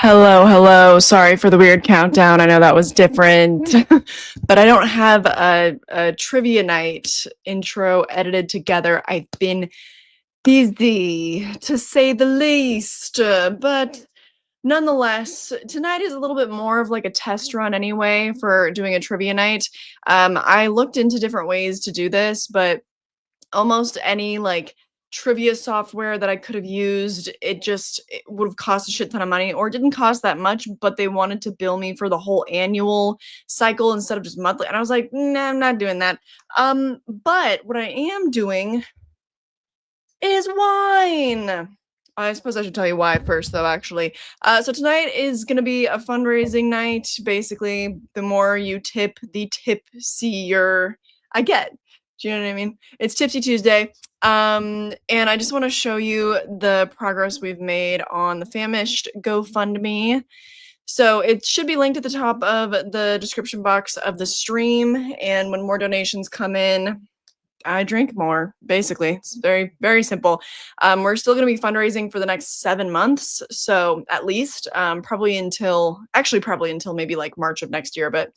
Hello, hello. Sorry for the weird countdown. I know that was different, but I don't have a trivia night intro edited together. I've been busy, to say the least, but nonetheless, tonight is a little bit more of like a test run anyway for doing a trivia night. I looked into different ways to do this, but almost any like trivia software that I could have used, it would have cost a shit ton of money, or it didn't cost that much, but they wanted to bill me for the whole annual cycle instead of just monthly. And I was like, nah, I'm not doing that. But what I am doing is wine. I suppose I should tell you why first, though, actually. So tonight is going to be a fundraising night. Basically, the more you tip, the tipsier I get. Do you know what I mean? It's Tipsy Tuesday. And I just want to show you the progress we've made on the famished GoFundMe. So it should be linked at the top of the description box of the stream. And when more donations come in, I drink more, basically. It's very, very simple. We're still going to be fundraising for the next 7 months. So at least, probably until maybe like March of next year. But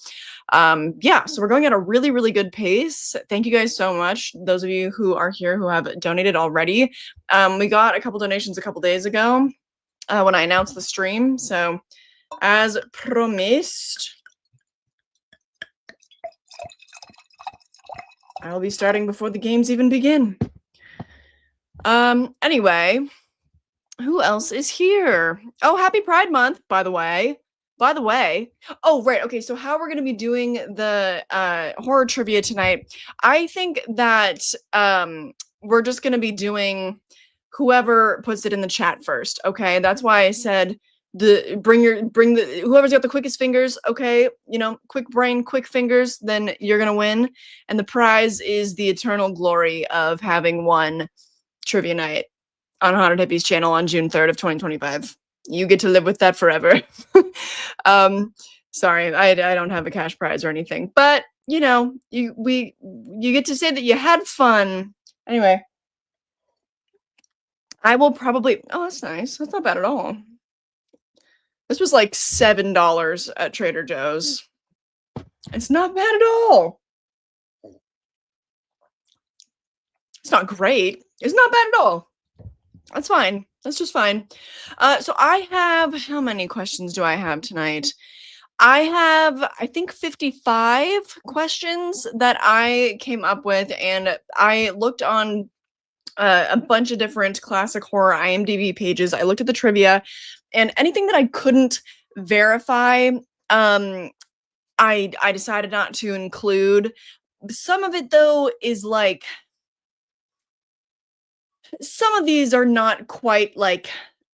yeah, so we're going at a really, really good pace. Thank you guys so much. Those of you who are here who have donated already. We got a couple donations a couple days ago when I announced the stream. So as promised, I'll be starting before the games even begin. Anyway, who else is here? Oh, happy Pride Month, by the way. Oh, right. Okay, so how we're going to be doing the horror trivia tonight. I think that we're just going to be doing whoever puts it in the chat first, okay? That's why I said whoever's got the quickest fingers, okay, quick brain, quick fingers, then you're gonna win. And the prize is the eternal glory of having won trivia night on Haunted Hippies channel on June 3rd of 2025. You get to live with that forever. Sorry, I don't have a cash prize or anything, but you get to say that you had fun. Anyway, I will probably, oh, that's nice. That's not bad at all. This was like $7 at Trader Joe's. It's not bad at all. It's not great. It's not bad at all. That's fine. That's just fine. So I have, how many questions do I have tonight? I have, I think, 55 questions that I came up with, and I looked on a bunch of different classic horror IMDb pages. I looked at the trivia, and anything that I couldn't verify, I decided not to include. Some of it, though, is like, some of these are not quite like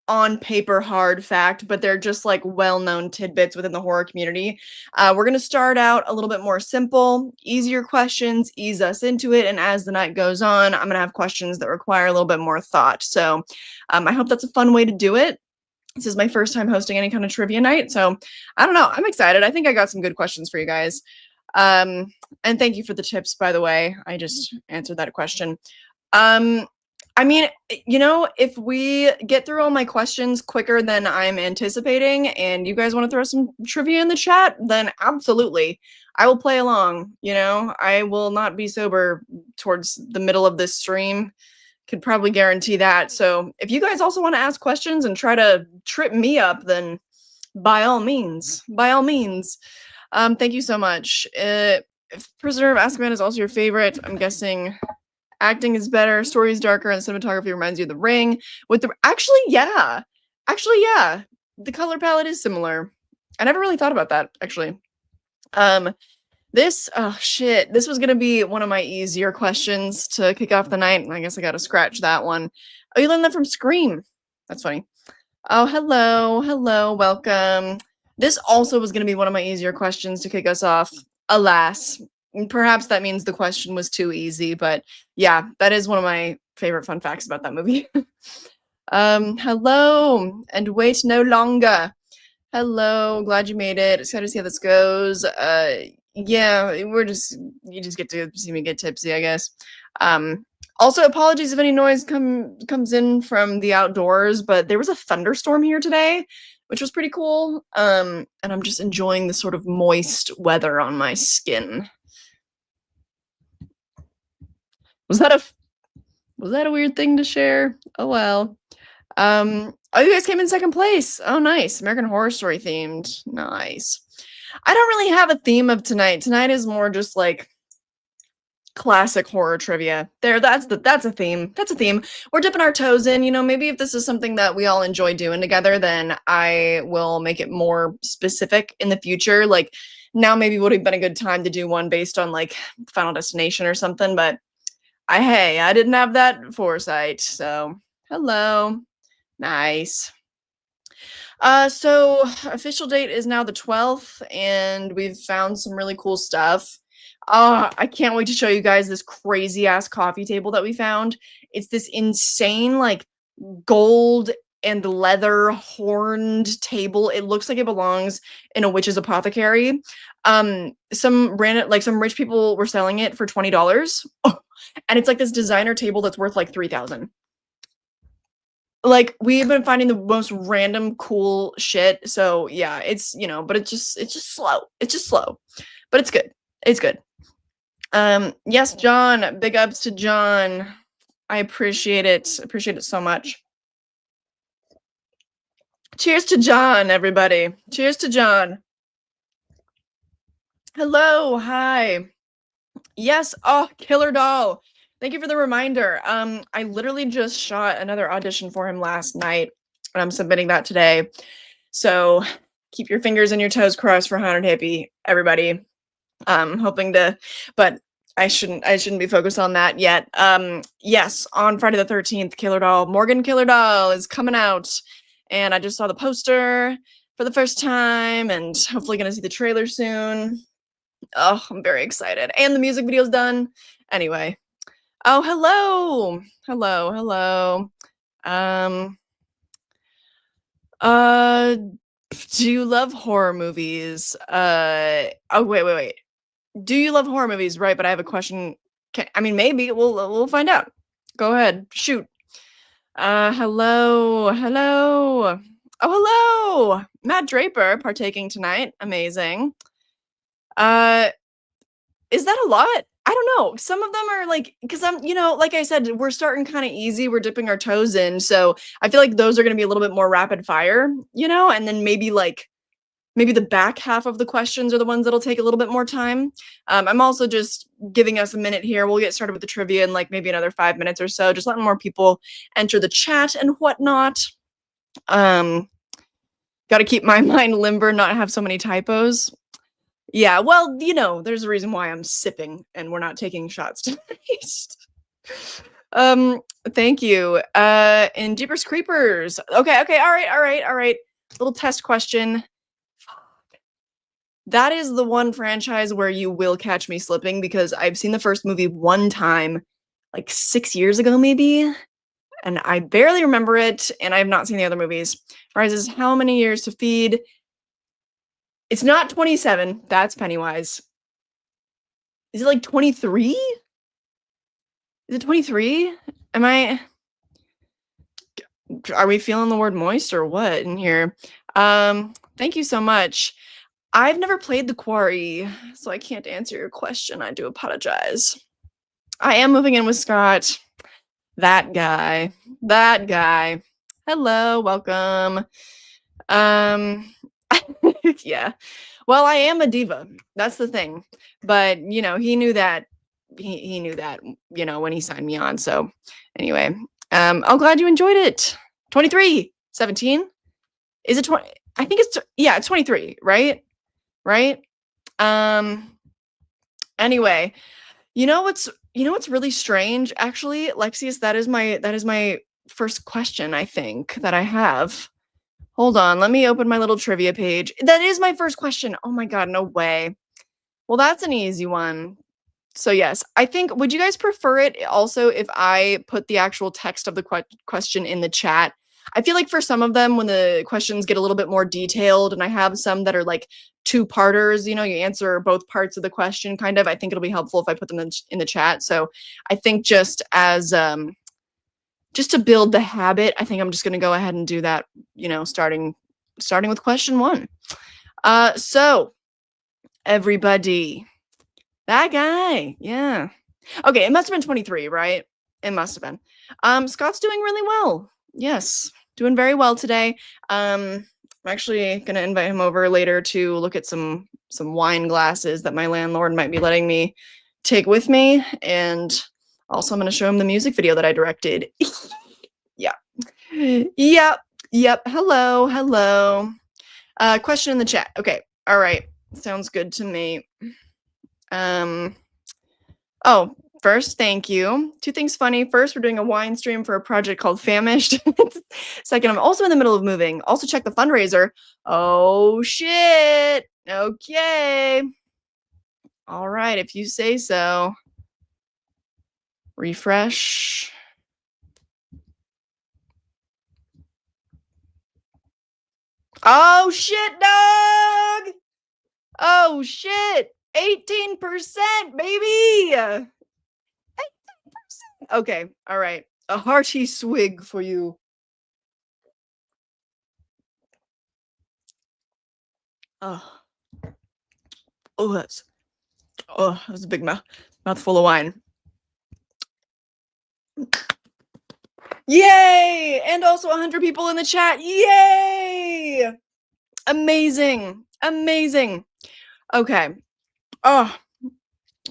on paper hard fact, but they're just like well-known tidbits within the horror community. We're going to start out a little bit more simple, easier questions, ease us into it, and as the night goes on, I'm going to have questions that require a little bit more thought. So I hope that's a fun way to do it. This is my first time hosting any kind of trivia night, so I don't know. I'm excited. I think I got some good questions for you guys. And thank you for the tips, by the way. I just answered that question. I mean, if we get through all my questions quicker than I'm anticipating, and you guys want to throw some trivia in the chat, then absolutely. I will play along, I will not be sober towards the middle of this stream. Could probably guarantee that. So if you guys also want to ask questions and try to trip me up, then by all means. Thank you so much. If Prisoner of Azkaban is also your favorite, I'm guessing acting is better, story is darker, and cinematography reminds you of The Ring. Actually, yeah. The color palette is similar. I never really thought about that, actually. This was gonna be one of my easier questions to kick off the night. I guess I gotta scratch that one. Oh, you learned that from Scream. That's funny. Oh, hello, welcome. This also was gonna be one of my easier questions to kick us off. Alas, perhaps that means the question was too easy, but yeah, that is one of my favorite fun facts about that movie. Hello, and wait no longer. Hello, glad you made it. Excited to see how this goes. Yeah, you just get to see me get tipsy, I guess. Also, apologies if any noise comes in from the outdoors, but there was a thunderstorm here today, which was pretty cool. And I'm just enjoying the sort of moist weather on my skin. Was that a weird thing to share? Oh well. Oh, you guys came in second place. Oh, nice. American Horror Story themed. Nice. I don't really have a theme of tonight. Tonight is more just like classic horror trivia. That's a theme. That's a theme. We're dipping our toes in, maybe if this is something that we all enjoy doing together, then I will make it more specific in the future. Like now maybe would have been a good time to do one based on like Final Destination or something, but I didn't have that foresight. So, hello. Nice. So official date is now the 12th, and we've found some really cool stuff. I can't wait to show you guys this crazy ass coffee table that we found. It's this insane, like, gold and leather horned table. It looks like it belongs in a witch's apothecary. Some rich people were selling it for $20. And it's like this designer table that's worth like $3,000. Like, we've been finding the most random cool shit. So yeah, it's but it's just slow. It's just slow. But it's good. It's good. Yes, John. Big ups to John. I appreciate it. Appreciate it so much. Cheers to John, everybody. Cheers to John. Hello, hi. Yes, oh, Killer Doll. Thank you for the reminder. I literally just shot another audition for him last night, and I'm submitting that today. So keep your fingers and your toes crossed for Haunted Hippie, everybody. Hoping to, but I shouldn't be focused on that yet. Yes, on Friday the 13th, Morgan Killer Doll is coming out, and I just saw the poster for the first time, and hopefully gonna see the trailer soon. Oh, I'm very excited. And the music video's done. Anyway. Oh, hello. Hello. Do you love horror movies? Oh, wait. Do you love horror movies? Right, but I have a question. Maybe we'll find out. Go ahead. Shoot. Hello. Oh, hello. Matt Draper partaking tonight. Amazing. Is that a lot? I don't know. Some of them are like, because I'm, like I said, we're starting kind of easy. We're dipping our toes in. So I feel like those are going to be a little bit more rapid fire, and then maybe the back half of the questions are the ones that'll take a little bit more time. I'm also just giving us a minute here. We'll get started with the trivia in like maybe another 5 minutes or so, just letting more people enter the chat and whatnot. Got to keep my mind limber, not have so many typos. Yeah, well, there's a reason why I'm sipping and we're not taking shots tonight. Thank you. And Jeepers Creepers. Okay, all right. Little test question. That is the one franchise where you will catch me slipping because I've seen the first movie one time, like 6 years ago, maybe, and I barely remember it, and I have not seen the other movies. Rises how many years to feed? It's not 27. That's Pennywise. Is it like 23? Is it 23? Are we feeling the word moist or what in here? Thank you so much. I've never played The Quarry, so I can't answer your question. I do apologize. I am moving in with Scott. That guy. Hello, welcome. Yeah. Well, I am a diva. That's the thing. But, he knew that. He knew that, when he signed me on. So, anyway, I'm glad you enjoyed it. 23, 17. Is it 20? I think it's 23, right? Right? Anyway, what's really strange, actually, Lexius, that is my first question, I think, that I have. Hold on, let me open my little trivia page. That is my first question. Oh my god, no way. Well, that's an easy one. So yes, I think, would you guys prefer it also if I put the actual text of the question in the chat? I feel like for some of them, when the questions get a little bit more detailed, and I have some that are like two-parters, you answer both parts of the question, kind of. I think it'll be helpful if I put them in the chat. So I think just as just to build the habit, I think I'm just going to go ahead and do that. Starting with question 1. So everybody, that guy, yeah. Okay, it must have been 23, right? It must have been. Scott's doing really well. Yes, doing very well today. I'm actually gonna invite him over later to look at some wine glasses that my landlord might be letting me take with me, and also I'm gonna show him the music video that I directed. Yeah. Yep. Hello. Question in the chat. Okay. All right. Sounds good to me. Oh, first, thank you. 2 things funny. First, we're doing a wine stream for a project called Famished. Second, I'm also in the middle of moving. Also, check the fundraiser. Oh, shit. Okay. All right, if you say so. Refresh. Oh, shit, dog. Oh, shit. 18%, baby. 18%. Okay, all right. A hearty swig for you. Oh, that's a big mouthful of wine. Yay! And also 100 people in the chat. Yay! Amazing. Okay. Oh,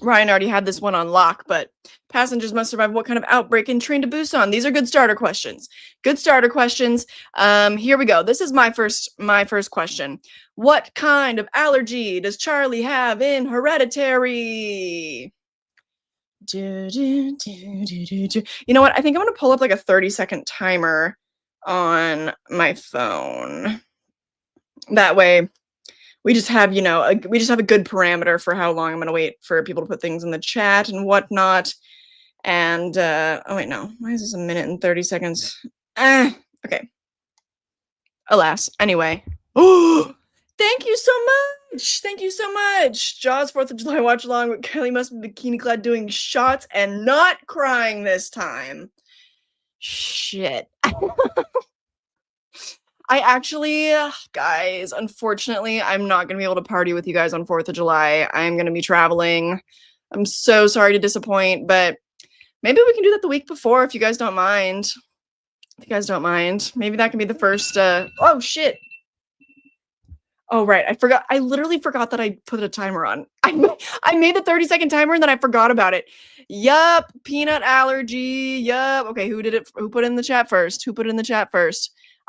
Ryan already had this one on lock, but passengers must survive what kind of outbreak in Train to Busan? These are good starter questions. Here we go. This is my first question. What kind of allergy does Charlie have in Hereditary? You know what? I think I'm gonna pull up like a 30-second timer on my phone. That way we just have, a good parameter for how long I'm gonna wait for people to put things in the chat and whatnot. And oh wait, no. Why is this 1 minute and 30 seconds? Okay. Alas. Anyway. Oh, thank you so much. Jaws 4th of July watch along with Kelly must be bikini clad doing shots and not crying this time. Shit. I actually, guys, unfortunately, I'm not going to be able to party with you guys on 4th of July. I'm going to be traveling. I'm so sorry to disappoint, but maybe we can do that the week before if you guys don't mind. Maybe that can be the first, oh, shit. Oh, right. I literally forgot that I put a timer on. I made the 30-second timer and then I forgot about it. Yup. Peanut allergy. Yup. Okay, who put it in the chat first?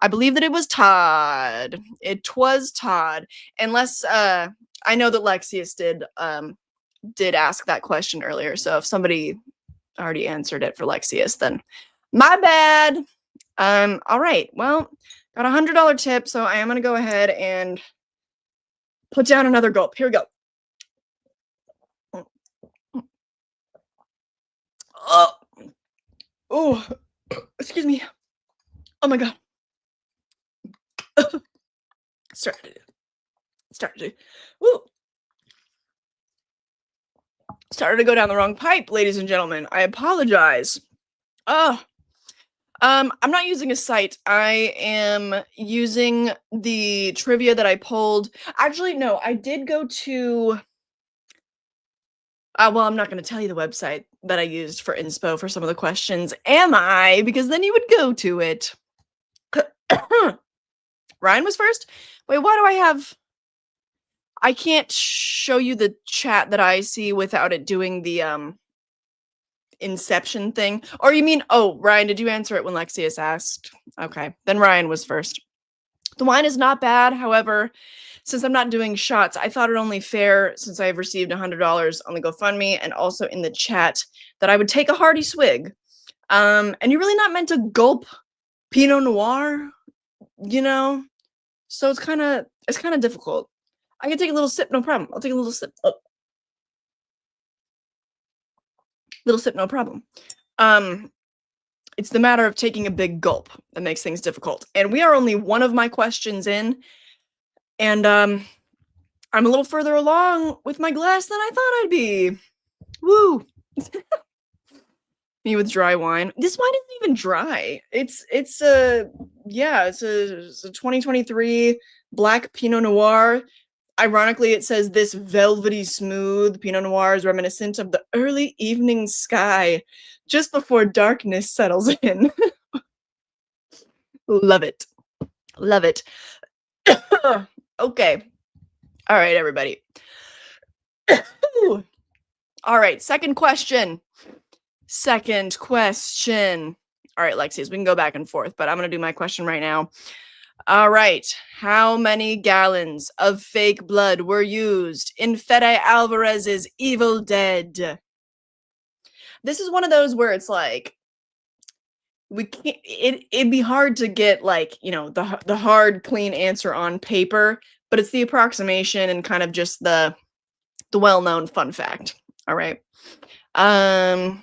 I believe that it was Todd. It was Todd. Unless, I know that Lexius did ask that question earlier. So if somebody already answered it for Lexius, then my bad. All right. Well, got a $100 tip. So I am going to go ahead and put down another gulp. Here we go. Oh, excuse me. Oh my God. Started to go down the wrong pipe, ladies and gentlemen. I apologize. I'm not using a site. I am using the trivia that I pulled. Actually, no, I did go to well, I'm not going to tell you the website that I used for inspo for some of the questions, am I? Because then you would go to it. Ryan was first? Wait, why do I can't show you the chat that I see without it doing the Inception thing? Or you mean, oh, Ryan, did you answer it when Lexius asked? Okay, then Ryan was first. The wine is not bad. However, since I'm not doing shots, I thought it only fair, since I've received $100 on the GoFundMe and also in the chat, that I would take a hearty swig. And you're really not meant to gulp Pinot Noir, So it's kind of difficult. I can take a little sip, no problem. I'll take a little sip. Oh. Little sip, no problem. It's the matter of taking a big gulp that makes things difficult. And we are only one of my questions in, and I'm a little further along with my glass than I thought I'd be. Woo! Me with dry wine. This wine isn't even dry. It's a 2023 black Pinot Noir. Ironically, it says this velvety smooth Pinot Noir is reminiscent of the early evening sky just before darkness settles in. Love it. Love it. Okay. All right, everybody. All right, second question. All right, Lexius, we can go back and forth, but I'm going to do my question right now. All right. How many gallons of fake blood were used in Fede Alvarez's Evil Dead? This is one of those where it's like, we can't, it'd be hard to get like, the hard, clean answer on paper, but it's the approximation and kind of just the well-known fun fact. All right. Oh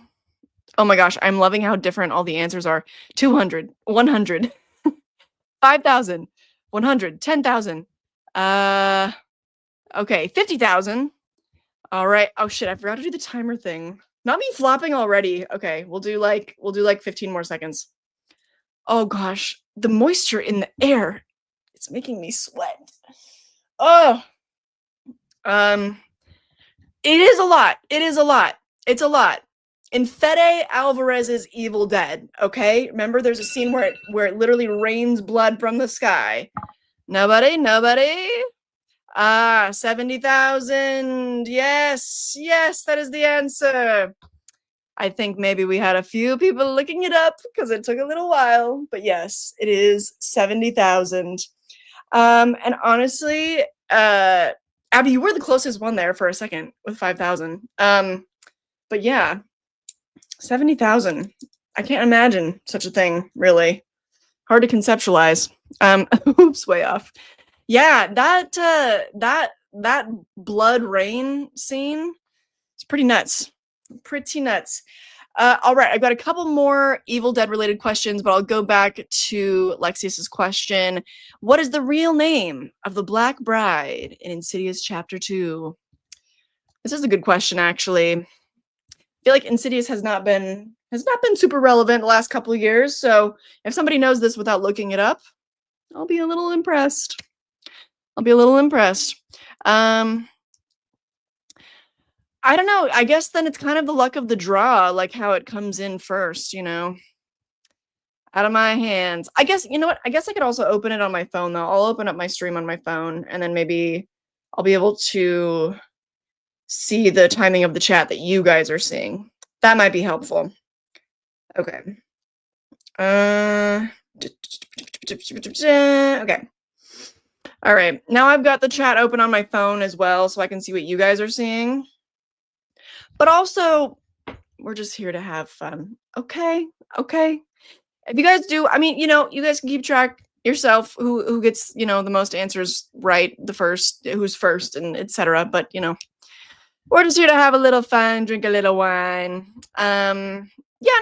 my gosh, I'm loving how different all the answers are. 200, 100, 5,000, 100, 10,000. Okay, 50,000. All right. Oh shit, I forgot to do the timer thing. Not me flopping already. Okay, we'll do like 15 more seconds. Oh gosh, the moisture in the air, it's making me sweat. Oh. It is a lot. It's a lot. In Fede Alvarez's Evil Dead, okay? Remember, there's a scene where it literally rains blood from the sky. Nobody? 70,000. Yes, that is the answer. I think maybe we had a few people looking it up because it took a little while, but yes, it is 70,000. And honestly, Abby, you were the closest one there for a second with 5,000. But yeah, 70,000. I can't imagine such a thing, really. Hard to conceptualize. Oops, way off. Yeah, that blood rain scene is pretty nuts. All right, I've got a couple more Evil Dead related questions, but I'll go back to Lexius's question. What is the real name of the Black Bride in Insidious Chapter 2? This is a good question, actually. I feel like Insidious has not been super relevant the last couple of years, so if somebody knows this without looking it up, I'll be a little impressed. I don't know. I guess then it's kind of the luck of the draw, like how it comes in first, out of my hands. I guess, you know what? I guess I could also open it on my phone, though. I'll open up my stream on my phone, and then maybe I'll be able to see the timing of the chat that you guys are seeing. That might be helpful. Okay. Okay. All right. Now I've got the chat open on my phone as well, so I can see what you guys are seeing. But also, we're just here to have fun. Okay. If you guys do, I mean, you guys can keep track yourself who gets, the most answers right, who's first, and etc. But we're just here to have a little fun, drink a little wine. Yeah, and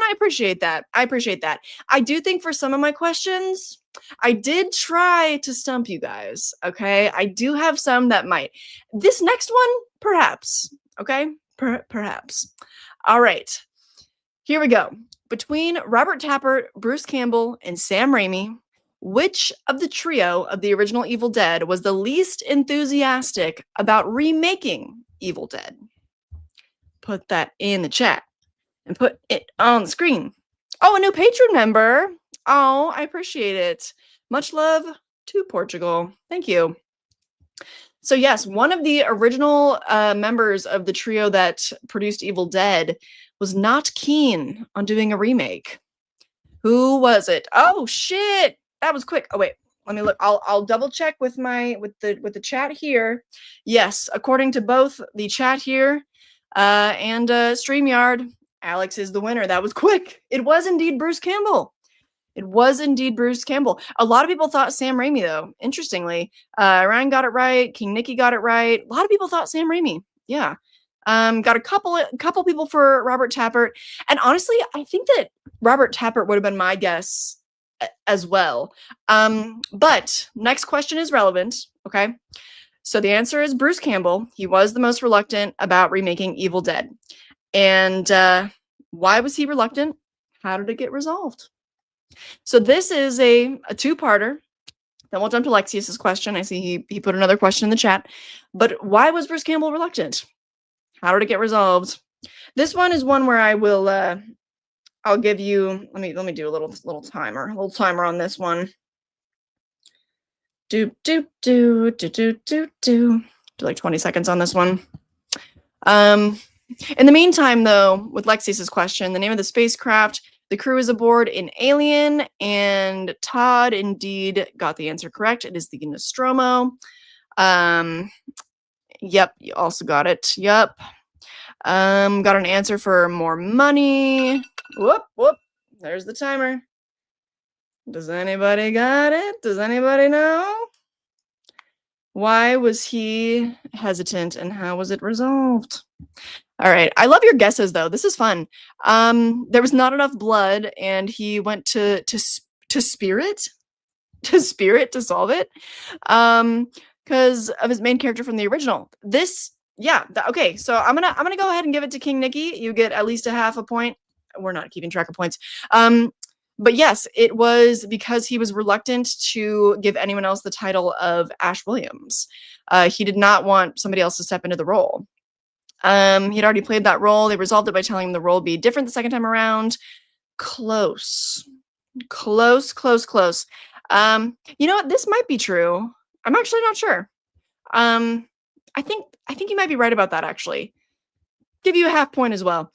I appreciate that. I do think for some of my questions, I did try to stump you guys. Okay, I do have some that might. This next one, perhaps. Okay. Perhaps. All right. Here we go. Between Robert Tappert, Bruce Campbell, and Sam Raimi, which of the trio of the original Evil Dead was the least enthusiastic about remaking Evil Dead? Put that in the chat and put it on the screen. Oh, a new patron member. Oh, I appreciate it. Much love to Portugal. Thank you. So yes, one of the original members of the trio that produced Evil Dead was not keen on doing a remake. Who was it? Oh shit, that was quick. Oh wait, let me look. I'll double check with the chat here. Yes, according to both the chat here and StreamYard, Alex is the winner. That was quick. It was indeed Bruce Campbell. A lot of people thought Sam Raimi, though. Interestingly, Ryan got it right. King Nicky got it right. A lot of people thought Sam Raimi. Yeah. Got a couple people for Robert Tappert, and honestly, I think that Robert Tappert would have been my guess as well. But next question is relevant. Okay, so the answer is Bruce Campbell. He was the most reluctant about remaking Evil Dead, and why was he reluctant? How did it get resolved? So this is a two-parter. Then we'll jump to Lexius's question. I see he put another question in the chat. But why was Bruce Campbell reluctant? How did it get resolved? This one is one where I will I'll give you let me do a little timer on this one. Do like 20 seconds on this one. In the meantime, though, with Lexius's question, the name of the spacecraft, the crew is aboard in Alien, and Todd indeed got the answer correct. It is the Nostromo. Yep, you also got it. Yep. Got an answer for more money. Whoop. There's the timer. Does anybody got it? Does anybody know? Why was he hesitant and how was it resolved? All right. I love your guesses though. This is fun. There was not enough blood and he went to spirit to solve it. Because of his main character from the original. Okay, so I'm gonna go ahead and give it to King Nikki. You get at least a half a point. We're not keeping track of points. But yes, it was because he was reluctant to give anyone else the title of Ash Williams. He did not want somebody else to step into the role. He'd already played that role. They resolved it by telling him the role would be different the second time around. Close. You know what? This might be true. I'm actually not sure. I think you might be right about that, actually. Give you a half point as well.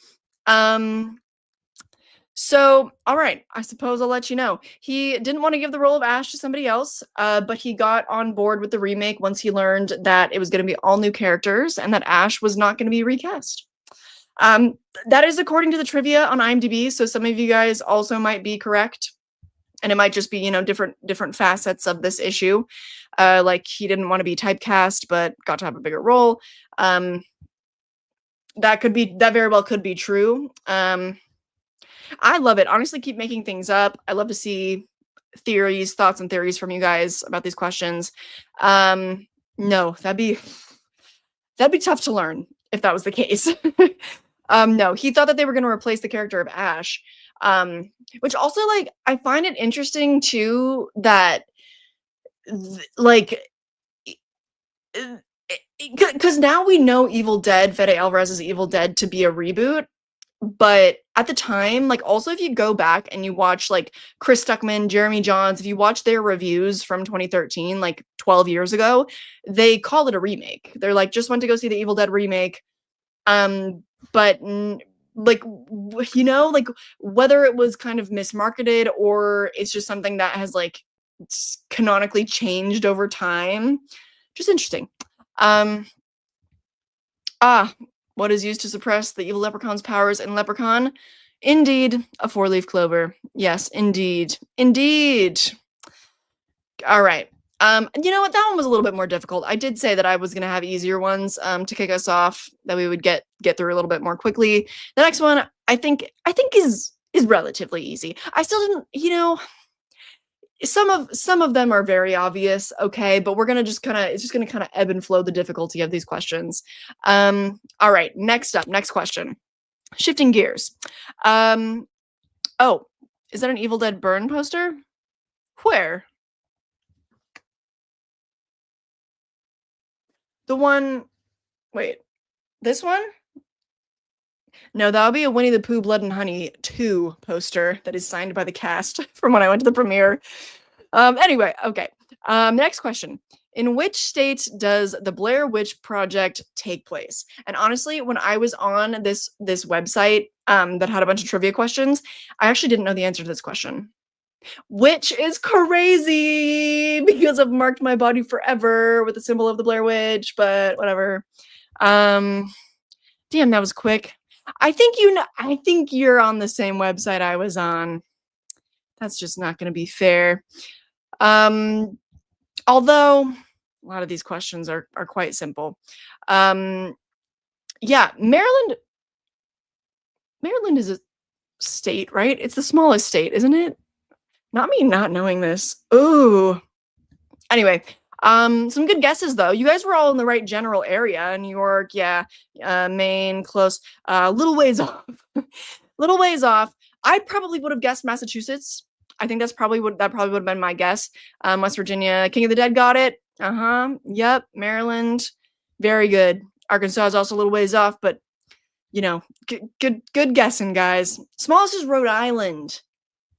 So, all right, I suppose I'll let you know. He didn't want to give the role of Ash to somebody else, but he got on board with the remake once he learned that it was going to be all new characters and that Ash was not going to be recast. That is according to the trivia on IMDb, so some of you guys also might be correct. And it might just be, different facets of this issue. Like he didn't want to be typecast, but got to have a bigger role. That very well could be true. I love it. Honestly, keep making things up. I love to see thoughts and theories from you guys about these questions. No, that'd be tough to learn if that was the case. No, he thought that they were going to replace the character of Ash. Which also, like, I find it interesting too that because now we know Evil Dead, Fede Alvarez's Evil Dead, to be a reboot. But at the time, like, also if you go back and you watch like Chris Stuckman, Jeremy Johns, if you watch their reviews from 2013, like 12 years ago, they call it a remake. They're like, just went to go see the Evil Dead remake. But like, like whether it was kind of mismarketed or it's just something that has like canonically changed over time, just interesting. What is used to suppress the evil leprechaun's powers in Leprechaun? Indeed, a 4-leaf clover. Yes, indeed. All right. You know what? That one was a little bit more difficult. I did say that I was going to have easier ones to kick us off, that we would get through a little bit more quickly. The next one, I think is relatively easy. I still didn't, some of them are very obvious, okay, but it's just gonna kind of ebb and flow the difficulty of these questions. All right, next question. Shifting gears. Oh, is that an Evil Dead Burn poster? Where? The one, wait, this one? No, that would be a Winnie the Pooh Blood and Honey 2 poster that is signed by the cast from when I went to the premiere. Anyway, okay. Next question. In which state does the Blair Witch Project take place? And honestly, when I was on this website that had a bunch of trivia questions, I actually didn't know the answer to this question. Which is crazy because I've marked my body forever with the symbol of the Blair Witch, but whatever. Damn, that was quick. I think you're on the same website I was on. That's just not going to be fair. Although a lot of these questions are quite simple. Yeah, Maryland is a state, right? It's the smallest state, isn't it? Not me not knowing this. Ooh. Anyway, some good guesses though. You guys were all in the right general area. New York, yeah. Maine, close. Little ways off. Little ways off. I probably would have guessed Massachusetts. I think that probably would have been my guess. West Virginia, King of the Dead got it. Yep. Maryland, very good. Arkansas is also a little ways off, but you know, good guessing, guys. Smallest is Rhode Island.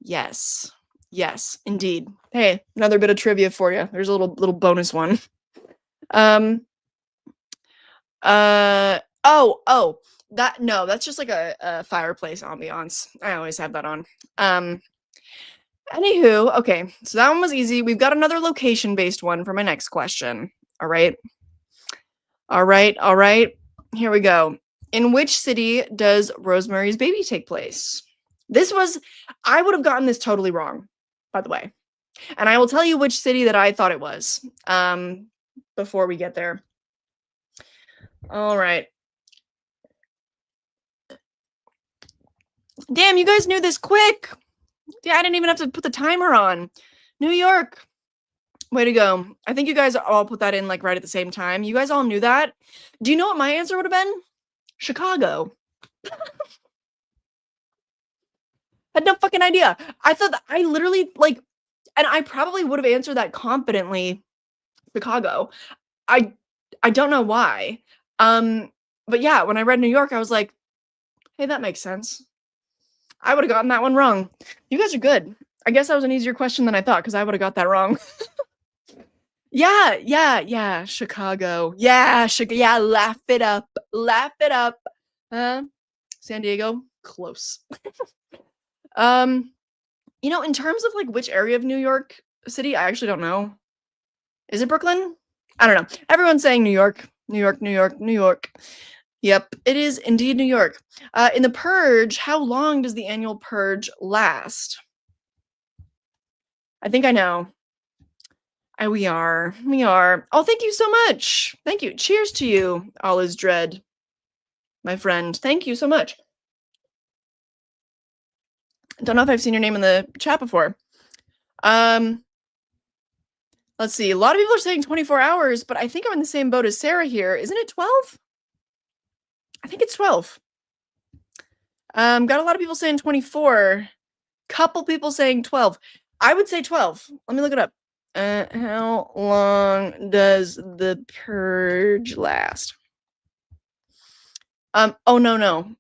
Yes. Yes, indeed. Hey, another bit of trivia for you. There's a little bonus one. That's just like a fireplace ambiance. I always have that on. Anywho, okay, so that one was easy. We've got another location-based one for my next question. All right. Here we go. In which city does Rosemary's Baby take place? I would have gotten this totally wrong, by the way. And I will tell you which city that I thought it was before we get there. All right. Damn, you guys knew this quick. Yeah, I didn't even have to put the timer on. New York. Way to go. I think you guys all put that in like right at the same time. You guys all knew that. Do you know what my answer would have been? Chicago. I had no fucking idea. I thought that I literally like, and I probably would have answered that confidently. Chicago. I don't know why. But yeah, when I read New York, I was like, hey, that makes sense. I would have gotten that one wrong. You guys are good. I guess that was an easier question than I thought because I would have got that wrong. Yeah. Chicago. Yeah, yeah, laugh it up. San Diego, close. In terms of like which area of New York City, I actually don't know. Is it Brooklyn? I don't know. Everyone's saying New York. New York. Yep, it is indeed New York. In The Purge, how long does the annual purge last? I think I know. We are. Oh, thank you so much. Thank you. Cheers to you, All is Dread, my friend. Thank you so much. Don't know if I've seen your name in the chat before. Let's see. A lot of people are saying 24 hours, but I think I'm in the same boat as Sarah here. Isn't it 12? I think it's 12. Got a lot of people saying 24. Couple people saying 12. I would say 12. Let me look it up. How long does the purge last? Oh, no.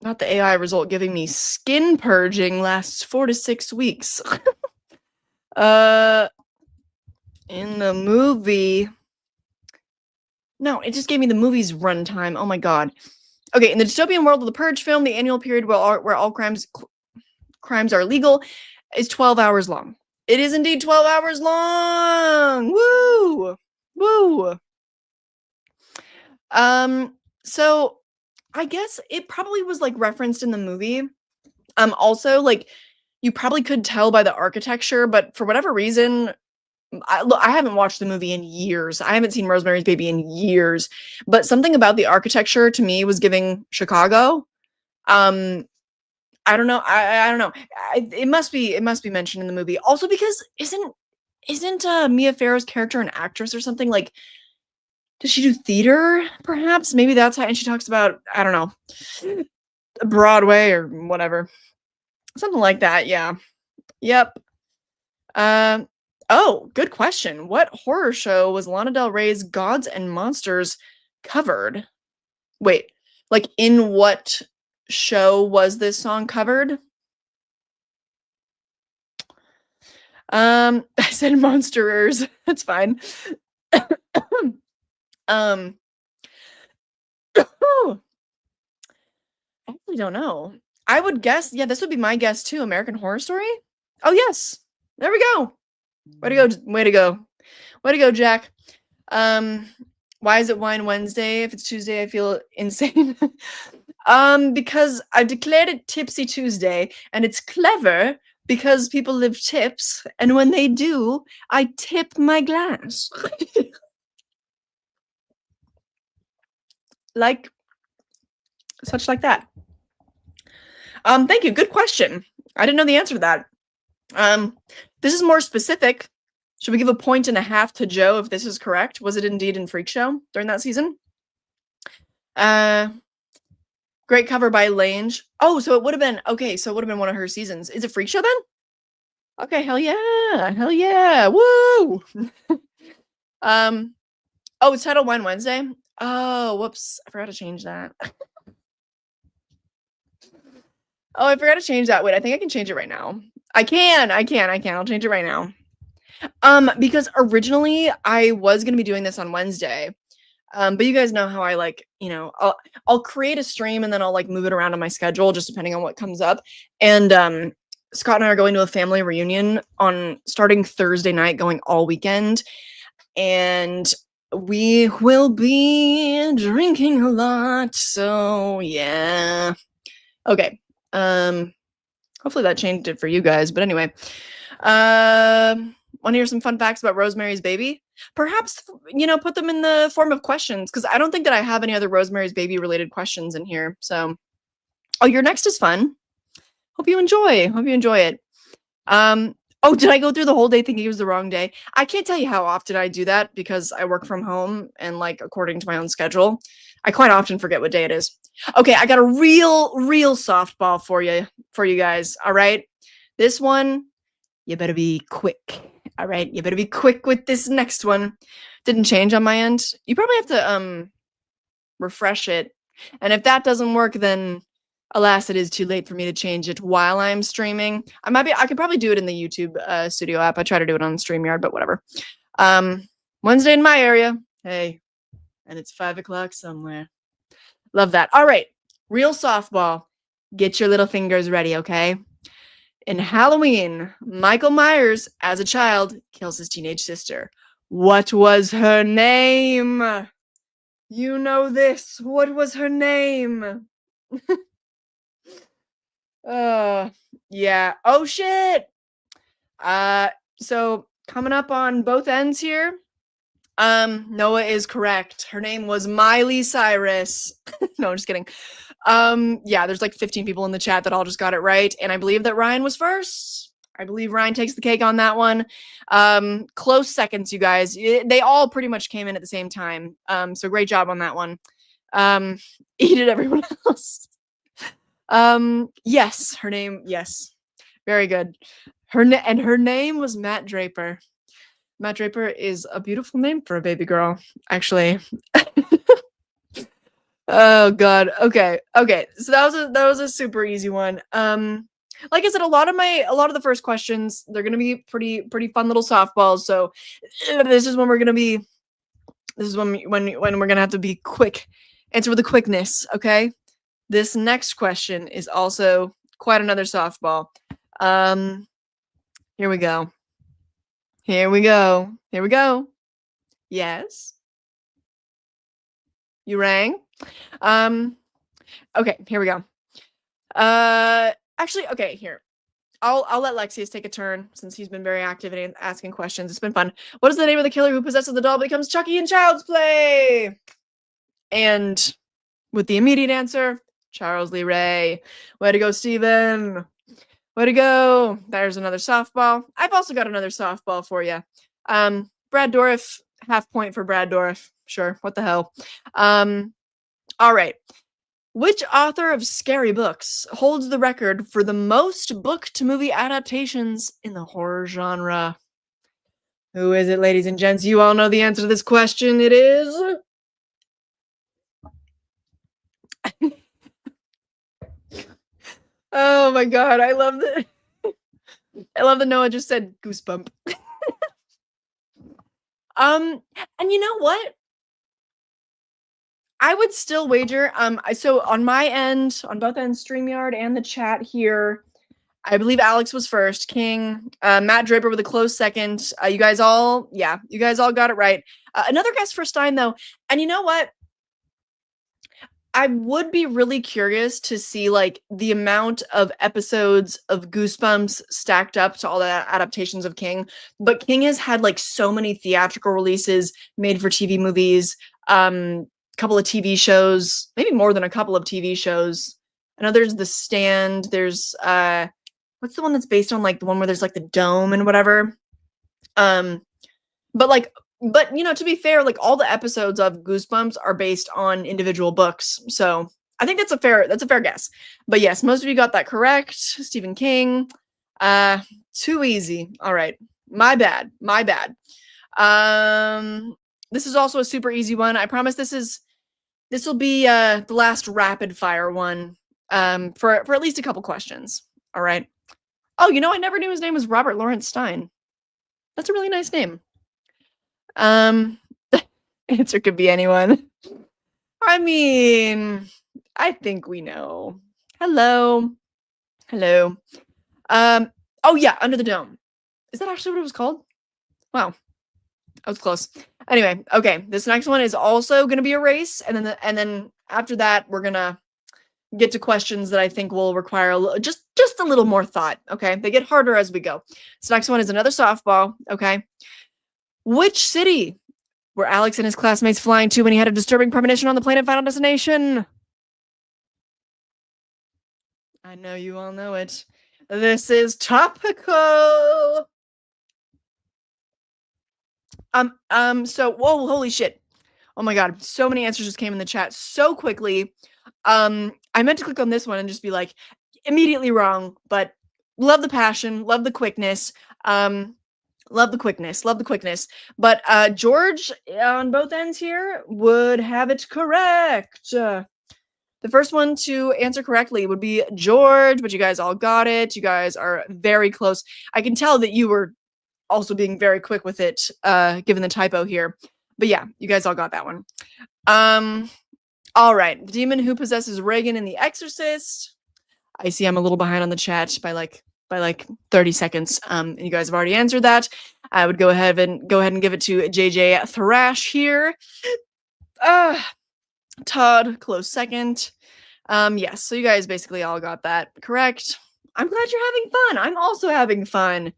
Not the AI result giving me skin purging lasts 4 to 6 weeks. In the movie. No, it just gave me the movie's runtime. Oh my god. Okay, in the dystopian world of the Purge film, the annual period where all crimes are legal is 12 hours long. It is indeed 12 hours long. Woo. So I guess it probably was like referenced in the movie. Also, like you probably could tell by the architecture, but for whatever reason, I haven't watched the movie in years. I haven't seen Rosemary's Baby in years, but something about the architecture to me was giving Chicago. I don't know. I don't know. It must be mentioned in the movie. Also, because isn't Mia Farrow's character an actress or something? Like, does she do theater? Perhaps maybe that's how. And she talks about I don't know, Broadway or whatever, something like that. Yeah. Yep. Oh, good question. What horror show was Lana Del Rey's Gods and Monsters covered? Wait, like in what show was this song covered? I said Monsterers. That's fine. I actually don't know. I would guess, yeah, this would be my guess too. American Horror Story? Oh yes. There we go. Way to go, Jack. Why is it Wine Wednesday? If it's Tuesday, I feel insane. Because I declared it Tipsy Tuesday, and it's clever because people live tips, and when they do, I tip my glass. like such like that. Thank you. Good question. I didn't know the answer to that. This is more specific. Should we give a 1.5 to Joe if this is correct? Was it indeed in Freak Show during that season? Great cover by Lange. Oh, so it would have been, okay, so it would have been one of her seasons. Is it Freak Show then? Okay, hell yeah, woo! Oh, it's Title Wine Wednesday? Oh, whoops, I forgot to change that. Oh, I forgot to change that. Wait, I think I can change it right now. I can. I'll change it right now. Because originally I was gonna be doing this on Wednesday. But you guys know how I like, I'll create a stream and then I'll like move it around on my schedule just depending on what comes up. And Scott and I are going to a family reunion on starting Thursday night, going all weekend. And we will be drinking a lot. So yeah. Okay. Hopefully that changed it for you guys. But anyway, want to hear some fun facts about Rosemary's Baby? Perhaps, put them in the form of questions, because I don't think that I have any other Rosemary's Baby related questions in here. So, oh, your next is fun. Hope you enjoy it. Oh, did I go through the whole day thinking it was the wrong day? I can't tell you how often I do that because I work from home and like according to my own schedule, I quite often forget what day it is. Okay, I got a real softball for you guys. All right. This one, you better be quick. All right, you better be quick with this next one. Didn't change on my end. You probably have to refresh it. And if that doesn't work, then alas, it is too late for me to change it while I'm streaming. I could probably do it in the YouTube studio app. I try to do it on StreamYard, but whatever. Wednesday in my area. Hey, and it's 5 o'clock somewhere. Love that. All right, real softball. Get your little fingers ready, okay? In Halloween, Michael Myers, as a child, kills his teenage sister. What was her name? You know this. What was her name? Yeah. Oh, shit. So coming up on both ends here. Noah is correct. Her name was Miley Cyrus. No, I'm just kidding. Yeah, there's like 15 people in the chat that all just got it right, and I believe that Ryan was first. I believe Ryan takes the cake on that one. Close seconds, you guys. They all pretty much came in at the same time. So great job on that one. Eat it, everyone else. Yes, her name. Yes, very good. Her name was Matt Draper. Matt Draper is a beautiful name for a baby girl, actually. Oh god. Okay. So that was a super easy one. Like I said, a lot of the first questions, they're gonna be pretty fun little softballs. So this is when we're gonna be. This is when we're gonna have to be quick. Answer with a quickness. Okay. This next question is also quite another softball. Here we go. Yes. You rang? Okay, here we go. Actually, okay, here. I'll let Lexius take a turn since he's been very active in asking questions. It's been fun. What is the name of the killer who possesses the doll becomes Chucky in Child's Play? And with the immediate answer, Charles Lee Ray. Way to go, Steven. Way to go. There's another softball. I've also got another softball for you. Brad Dourif, half point for Brad Dourif. Sure, what the hell. All right. Which author of scary books holds the record for the most book-to-movie adaptations in the horror genre? Who is it, ladies and gents? You all know the answer to this question. It is... Oh my god, I love that. I love that Noah just said goosebump. And you know what? I would still wager. So on my end, on both ends, StreamYard and the chat here, I believe Alex was first. King, Matt Draper with a close second. You guys all got it right. Another guess for Stein though, and you know what? I would be really curious to see like the amount of episodes of Goosebumps stacked up to all the adaptations of King. But King has had like so many theatrical releases, made for TV movies, couple of TV shows, maybe more than a couple of TV shows. I know there's The Stand. There's what's the one that's based on like the one where there's like the dome and whatever. But like, but you know, to be fair, like all the episodes of Goosebumps are based on individual books. So I think that's a fair guess. But yes, most of you got that correct. Stephen King. Too easy. All right. My bad. This is also a super easy one. I promise this will be the last rapid fire one. For at least a couple questions. All right. Oh, you know, I never knew his name was Robert Lawrence Stein. That's a really nice name. Answer could be anyone. I mean, I think we know. Hello. Oh yeah, Under the Dome. Is that actually what it was called? Wow. I was close. Anyway, okay. This next one is also going to be a race, and then after that, we're gonna get to questions that I think will require just a little more thought. Okay, they get harder as we go. This next one is another softball. Okay, which city were Alex and his classmates flying to when he had a disturbing premonition on the planet Final Destination? I know you all know it. This is topical. So, whoa, holy shit. Oh my god, so many answers just came in the chat so quickly. I meant to click on this one and just be like, immediately wrong, but love the passion, love the quickness. Love the quickness. But George on both ends here would have it correct. The first one to answer correctly would be George, but you guys all got it. You guys are very close. I can tell that you were also being very quick with it, given the typo here. But yeah, you guys all got that one. All right. The demon who possesses Reagan in The Exorcist. I see I'm a little behind on the chat by like 30 seconds. And you guys have already answered that. I would go ahead and give it to JJ Thrash here. Todd, close second. Yes, so you guys basically all got that correct. I'm glad you're having fun. I'm also having fun.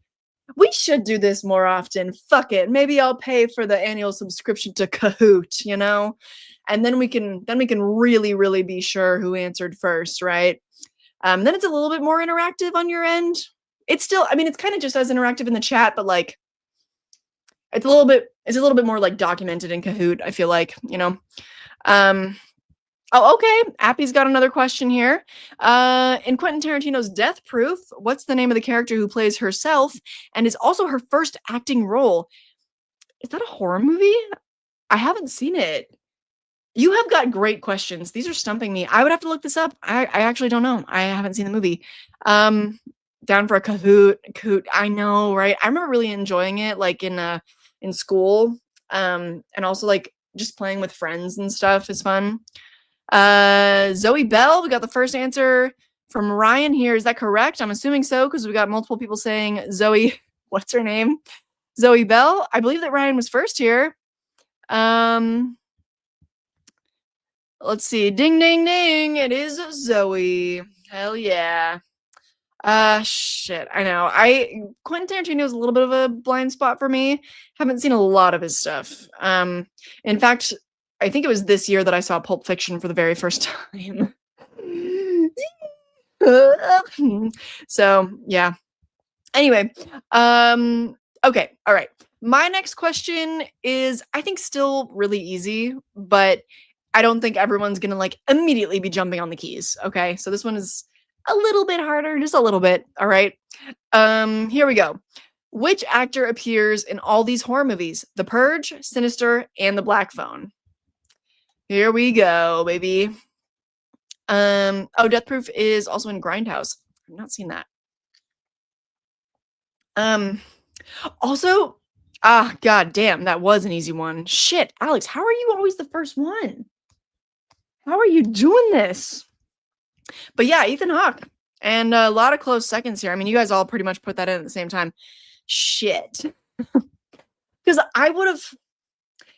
We should do this more often. Fuck it. Maybe I'll pay for the annual subscription to Kahoot, you know? And then we can really, really be sure who answered first, right? Then it's a little bit more interactive on your end. It's still, I mean, it's kind of just as interactive in the chat, but like it's a little bit more like documented in Kahoot, I feel like, you know. Oh, okay. Appy's got another question here. In Quentin Tarantino's Death Proof, what's the name of the character who plays herself and is also her first acting role? Is that a horror movie? I haven't seen it. You have got great questions. These are stumping me. I would have to look this up. I actually don't know. I haven't seen the movie. Down for a Kahoot. I know, right? I remember really enjoying it, like in school. And also like just playing with friends and stuff is fun. Zoe Bell, we got the first answer from Ryan here. Is that correct? I'm assuming so, because we got multiple people saying Zoe. What's her name? Zoe Bell. I believe that Ryan was first here. Let's see. Ding, ding, ding. It is Zoe. Hell yeah. Shit. I know. Quentin Tarantino is a little bit of a blind spot for me. Haven't seen a lot of his stuff. In fact, I think it was this year that I saw Pulp Fiction for the very first time. So, yeah. Anyway, okay. All right. My next question is, I think, still really easy, but I don't think everyone's gonna like immediately be jumping on the keys. Okay, so this one is a little bit harder, just a little bit. All right. Here we go. Which actor appears in all these horror movies? The Purge, Sinister, and The Black Phone. Here we go, baby. Oh, Death Proof is also in Grindhouse. I've not seen that. Also, god damn, that was an easy one. Shit, Alex, how are you always the first one? How are you doing this? But yeah, Ethan Hawke. And a lot of close seconds here. I mean, you guys all pretty much put that in at the same time. Shit. Because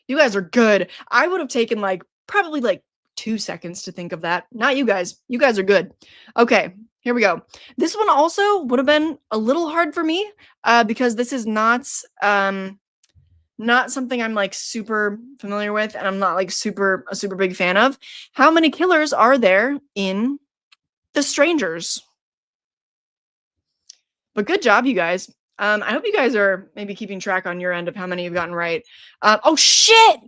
you guys are good. I would have taken like probably like 2 seconds to think of that. Not you guys. You guys are good. Okay, here we go. This one also would have been a little hard for me because this is not Not something I'm like super familiar with, and I'm not like a super big fan of. How many killers are there in The Strangers? But good job, you guys. I hope you guys are maybe keeping track on your end of how many you've gotten right. Oh shit!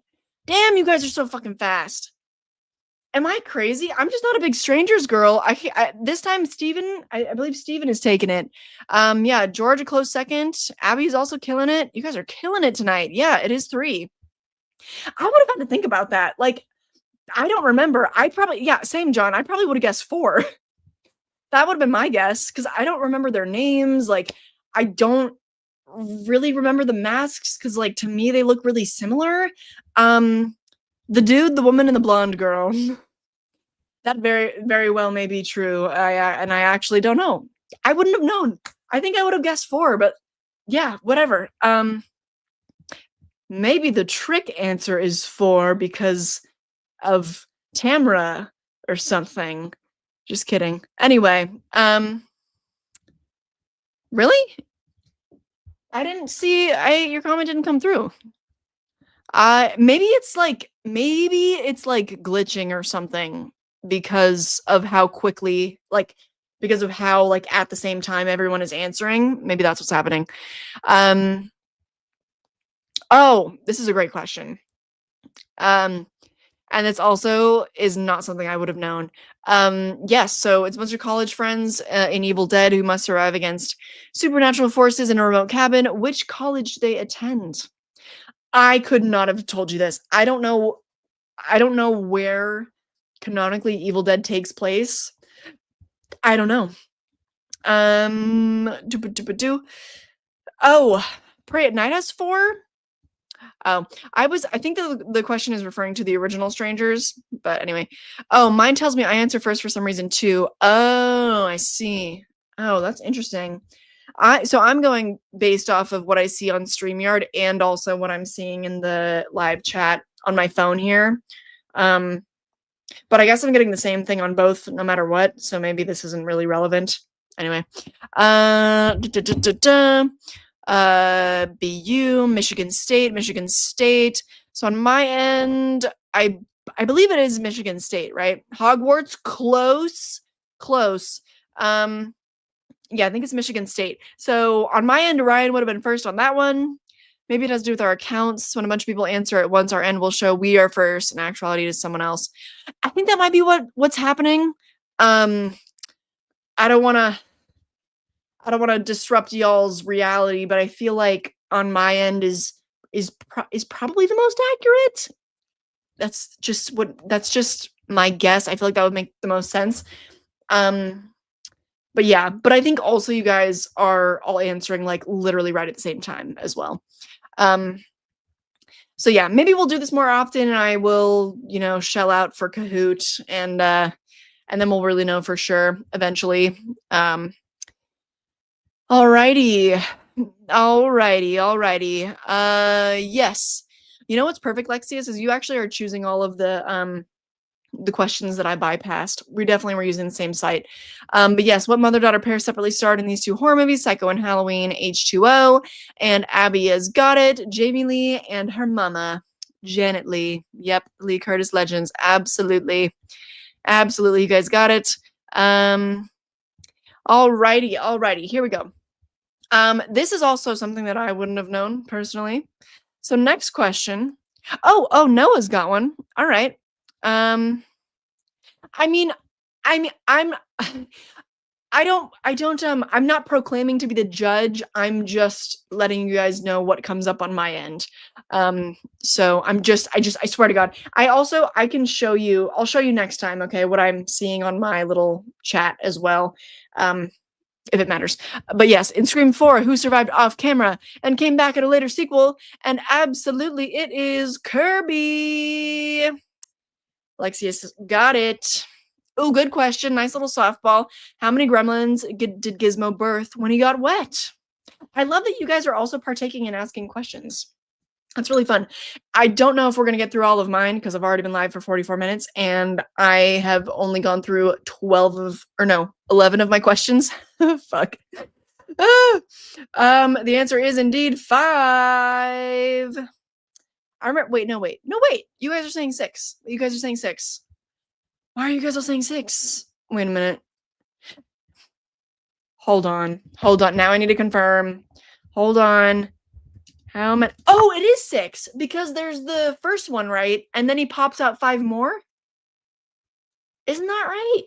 Damn, you guys are so fucking fast. Am I crazy? I'm just not a big Strangers girl. This time, Steven, I believe Steven has taken it. Yeah, George a close second. Abby's also killing it. You guys are killing it tonight. Yeah, it is 3. I would have had to think about that. Like, I don't remember. Yeah, same, John. I probably would have guessed 4. That would have been my guess because I don't remember their names. Like, I don't really remember the masks because, like, to me, they look really similar. The dude, the woman, and the blonde girl. That very, very well may be true. And I actually don't know. I wouldn't have known. I think I would have guessed 4, but yeah, whatever. Maybe the trick answer is 4 because of Tamra or something. Just kidding. Anyway, really? I didn't see your comment didn't come through. Maybe it's like glitching or something because of how quickly, like, because of how, like, at the same time everyone is answering. Maybe that's what's happening. Oh, this is a great question. And it's also is not something I would have known. Yes, so it's a bunch of college friends in Evil Dead who must survive against supernatural forces in a remote cabin. Which college do they attend? I could not have told you this. I don't know where canonically Evil Dead takes place. I don't know. Oh, Pray at Night has 4? Oh, I think the question is referring to the original Strangers, but anyway. Oh, mine tells me I answer first for some reason too. Oh, I see. Oh, that's interesting. So I'm going based off of what I see on StreamYard and also what I'm seeing in the live chat on my phone here. But I guess I'm getting the same thing on both no matter what, so maybe this isn't really relevant. Anyway. BU, Michigan State. So on my end, I believe it is Michigan State, right? Hogwarts, close. Yeah, I think it's Michigan State. So on my end, Ryan would have been first on that one. Maybe it has to do with our accounts. When a bunch of people answer at once, our end will show we are first. In actuality, it is someone else. I think that might be what's happening. I don't want to disrupt y'all's reality, but I feel like on my end is probably the most accurate. That's just my guess. I feel like that would make the most sense. But yeah, but I think also you guys are all answering like literally right at the same time as well. So yeah, maybe we'll do this more often and I will, shell out for Kahoot and then we'll really know for sure eventually. Alrighty. Yes. You know what's perfect, Lexius, is you actually are choosing all of the questions that I bypassed. We definitely were using the same site. But yes, what mother-daughter pair separately starred in these 2 horror movies, Psycho and Halloween, H2O, and Abby has got it, Jamie Lee and her mama, Janet Lee. Yep, Lee Curtis Legends. Absolutely. You guys got it. Alrighty, here we go. This is also something that I wouldn't have known personally. So next question. Oh, Noah's got one. All right. I'm I'm not proclaiming to be the judge. I'm just letting you guys know what comes up on my end. So I swear to God. I can show you, I'll show you next time, okay, what I'm seeing on my little chat as well. If it matters. But yes, in Scream 4, who survived off camera and came back at a later sequel? And absolutely, it is Kirby. Lexius got it. Oh, good question. Nice little softball. How many gremlins did Gizmo birth when he got wet? I love that you guys are also partaking in asking questions. That's really fun. I don't know if we're going to get through all of mine because I've already been live for 44 minutes and I have only gone through 11 of my questions. Fuck. The answer is indeed 5. I remember. Wait, no, wait, no, wait. You guys are saying 6. You guys are saying 6. Why are you guys all saying 6? Wait a minute. Hold on. Hold on. Now I need to confirm. Hold on. How many? Oh, it is 6 because there's the first one, right? And then he pops out 5 more. Isn't that right?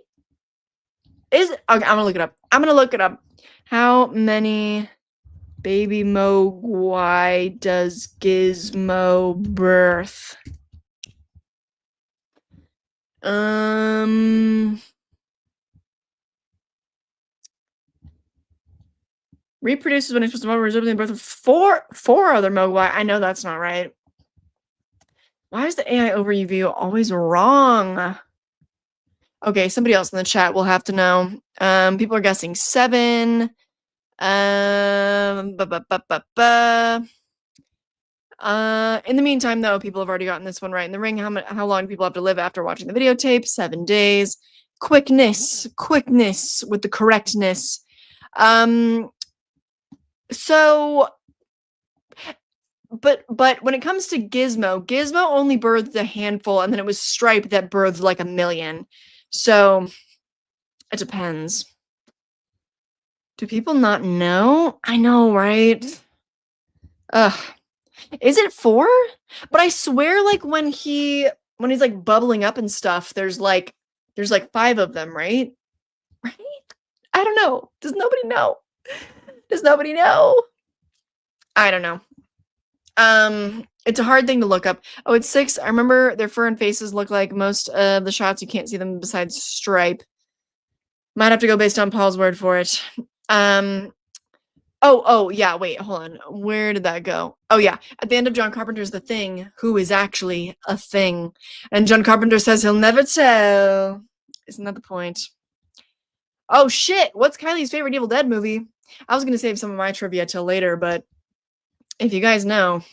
Is it? Okay, I'm gonna look it up. I'm gonna look it up. How many baby Mogwai does Gizmo birth? Reproduces when it's supposed to result in the birth of four other Mogwai. I know that's not right. Why is the AI overview always wrong? Okay, somebody else in the chat will have to know. People are guessing 7. In the meantime, though, people have already gotten this one right in the ring. How long do people have to live after watching the videotape? 7 days. Quickness with the correctness. So, but when it comes to Gizmo only birthed a handful, and then it was Stripe that birthed like 1 million. So it depends. Do people not know? I know, right? Ugh. Is it 4? But I swear, like, when he's like bubbling up and stuff, there's like 5 of them, right? Right? I don't know. Does nobody know? Does nobody know? I don't know. It's a hard thing to look up. Oh, it's 6. I remember their fur and faces look like most of the shots. You can't see them besides Stripe. Might have to go based on Paul's word for it. Oh, yeah, wait, hold on. Where did that go? Oh, yeah. At the end of John Carpenter's The Thing, who is actually a thing. And John Carpenter says he'll never tell. Isn't that the point? Oh, shit. What's Kylie's favorite Evil Dead movie? I was going to save some of my trivia till later, but if you guys know.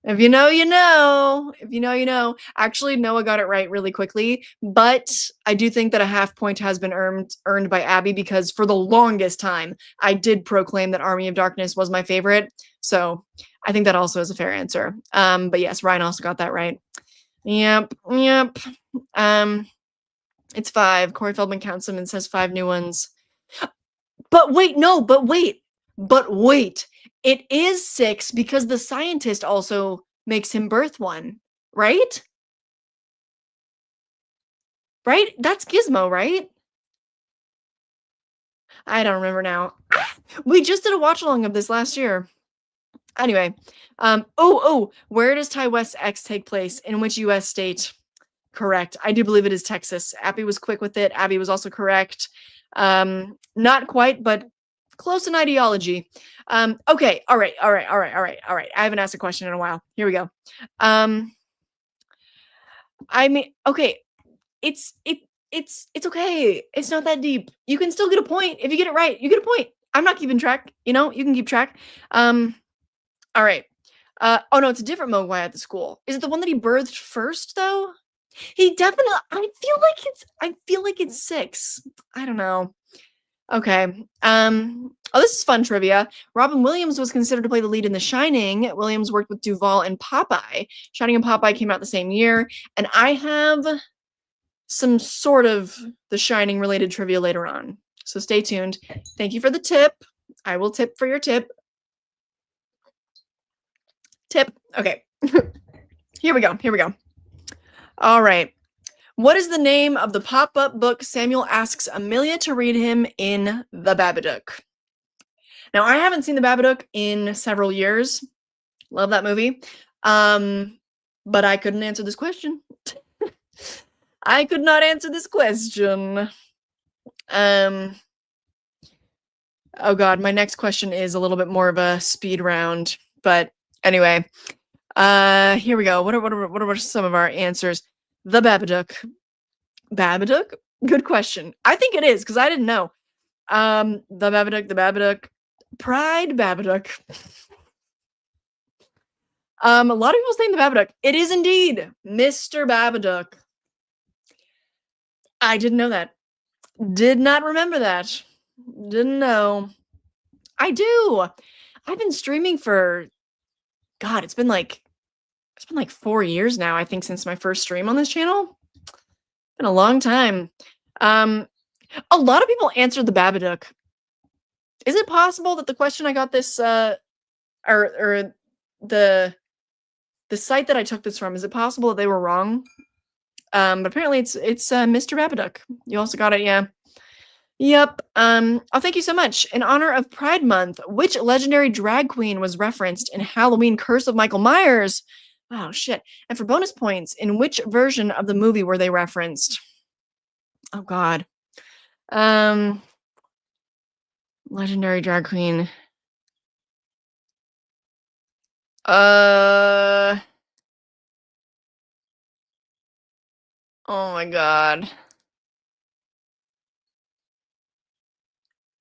If you know, you know. If you know, you know. Actually, Noah got it right really quickly, but I do think that a half point has been earned by Abby because for the longest time, I did proclaim that Army of Darkness was my favorite. So I think that also is a fair answer. But yes, Ryan also got that right. Yep. It's 5. Corey Feldman counts them and says 5 new ones. But wait. It is 6 because the scientist also makes him birth one, right? Right? That's Gizmo, right? I don't remember now. We just did a watch along of this last year. Anyway, where does Ty West's X take place? In which US state? Correct. I do believe it is Texas. Abby was quick with it. Abby was also correct. Not quite, but close in ideology. Okay. All right. I haven't asked a question in a while. Here we go. I mean, okay. It's okay. It's not that deep. You can still get a point. If you get it right, you get a point. I'm not keeping track. You know, you can keep track. All right. Oh no, it's a different Mogwai at the school. Is it the one that he birthed first though? He definitely, I feel like it's 6. I don't know. Okay. This is fun trivia. Robin Williams was considered to play the lead in The Shining. Williams worked with Duvall in Popeye. Shining and Popeye came out the same year, and I have some sort of The Shining related trivia later on. So stay tuned. Thank you for the tip. I will tip for your tip. Okay. Here we go. All right. What is the name of the pop-up book Samuel asks Amelia to read him in The Babadook? Now, I haven't seen The Babadook in several years. Love that movie. But I couldn't answer this question. I could not answer this question. Oh God, my next question is a little bit more of a speed round. But anyway, here we go. What are some of our answers? The Babadook. Babadook? Good question. I think it is because I didn't know. The Babadook. Pride Babadook. A lot of people saying the Babadook. It is indeed Mr. Babadook. I didn't know that. Did not remember that. Didn't know. I do. I've been streaming for, God, it's been like It's been like 4 years now, I think, since my first stream on this channel. Been a long time. A lot of people answered the Babadook. Is it possible that the question I got this, or the site that I took this from, is it possible that they were wrong? But apparently it's Mr. Babadook. You also got it, yeah. Yep. Oh, thank you so much. In honor of Pride Month, which legendary drag queen was referenced in Halloween Curse of Michael Myers? Oh, shit. And for bonus points, in which version of the movie were they referenced? Oh, God. Legendary drag queen. Oh my God.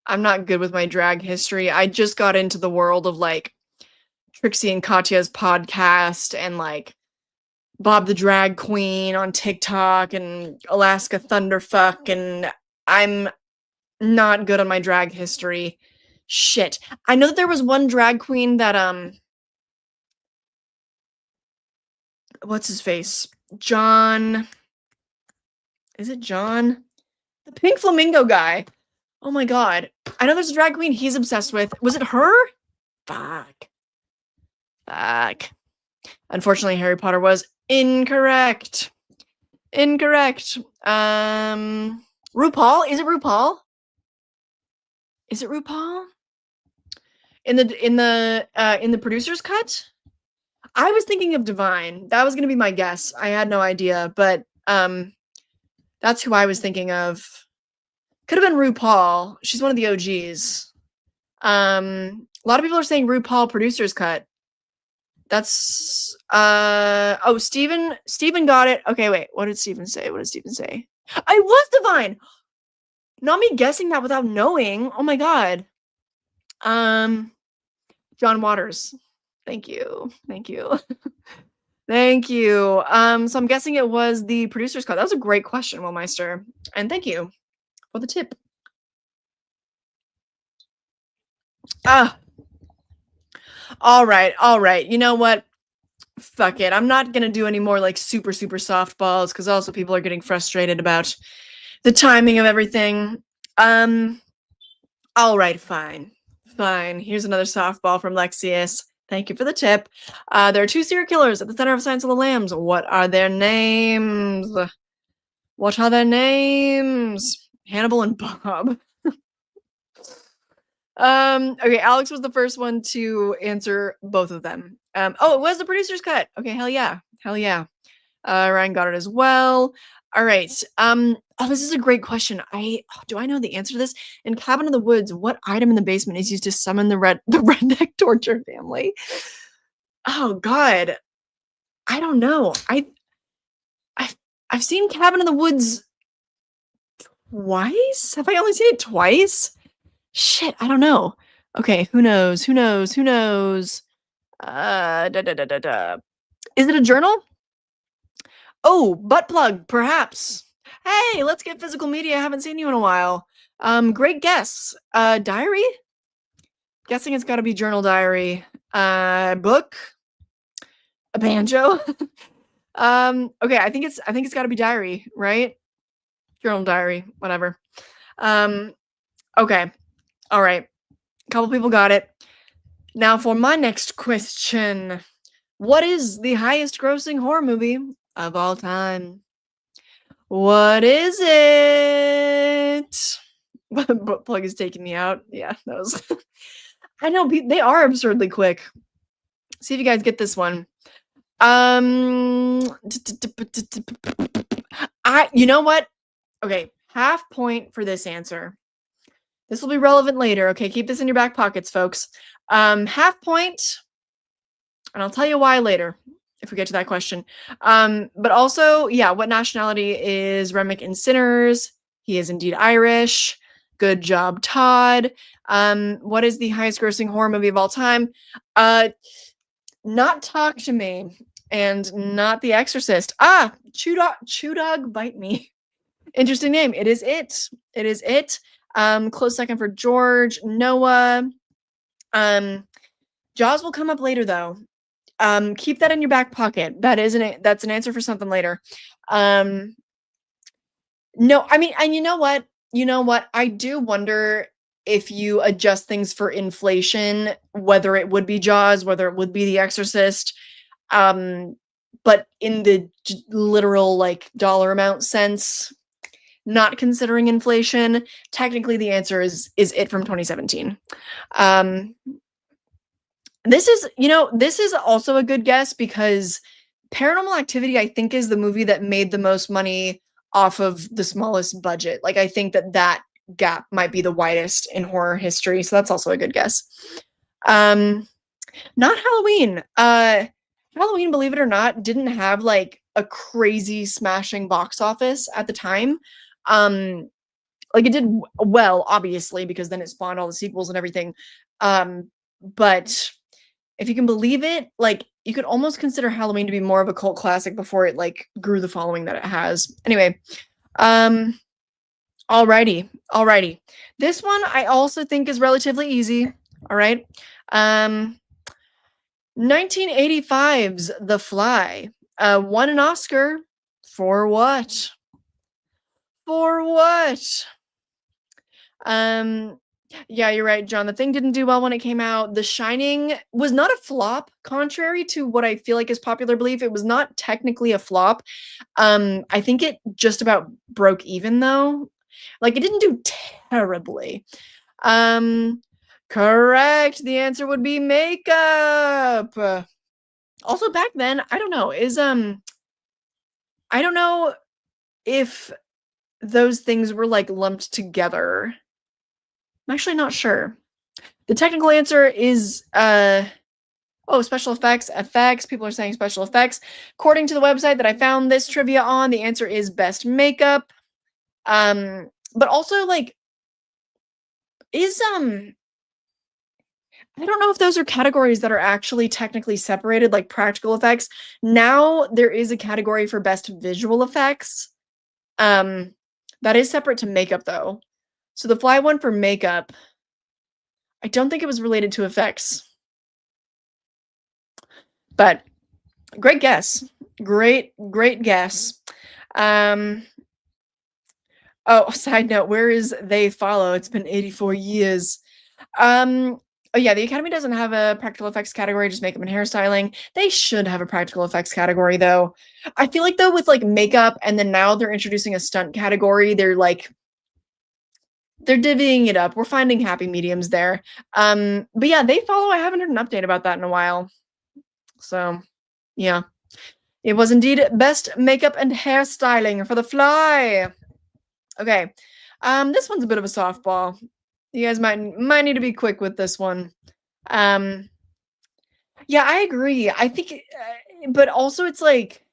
I'm not good with my drag history. I just got into the world of like Trixie and Katya's podcast and like Bob the Drag Queen on TikTok and Alaska Thunderfuck, and I'm not good on my drag history. Shit. I know that there was one drag queen that what's his face? John. Is it John? The pink flamingo guy. Oh my God. I know there's a drag queen he's obsessed with. Was it her? Fuck. Unfortunately, Harry Potter was incorrect. RuPaul? Is it RuPaul? Is it RuPaul? In the producer's cut? I was thinking of Divine. That was gonna be my guess. I had no idea, but that's who I was thinking of. Could have been RuPaul. She's one of the OGs. A lot of people are saying RuPaul producer's cut. That's oh, Steven got it. Okay, wait. What did Steven say? I was Divine. Not me guessing that without knowing. Oh my God. John Waters. Thank you. Thank you. So I'm guessing it was the producer's cut. That was a great question, Willmeister. And thank you for the tip. All right. You know what? Fuck it. I'm not gonna do any more like super softballs because also people are getting frustrated about the timing of everything. All right, fine. Here's another softball from Lexius. Thank you for the tip. There are 2 serial killers at the center of Silence of the Lambs. What are their names? Hannibal and Bob. Okay, Alex was the first one to answer both of them. Oh, it was the producer's cut. Okay, hell yeah. Ryan got it as well. All right. Oh, this is a great question. Do I know the answer to this? In Cabin in the Woods, what item in the basement is used to summon the redneck torture family? Oh God, I don't know. I've seen Cabin in the Woods twice. Have I only seen it twice? Shit, I don't know. Okay, who knows? Is it a journal? Oh, butt plug, perhaps. Hey, let's get physical media. I haven't seen you in a while. Great guess. Diary? Guessing it's gotta be journal diary. Book? A banjo? Okay, I think it's gotta be diary, right? Journal diary, whatever. Okay. All right. A couple people got it. Now for my next question. What is the highest grossing horror movie of all time? What is it? Butt plug is taking me out. Yeah, that was. I know they are absurdly quick. See if you guys get this one. You know what? Okay, half point for this answer. This will be relevant later. Okay, keep this in your back pockets, folks. Half point, and I'll tell you why later if we get to that question. But also, yeah, what nationality is Remick in Sinners? He is indeed Irish. Good job, Todd. What is the highest grossing horror movie of all time? Not Talk to Me and not The Exorcist. Chew Dog Bite Me. Interesting name. It is it. Close second for George. Noah. Jaws will come up later though. Keep that in your back pocket. That's an answer for something later. No, I mean, and you know what? You know what? I do wonder if you adjust things for inflation, whether it would be Jaws, whether it would be The Exorcist. But in the literal like dollar amount sense, not considering inflation, technically the answer is It from 2017. This is also a good guess because Paranormal Activity, I think, is the movie that made the most money off of the smallest budget. Like, I think that gap might be the widest in horror history, so that's also a good guess. Not Halloween. Halloween, believe it or not, didn't have like a crazy smashing box office at the time. Like it did well, obviously, because then it spawned all the sequels and everything. But if you can believe it, like you could almost consider Halloween to be more of a cult classic before it like grew the following that it has. Anyway, alrighty. This one I also think is relatively easy. All right. 1985's The Fly won an Oscar for what? For what? Yeah, you're right, John. The Thing didn't do well when it came out. The Shining was not a flop, contrary to what I feel like is popular belief. It was not technically a flop. I think it just about broke even though. Like it didn't do terribly. Correct. The answer would be makeup. Also back then, I don't know, I don't know if those things were like lumped together. I'm actually not sure. The technical answer is special effects. People are saying special effects. According to the website that I found this trivia on, the answer is best makeup. But also like I don't know if those are categories that are actually technically separated, like practical effects. Now there is a category for best visual effects. That is separate to makeup though. So The Fly won for makeup. I don't think it was related to effects. But great guess. Great guess. Side note, where is They Follow? It's been 84 years. Oh yeah, the Academy doesn't have a practical effects category, just makeup and hairstyling. They should have a practical effects category though. I feel like though with like makeup and then now they're introducing a stunt category, they're divvying it up. We're finding happy mediums there. But yeah, They Follow. I haven't heard an update about that in a while. So yeah. It was indeed best makeup and hairstyling for The Fly. Okay. This one's a bit of a softball. You guys might need to be quick with this one. Yeah, I agree. I think, but also it's like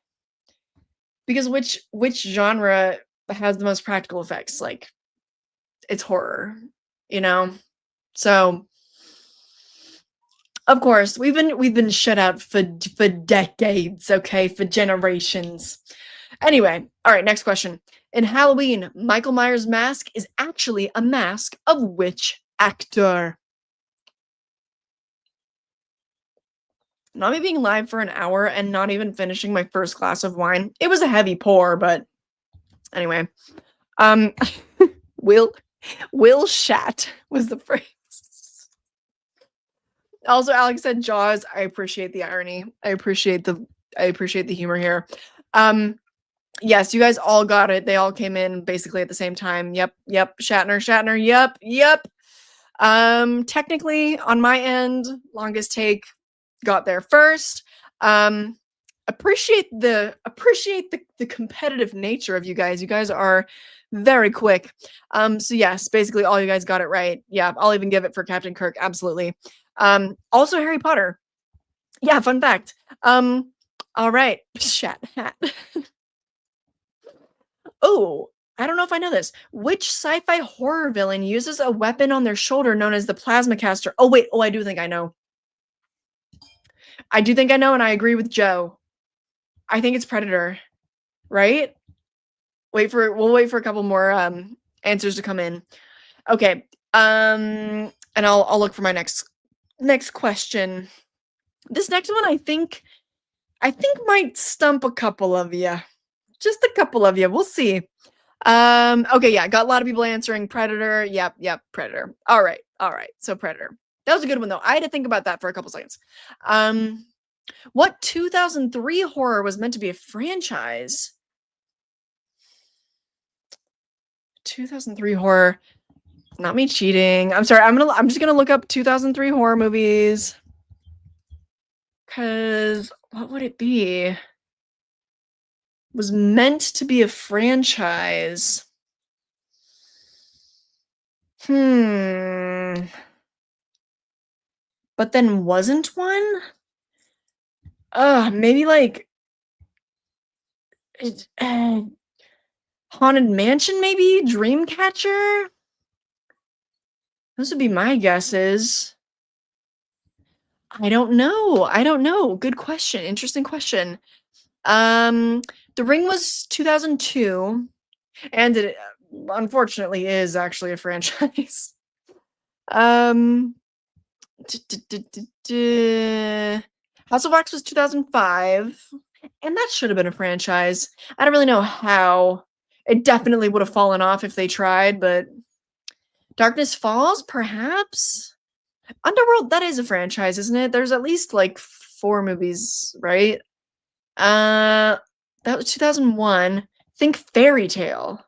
because which genre has the most practical effects? Like, it's horror, you know. So, of course, we've been shut out for decades. Okay, for generations. Anyway, all right. Next question. In Halloween, Michael Myers' mask is actually a mask of which actor? Not me being live for an hour and not even finishing my first glass of wine. It was a heavy pour, but anyway. Will Shat was the phrase. Also, Alex said Jaws. I appreciate the irony. I appreciate the humor here. Yes, you guys all got it. They all came in basically at the same time. Yep. Shatner. Yep. Technically on my end, longest take got there first. Appreciate the competitive nature of you guys. You guys are very quick. So yes, basically all you guys got it right. Yeah, I'll even give it for Captain Kirk. Absolutely. Also Harry Potter. Yeah, fun fact. All right. Shat hat. Oh, I don't know if I know this. Which sci-fi horror villain uses a weapon on their shoulder known as the plasma caster? Oh, wait. Oh, I do think I know. I do think I know, and I agree with Joe. I think it's Predator, right? We'll wait for a couple more answers to come in. Okay. And I'll look for my next question. This next one, I think might stump a couple of you. Just a couple of you. We'll see. Okay, yeah, got a lot of people answering Predator. Yep, Predator. All right. So Predator. That was a good one though. I had to think about that for a couple seconds. What 2003 horror was meant to be a franchise? 2003 horror. Not me cheating. I'm sorry. I'm just gonna look up 2003 horror movies. Cause what would it be? Was meant to be a franchise. But then wasn't one? Maybe like Haunted Mansion, maybe? Dreamcatcher? Those would be my guesses. I don't know. Good question. Interesting question. The Ring was 2002, and it unfortunately is actually a franchise. House of Wax was 2005, and that should have been a franchise. I don't really know how. It definitely would have fallen off if they tried, but Darkness Falls, perhaps? Underworld, that is a franchise, isn't it? There's at least like 4 movies, right? That was 2001. Think Fairy Tale.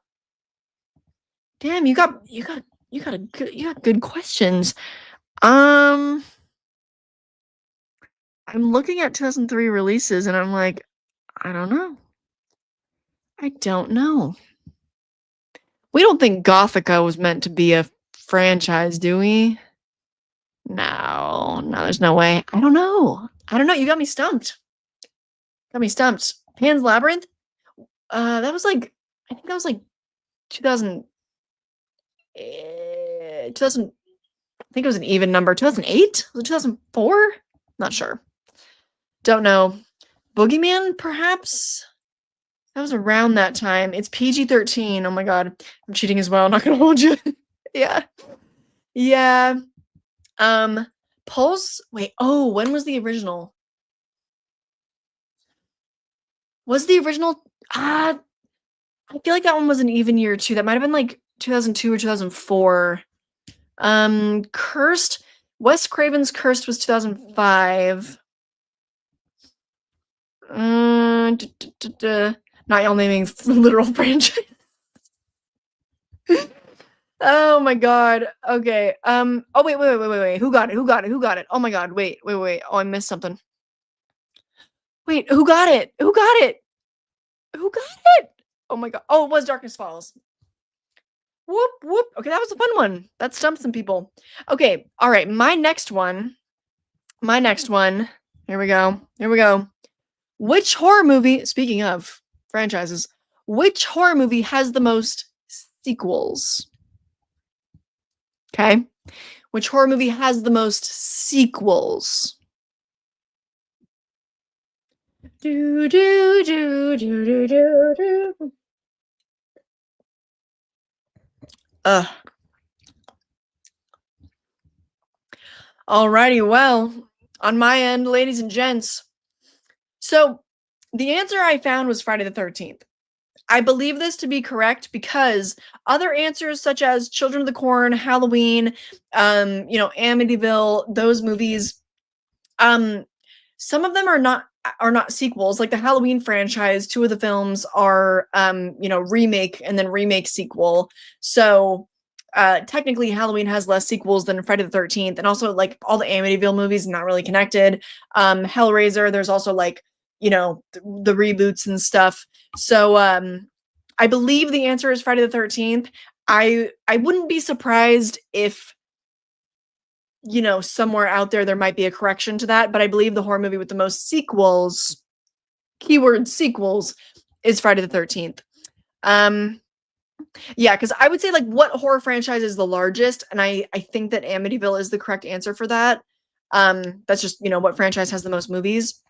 Damn, you got good questions. I'm looking at 2003 releases and I'm like, I don't know. We don't think Gothica was meant to be a franchise, do we? No, there's no way. I don't know. You got me stumped. Pan's Labyrinth? That was like, I think that was like 2000, 2000, I think it was an even number. 2008? Was it 2004? Not sure. Don't know. Boogeyman, perhaps? That was around that time. It's PG-13. Oh my god. I'm cheating as well. I'm not gonna hold you. Yeah. Pulse. Wait. Oh, when was the original? Was the original? I feel like that one was an even year too. That might have been like 2002 or 2004. Cursed. Wes Craven's Cursed was 2005. Not y'all naming literal franchise. Oh my god. Okay. Oh wait. Who got it? Oh my god. Wait. Oh, I missed something. Wait, who got it? Oh my god. Oh, it was Darkness Falls. Whoop. Okay, that was a fun one. That stumped some people. Okay. All right. My next one. Here we go. Which horror movie, speaking of franchises, which horror movie has the most sequels? Okay. Which horror movie has the most sequels? Do. Alrighty, well, on my end, ladies and gents. So, the answer I found was Friday the 13th. I believe this to be correct because answers such as Children of the Corn, Halloween, Amityville, those movies, some of them are not sequels. Like the Halloween franchise, 2 of the films are remake and then remake sequel. So technically Halloween has less sequels than Friday the 13th, and also like all the Amityville movies not really connected. Hellraiser, there's also like the reboots and stuff. So I believe the answer is Friday the 13th. I wouldn't be surprised if somewhere out there might be a correction to that, but I believe the horror movie with the most sequels, keyword sequels, is Friday the 13th. Yeah, because I would say like what horror franchise is the largest, and I think that Amityville is the correct answer for that. That's just what franchise has the most movies.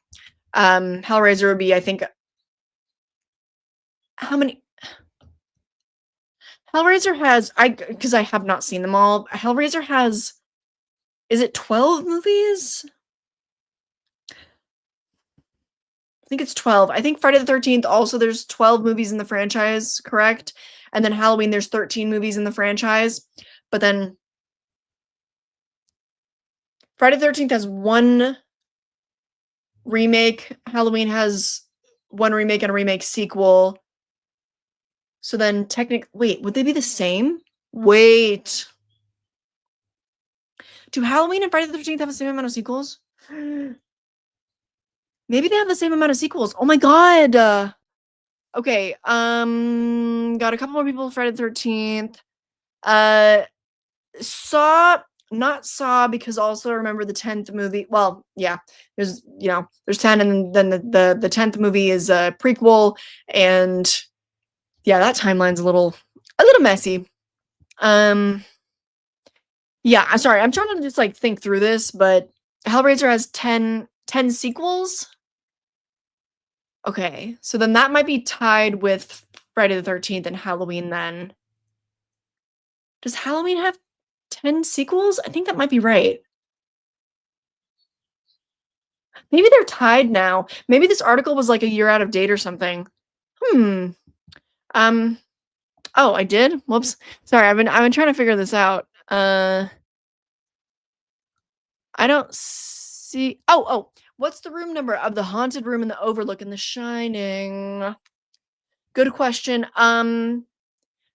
Hellraiser would be, I think, how many? Hellraiser has, because I have not seen them all. Hellraiser has, is it 12 movies? think it's 12. I think Friday the 13th also there's 12 movies in the franchise, correct? And then Halloween there's 13 movies in the franchise. But then Friday the 13th has one remake. Halloween has one remake and a remake sequel. So then wait, would they be the same? Wait. Do Halloween and Friday the 13th have the same amount of sequels? Maybe they have the same amount of sequels. Oh my god. Okay. Got a couple more people. Friday the 13th. Saw, not Saw, because also remember the 10th movie. Well, yeah, there's 10, and then the 10th movie is a prequel, and yeah, that timeline's a little messy. Yeah, I'm sorry. I'm trying to just like think through this, but Hellraiser has 10 sequels. Okay, so then that might be tied with Friday the 13th and Halloween then. Does Halloween have 10 sequels? I think that might be right. Maybe they're tied now. Maybe this article was like a year out of date or something. Oh, I did? Whoops. Sorry, I've been trying to figure this out. I don't see. Oh, what's the room number of the haunted room in the Overlook in The Shining? Good question.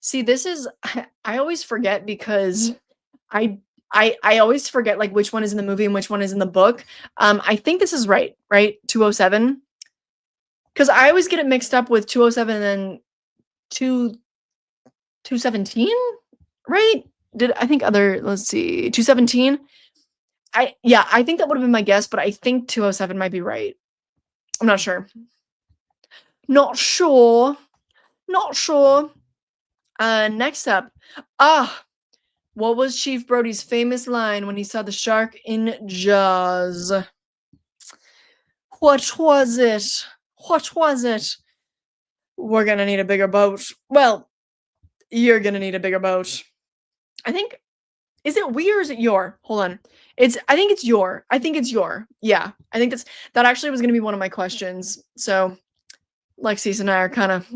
See, this is I always forget because I always forget like which one is in the movie and which one is in the book. I think this is right? 207. Because I always get it mixed up with 207 and then 217, right? Let's see, 217. I think that would have been my guess, but I think 207 might be right. I'm not sure. Not sure. Next up. What was Chief Brody's famous line when he saw the shark in Jaws? What was it? We're gonna need a bigger boat. Well, you're gonna need a bigger boat. I think, is it we or is it your? Hold on. I think it's your. Yeah. I think that actually was gonna be one of my questions. So Lexis and I are kind of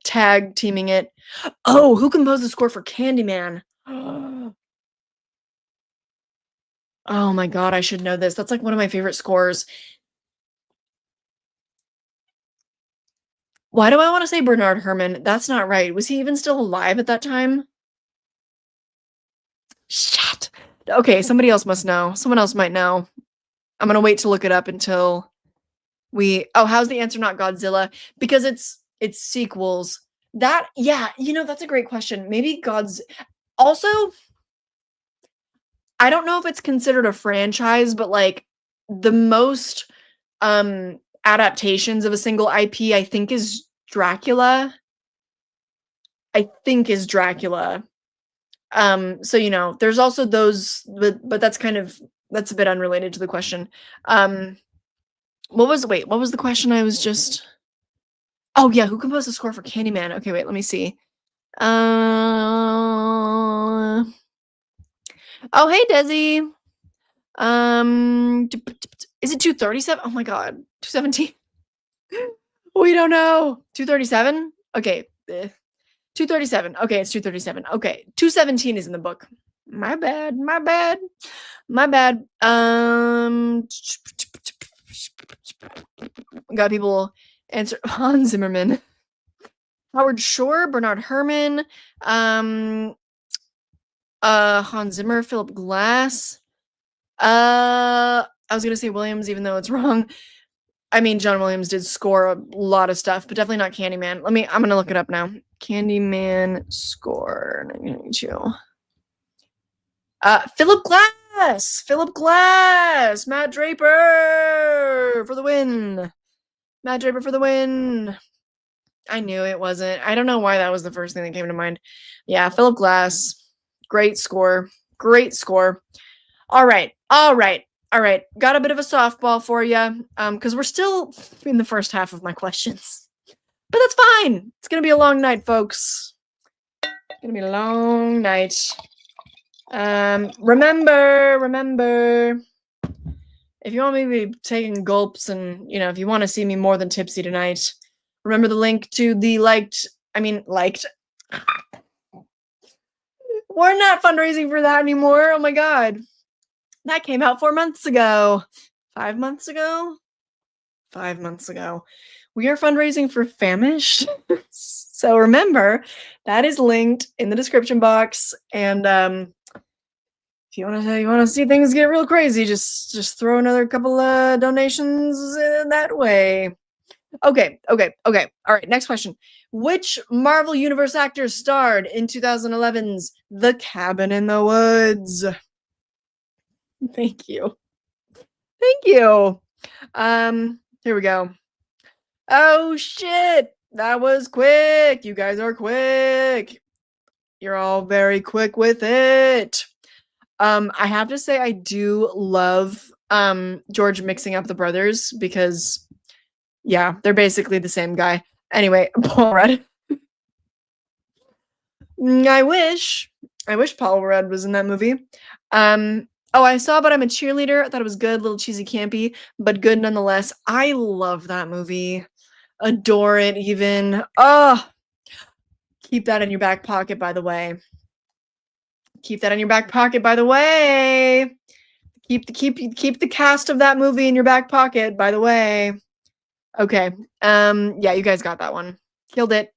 tag teaming it. Oh, who composed the score for Candyman? Oh my god, I should know this. That's like one of my favorite scores. Why do I want to say Bernard Herrmann? That's not right. Was he even still alive at that time? Shit. Okay, somebody else must know. Someone else might know. I'm gonna wait to look it up until how's the answer not Godzilla? Because it's sequels. That's a great question. Maybe also, I don't know if it's considered a franchise, but like the most adaptations of a single IP, I think is Dracula. So there's also those, but that's a bit unrelated to the question. What was the question? I was just, oh yeah, who composed the score for Candyman? Okay, wait, let me see. Oh hey Desi. Is it 237? Oh my god, 217. We don't know. 237? Okay. 237. Okay, it's 237. Okay. 217 is in the book. My bad. Got people answer. Hans Zimmerman. Howard Shore, Bernard Herrmann, Hans Zimmer, Philip Glass. I was gonna say Williams, even though it's wrong. I mean, John Williams did score a lot of stuff, but definitely not Candyman. I'm gonna look it up now. Candyman score 1992. Philip Glass, Matt Draper for the win. I knew it wasn't. I don't know why that was the first thing that came to mind. Yeah, Philip Glass. Great score. All right. Got a bit of a softball for you, because we're still in the first half of my questions. But that's fine. It's going to be a long night, folks. It's going to be a long night. Remember, If you want me to be taking gulps and, if you want to see me more than tipsy tonight, remember the link to the liked. We're not fundraising for that anymore. Oh my God. That came out 4 months ago. 5 months ago? 5 months ago. We are fundraising for Famish. So remember, that is linked in the description box. And if you want to see things get real crazy, just throw another couple donations that way. Okay. All right, next question. Which Marvel Universe actor starred in 2011's The Cabin in the Woods? Thank you. Here we go. Oh shit, that was quick. You guys are quick. You're all very quick with it. I have to say I do love George mixing up the brothers because yeah, they're basically the same guy. Anyway, Paul Rudd. I wish Paul Rudd was in that movie. Oh, I saw But I'm a Cheerleader. I thought it was good, a little cheesy, campy, but good nonetheless. I love that movie. Adore it even. Oh, keep that in your back pocket, by the way. Keep that in your back pocket, by the way. Keep the cast of that movie in your back pocket, by the way. Okay. Yeah, you guys got that one. Killed it.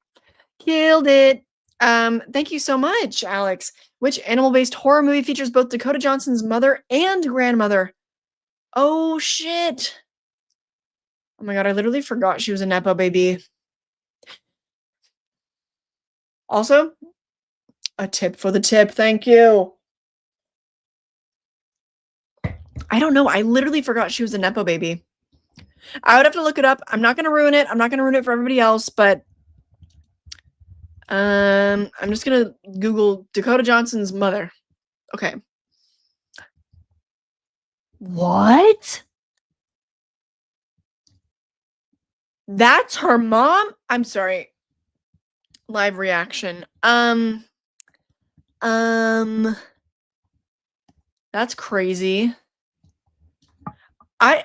Thank you so much, Alex. Which animal-based horror movie features both Dakota Johnson's mother and grandmother? Oh shit. Oh my God, I literally forgot she was a Nepo baby. Also, a tip for the tip. Thank you. I don't know. I literally forgot she was a Nepo baby. I would have to look it up. I'm not going to ruin it. I'm not going to ruin it for everybody else, but I'm just going to Google Dakota Johnson's mother. Okay. What? That's her mom? I'm sorry. Live reaction. That's crazy. I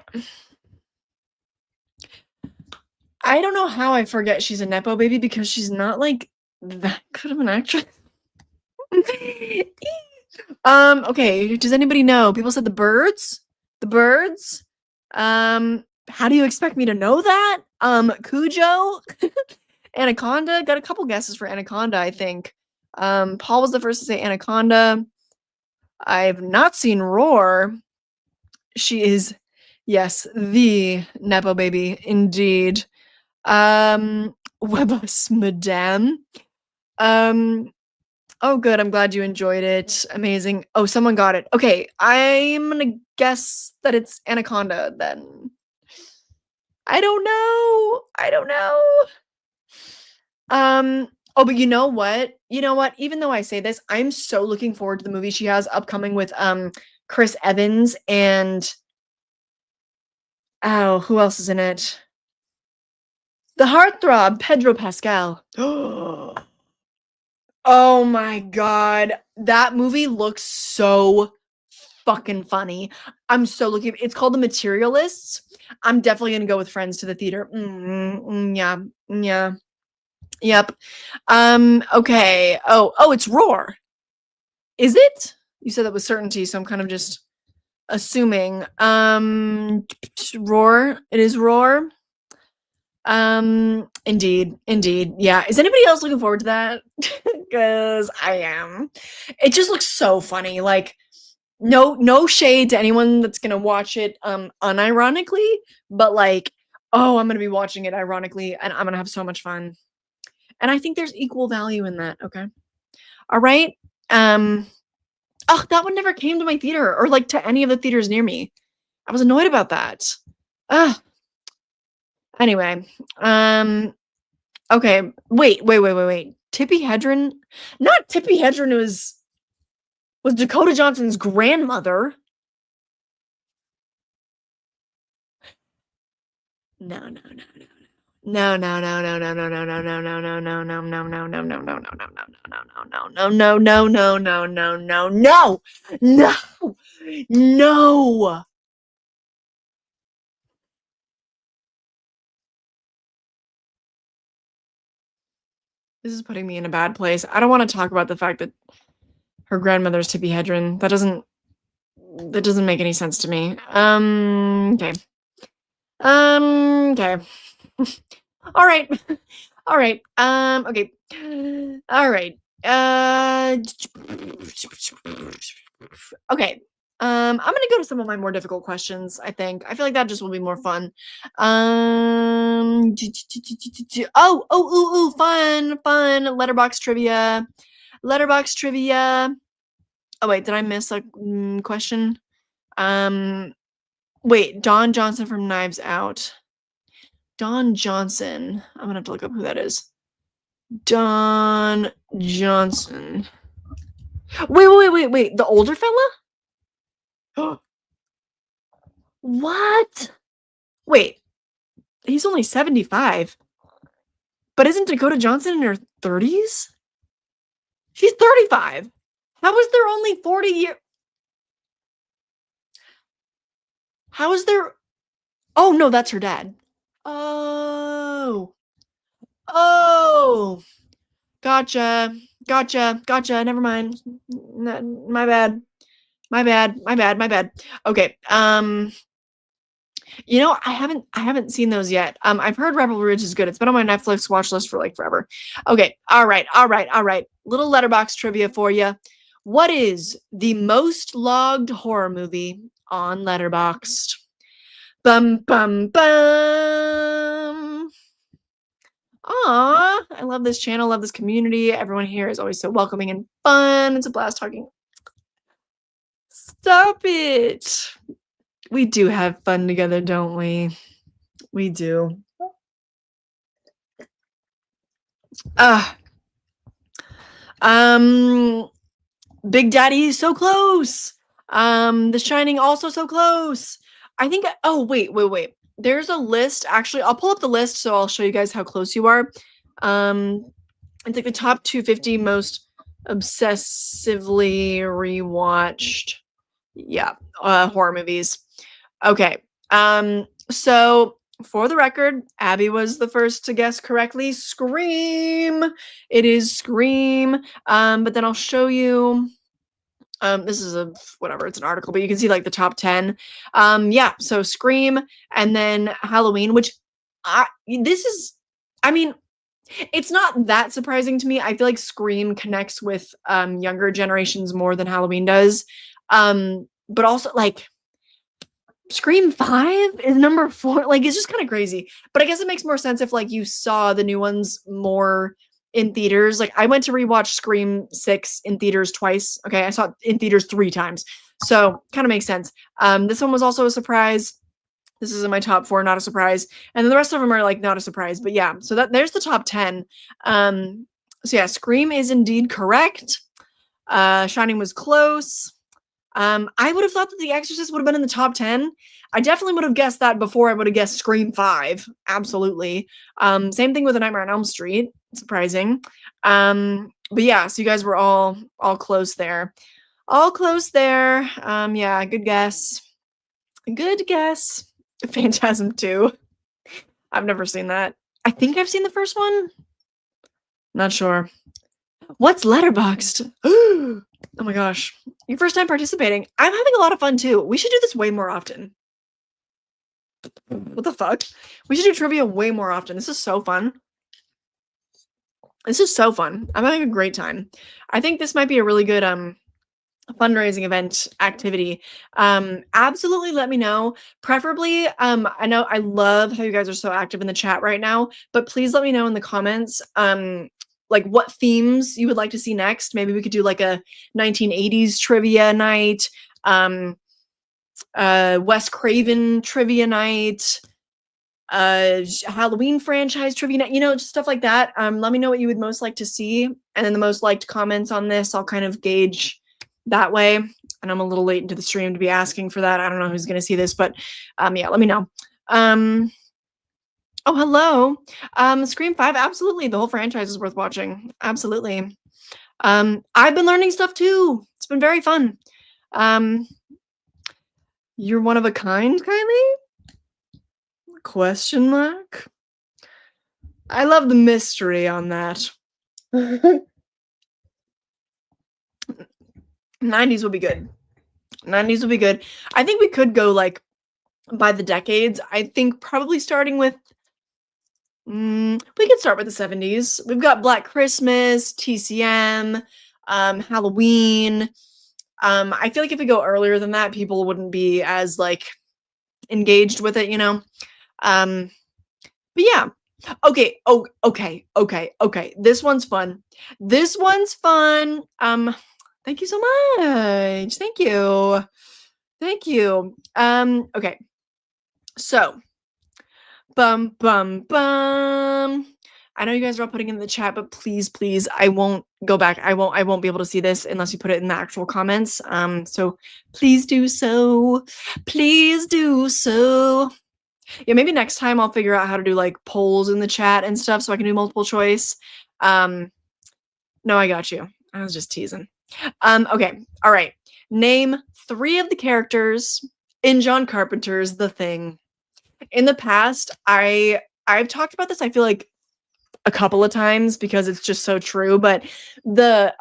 don't know how I forget she's a Nepo baby because she's not like that good of an actress. Okay, does anybody know? People said The Birds? The Birds? How do you expect me to know that? Cujo? Anaconda? Got a couple guesses for Anaconda, I think. Paul was the first to say Anaconda. I've not seen Roar. She is, yes, the Nepo baby, indeed. Webus Madame. Oh, good. I'm glad you enjoyed it. Amazing. Oh, someone got it. Okay, I'm gonna guess that it's Anaconda then. I don't know. Oh, but you know what? Even though I say this, I'm so looking forward to the movie she has upcoming with Chris Evans and who else is in it? The heartthrob, Pedro Pascal. Oh my God. That movie looks so fucking funny. I'm so looking. It's called The Materialists. I'm definitely gonna go with friends to the theater. Yeah. Yep. Okay. Oh, it's Roar. Is it? You said that with certainty, so I'm kind of just assuming. Roar. It is Roar. Indeed. Yeah. Is anybody else looking forward to that? Because I am. It just looks so funny. Like, no shade to anyone that's gonna watch it unironically, but like, oh, I'm gonna be watching it ironically, and I'm gonna have so much fun. And I think there's equal value in that. Okay. All right. Oh, that one never came to my theater or like to any of the theaters near me. I was annoyed about that. Ugh. Anyway, okay. Wait. Tippi Hedren? Not Tippi Hedren was Dakota Johnson's grandmother. No. This is putting me in a bad place. I don't want to talk about the fact that her grandmother's Tippi Hedren. That doesn't make any sense to me. Okay. Okay. All right. All right. Okay. All right. Okay. I'm gonna go to some of my more difficult questions, I think. I feel like that just will be more fun. Ooh, fun. Letterbox trivia. Letterbox trivia. Oh, wait, did I miss a question? Wait, Don Johnson from Knives Out. Don Johnson. I'm gonna have to look up who that is. Don Johnson. Wait. The older fella? What? Wait, he's only 75. But isn't Dakota Johnson in her 30s? She's 35. How is there only 40 years? How is there? Oh, no, that's her dad. Oh. Oh. Gotcha. Never mind. My bad. Okay. You know, I haven't seen those yet. I've heard Rebel Ridge is good. It's been on my Netflix watch list for like forever. Okay. All right. Little Letterboxd trivia for you. What is the most logged horror movie on Letterboxd? Bum bum bum. Aw, I love this channel, love this community. Everyone here is always so welcoming and fun. It's a blast talking. Stop it. We do have fun together, don't we? We do. Big Daddy so close. The Shining also so close. I think wait. There's a list. Actually, I'll pull up the list so I'll show you guys how close you are. It's like the top 250 most obsessively rewatched horror movies. Okay. So for the record, Abby was the first to guess correctly. Scream. It is Scream. But then I'll show you. This is it's an article, but you can see like the top 10. So Scream and then Halloween, which it's not that surprising to me. I feel like Scream connects with younger generations more than Halloween does. But also like Scream 5 is number 4. Like, it's just kind of crazy. But I guess it makes more sense if like you saw the new ones more in theaters. Like, I went to rewatch Scream 6 in theaters twice. Okay, I saw it in theaters 3 times. So kind of makes sense. This one was also a surprise. This is in my top 4, not a surprise. And then the rest of them are like not a surprise. But yeah, so there's the top 10. So yeah, Scream is indeed correct. Shining was close. I would have thought that The Exorcist would have been in the top 10. I definitely would have guessed that before I would have guessed Scream 5. Absolutely. Same thing with A Nightmare on Elm Street. Surprising. But yeah, so you guys were all close there. All close there. Yeah, good guess. Good guess. Phantasm 2. I've never seen that. I think I've seen the first one. Not sure. What's Letterboxd? Oh my gosh. Your first time participating. I'm having a lot of fun too. We should do this way more often. What the fuck? We should do trivia way more often. This is so fun. This is so fun. I'm having a great time. I think this might be a really good fundraising event activity. Absolutely let me know. Preferably, I know I love how you guys are so active in the chat right now, but please let me know in the comments like what themes you would like to see next. Maybe we could do like a 1980s trivia night, Wes Craven trivia night, Halloween franchise trivia night, just stuff like that. Let me know what you would most like to see, and then the most liked comments on this I'll kind of gauge that way. And I'm a little late into the stream to be asking for that. I don't know who's going to see this, but yeah, let me know. Oh, hello. Scream 5, absolutely. The whole franchise is worth watching. Absolutely. I've been learning stuff too. It's been very fun. You're one of a kind, Kylie? Question mark? I love the mystery on that. '90s will be good. '90s will be good. I think we could go, like, by the decades. I think probably starting with we could start with the '70s. We've got Black Christmas, TCM, Halloween. I feel like if we go earlier than that, people wouldn't be as, like, engaged with it, you know? Um, but yeah. Okay. Oh, okay. Okay. Okay. This one's fun. This one's fun. Thank you so much. Thank you. Thank you. Okay. So, bum bum bum. I know you guys are all putting it in the chat, but please, please, I won't go back. I won't be able to see this unless you put it in the actual comments. So please do so. Please do so. Yeah, maybe next time I'll figure out how to do like polls in the chat and stuff so I can do multiple choice. No, I got you. I was just teasing. Okay. All right. Name 3 of the characters in John Carpenter's The Thing. In the past, I've talked about this, I feel like a couple of times because it's just so true, but the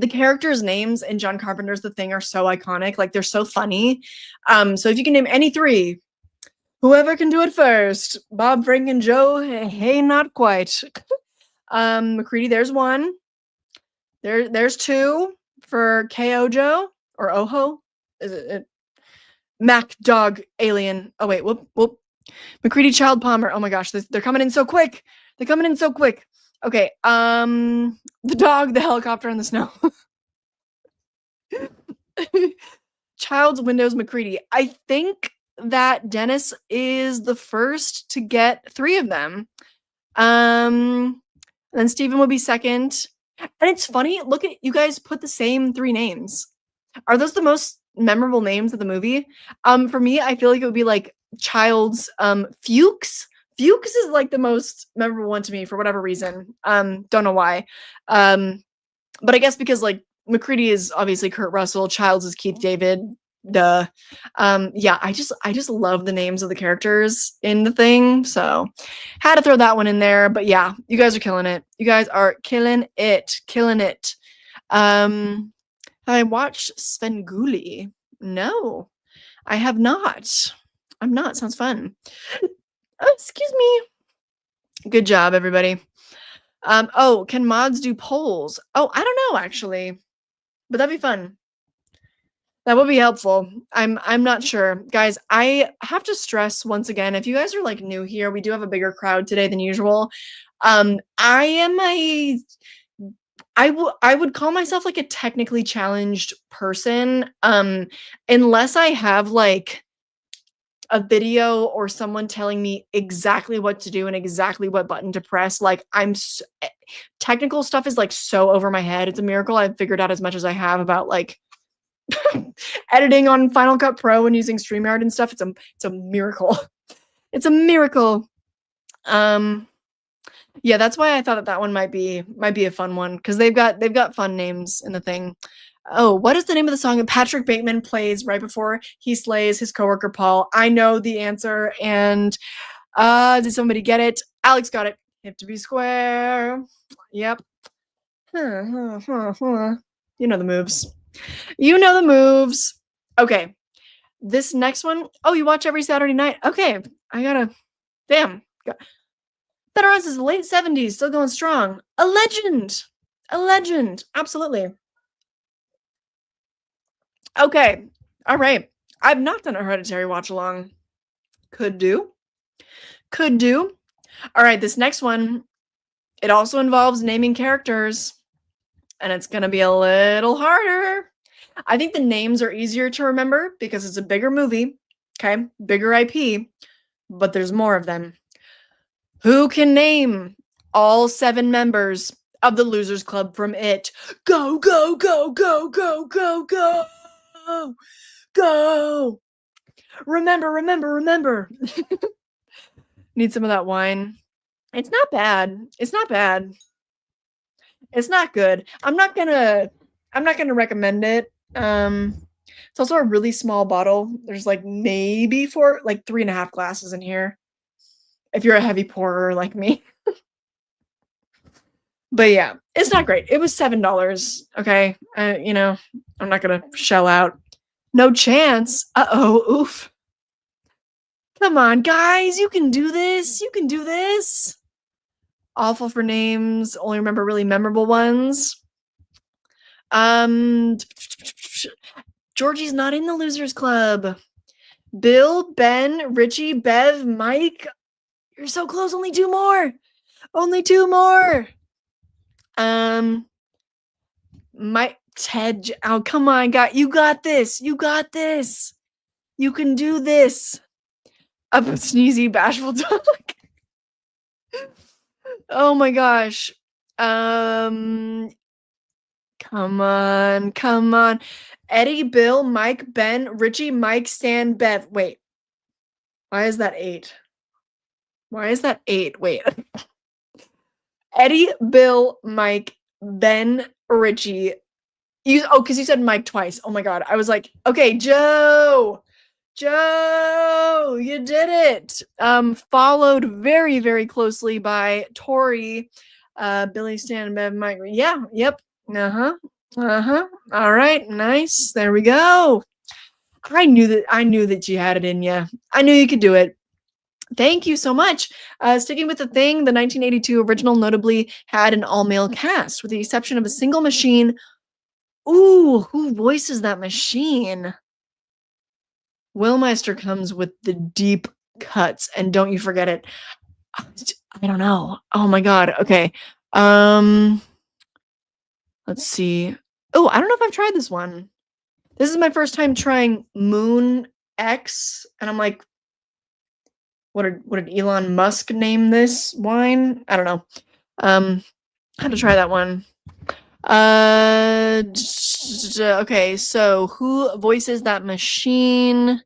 characters' names in John Carpenter's The Thing are so iconic, like they're so funny. So if you can name any 3, whoever can do it first. Bob, Frank, and Joe. Hey, not quite. McCready, there's 1. There's 2 for KO Joe or Oho. Is it Mac Dog Alien? Oh wait, whoop. McCready Child Palmer. Oh my gosh, they're coming in so quick. They're coming in so quick. Okay. The dog, the helicopter, and the snow. Child's Windows McCready. I think that Dennis is the first to get 3 of them. Then Steven would be second. And it's funny, look at you guys put the same 3 names. Are those the most memorable names of the movie? For me, I feel like it would be like Child's Fuchs. Fuchs is like the most memorable one to me for whatever reason. Don't know why. But I guess because like McCready is obviously Kurt Russell, Childs is Keith David. Duh. Yeah, I just love the names of the characters in The Thing, so had to throw that one in there. But yeah, you guys are killing it. You guys are killing it, killing it. Have I watched Svengoolie? No, I have not. I'm not. Sounds fun. Oh, excuse me. Good job, everybody. Oh, can mods do polls? Oh, I don't know actually, but that'd be fun. That would be helpful. I'm not sure. Guys, I have to stress once again, if you guys are like new here, we do have a bigger crowd today than usual. I am I would call myself like a technically challenged person. Unless I have like a video or someone telling me exactly what to do and exactly what button to press. Like technical stuff is like so over my head. It's a miracle I've figured out as much as I have about like editing on Final Cut Pro and using StreamYard and stuff. It's a miracle. It's a miracle. Yeah, that's why I thought that one might be a fun one because they've got fun names in The Thing. Oh, what is the name of the song that Patrick Bateman plays right before he slays his coworker Paul? I know the answer, and did somebody get it? Alex got it. Hip to be square. Yep. You know the moves. You know the moves. Okay. This next one. Oh, you watch every Saturday night. Okay. I gotta. Damn. Better Odds is the late 70s, still going strong. A legend. A legend. Absolutely. Okay. All right. I've not done a Hereditary watch along. Could do. Could do. All right. This next one, it also involves naming characters, and it's going to be a little harder. I think the names are easier to remember because it's a bigger movie. Okay. Bigger IP, but there's more of them. Who can name all 7 members of the Losers Club from It? Go, go, go, go, go, go, go, go. Remember, remember, remember. Need some of that wine. It's not bad. It's not bad. It's not good. I'm not gonna recommend it. It's also a really small bottle. There's like maybe 3.5 glasses in here. If you're a heavy pourer like me. But yeah, it's not great. It was $7. Okay. I'm not going to shell out. No chance. Uh-oh. Oof. Come on, guys. You can do this. You can do this. Awful for names. Only remember really memorable ones. Georgie's not in the Losers Club. Bill, Ben, Richie, Bev, Mike. You're so close. Only two more. Only two more. Mike, Ted. Oh, come on, you got this. You got this. You can do this. Up sneezy, bashful dog. Oh my gosh. Come on, come on. Eddie, Bill, Mike, Ben, Richie, Mike, Stan, Bev. Wait. Why is that 8? Why is that 8? Wait. Eddie, Bill, Mike, Ben, Richie. Because you said Mike twice. Oh my god. I was like, okay, Joe, you did it. Followed very, very closely by Tori, Billy, Stan, Bev, Mike. Yeah, yep. All right, nice. There we go. I knew that you had it in you. I knew you could do it. Thank you so much. Sticking with the thing, the 1982 original notably had an all-male cast, with the exception of a single machine. Ooh, who voices that machine? Will Meister comes with the deep cuts, and don't you forget it. I don't know. Oh my god. Okay. Let's see. Oh, I don't know if I've tried this one. This is my first time trying Moon X, and I'm like, what did Elon Musk name this wine? I don't know. I had to try that one. Okay, so who voices that machine?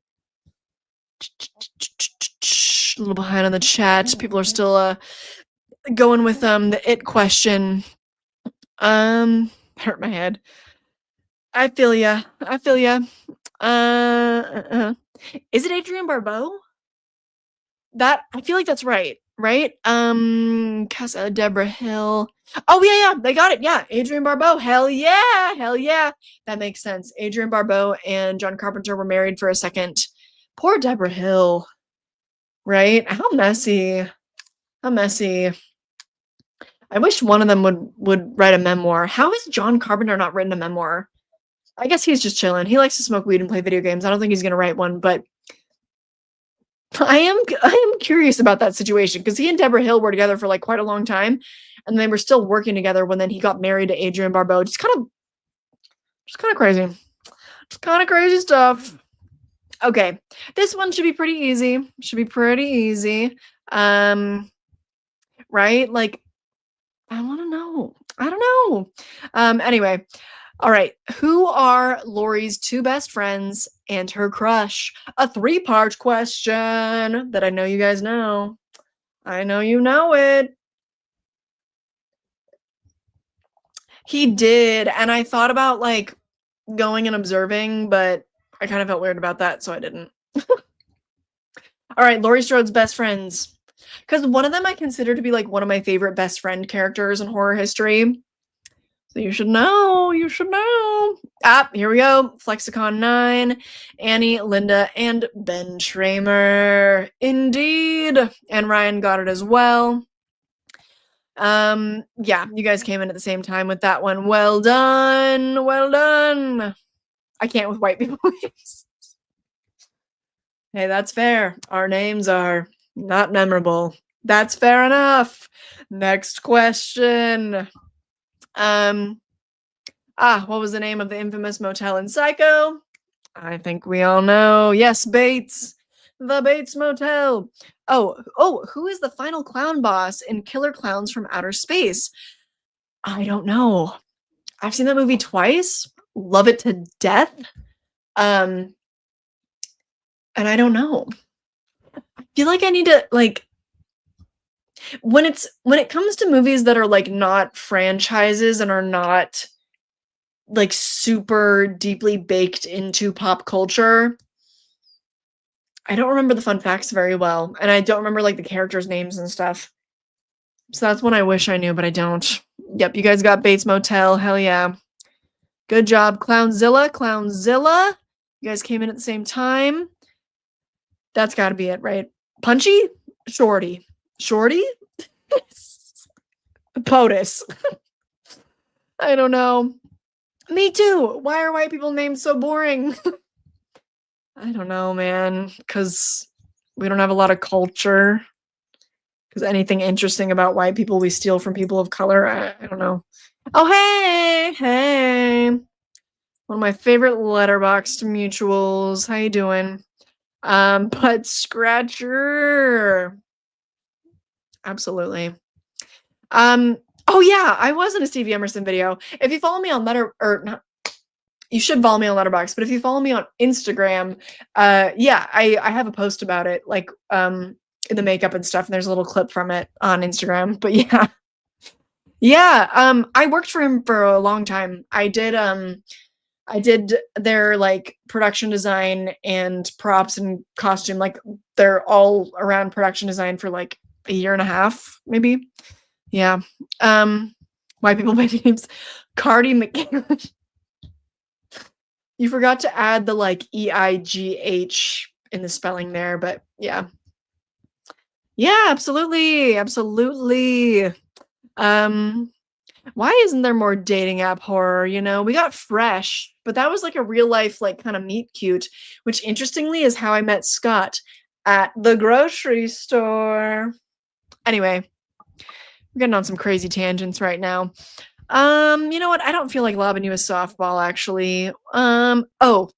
A little behind on the chat. People are still going with the it question. Hurt my head. I feel ya. I feel ya. Is it Adrienne Barbeau? That I feel like that's right. Right? Casa Deborah Hill. Oh yeah, they got it. Yeah, Adrienne Barbeau. Hell yeah, hell yeah. That makes sense. Adrienne Barbeau and John Carpenter were married for a second. Poor Deborah Hill. Right? How messy. How messy. I wish one of them would write a memoir. How has John Carpenter not written a memoir? I guess he's just chilling. He likes to smoke weed and play video games. I don't think he's gonna write one, but I am curious about that situation because he and Deborah Hill were together for like quite a long time, and they were still working together when then he got married to Adrienne Barbeau. Just kind of crazy. Just kind of crazy stuff. Okay, this one should be pretty easy. Right? Like, I want to know. I don't know. Anyway, all right. Who are Lori's two best friends and her crush? A 3-part question that I know you guys know. I know you know it. He did, and I thought about like going and observing, but I kind of felt weird about that, so I didn't. All right, Laurie Strode's best friends. Because one of them I consider to be like one of my favorite best friend characters in horror history. So you should know. You should know. Here we go. Flexicon 9, Annie, Linda, and Ben Schramer. Indeed. And Ryan got it as well. Yeah, you guys came in at the same time with that one. Well done. Well done. I can't with white people names. Hey, that's fair. Our names are not memorable. That's fair enough. Next question. What was the name of the infamous motel in Psycho? I think we all know. Yes, Bates. The Bates Motel. Oh, who is the final clown boss in Killer Clowns from Outer Space? I don't know. I've seen that movie twice. Love it to death. And I don't know. I feel like I need to like when it comes to movies that are like not franchises and are not like super deeply baked into pop culture. I don't remember the fun facts very well, and I don't remember like the characters' names and stuff. So that's one I wish I knew, but I don't. Yep, you guys got Bates Motel. Hell yeah. Good job, Clownzilla. Clownzilla. You guys came in at the same time. That's got to be it, right? Punchy? Shorty. Shorty? POTUS. I don't know. Me too. Why are white people names so boring? I don't know, man. Because we don't have a lot of culture. Because anything interesting about white people we steal from people of color. I don't know. Oh, hey. One of my favorite Letterboxd mutuals. How you doing? But Scratcher. Absolutely. Oh yeah, I was in a Stevie Emerson video. If you follow me on you should follow me on Letterboxd, but if you follow me on Instagram, yeah, I have a post about it, like in the makeup and stuff, and there's a little clip from it on Instagram. But yeah. Yeah, I worked for him for a long time. I did their like production design and props and costume, like they're all around production design for like a year and a half, maybe. Yeah. White people by names. Cardi McCann. You forgot to add the like EIGH in the spelling there, but yeah. Yeah, absolutely. Absolutely. Why isn't there more dating app horror? You know, we got Fresh, but that was like a real life, like kind of meet cute, which interestingly is how I met Scott at the grocery store. Anyway, we're getting on some crazy tangents right now. You know what? I don't feel like lobbing you a softball, actually. Oh,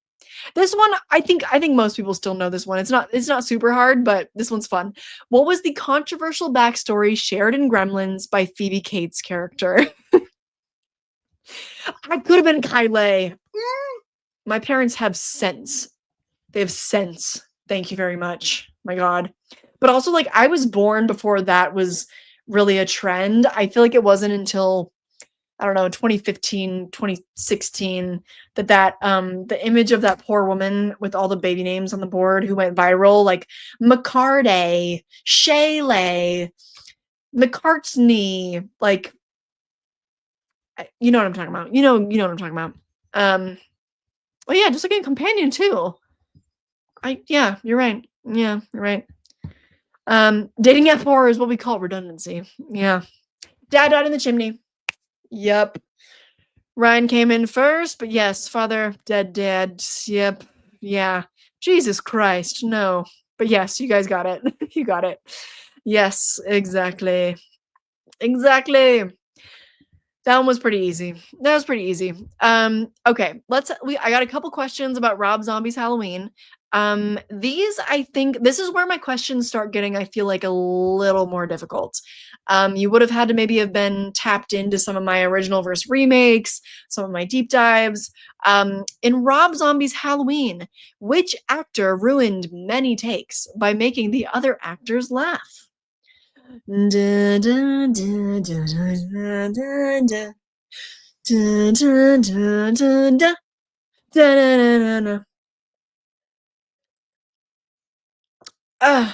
this one, I think most people still know this one. It's not super hard, but this one's fun. What was the controversial backstory shared in Gremlins by Phoebe Cates' character? I could have been Kylie. My parents have sense. They have sense. Thank you very much. My God. But also, like, I was born before that was really a trend. I feel like it wasn't until, I don't know, 2015, 2016 that the image of that poor woman with all the baby names on the board who went viral, like McCarty, Shaylee, McCartney, like, you know what I'm talking about. You know what I'm talking about. Well, yeah, just like a companion too. Yeah, you're right. Yeah, you're right. Dating app horror is what we call redundancy. Yeah. Dad died in the chimney. Yep. Ryan came in first, but yes, father, dead dad. Yep. Yeah. Jesus Christ, no. But yes, you guys got it. You got it. Yes, exactly. Exactly. That one was pretty easy. That was pretty easy. Okay, I got a couple questions about Rob Zombie's Halloween. These, I think this is where my questions start getting, I feel like, a little more difficult. You would have had to maybe have been tapped into some of my original verse remakes, some of my deep dives. In Rob Zombie's Halloween, which actor ruined many takes by making the other actors laugh? Da, da, da, da, da, da, da. Da, da, da, da, da. Da, da, da, da, da.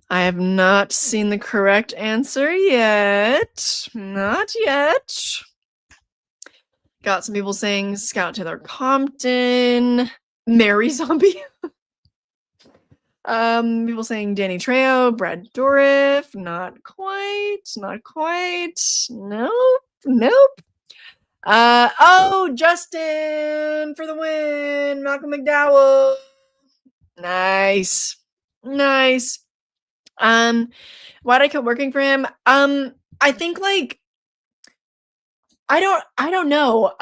I have not seen the correct answer yet. Not yet. Got some people saying Scout Taylor Compton, Mary Zombie. People saying Danny Trejo, Brad Dourif. Not quite. Not quite. Nope. Nope. Oh, Justin for the win. Malcolm McDowell. Nice. Nice. Why'd I keep working for him? I think like I don't know.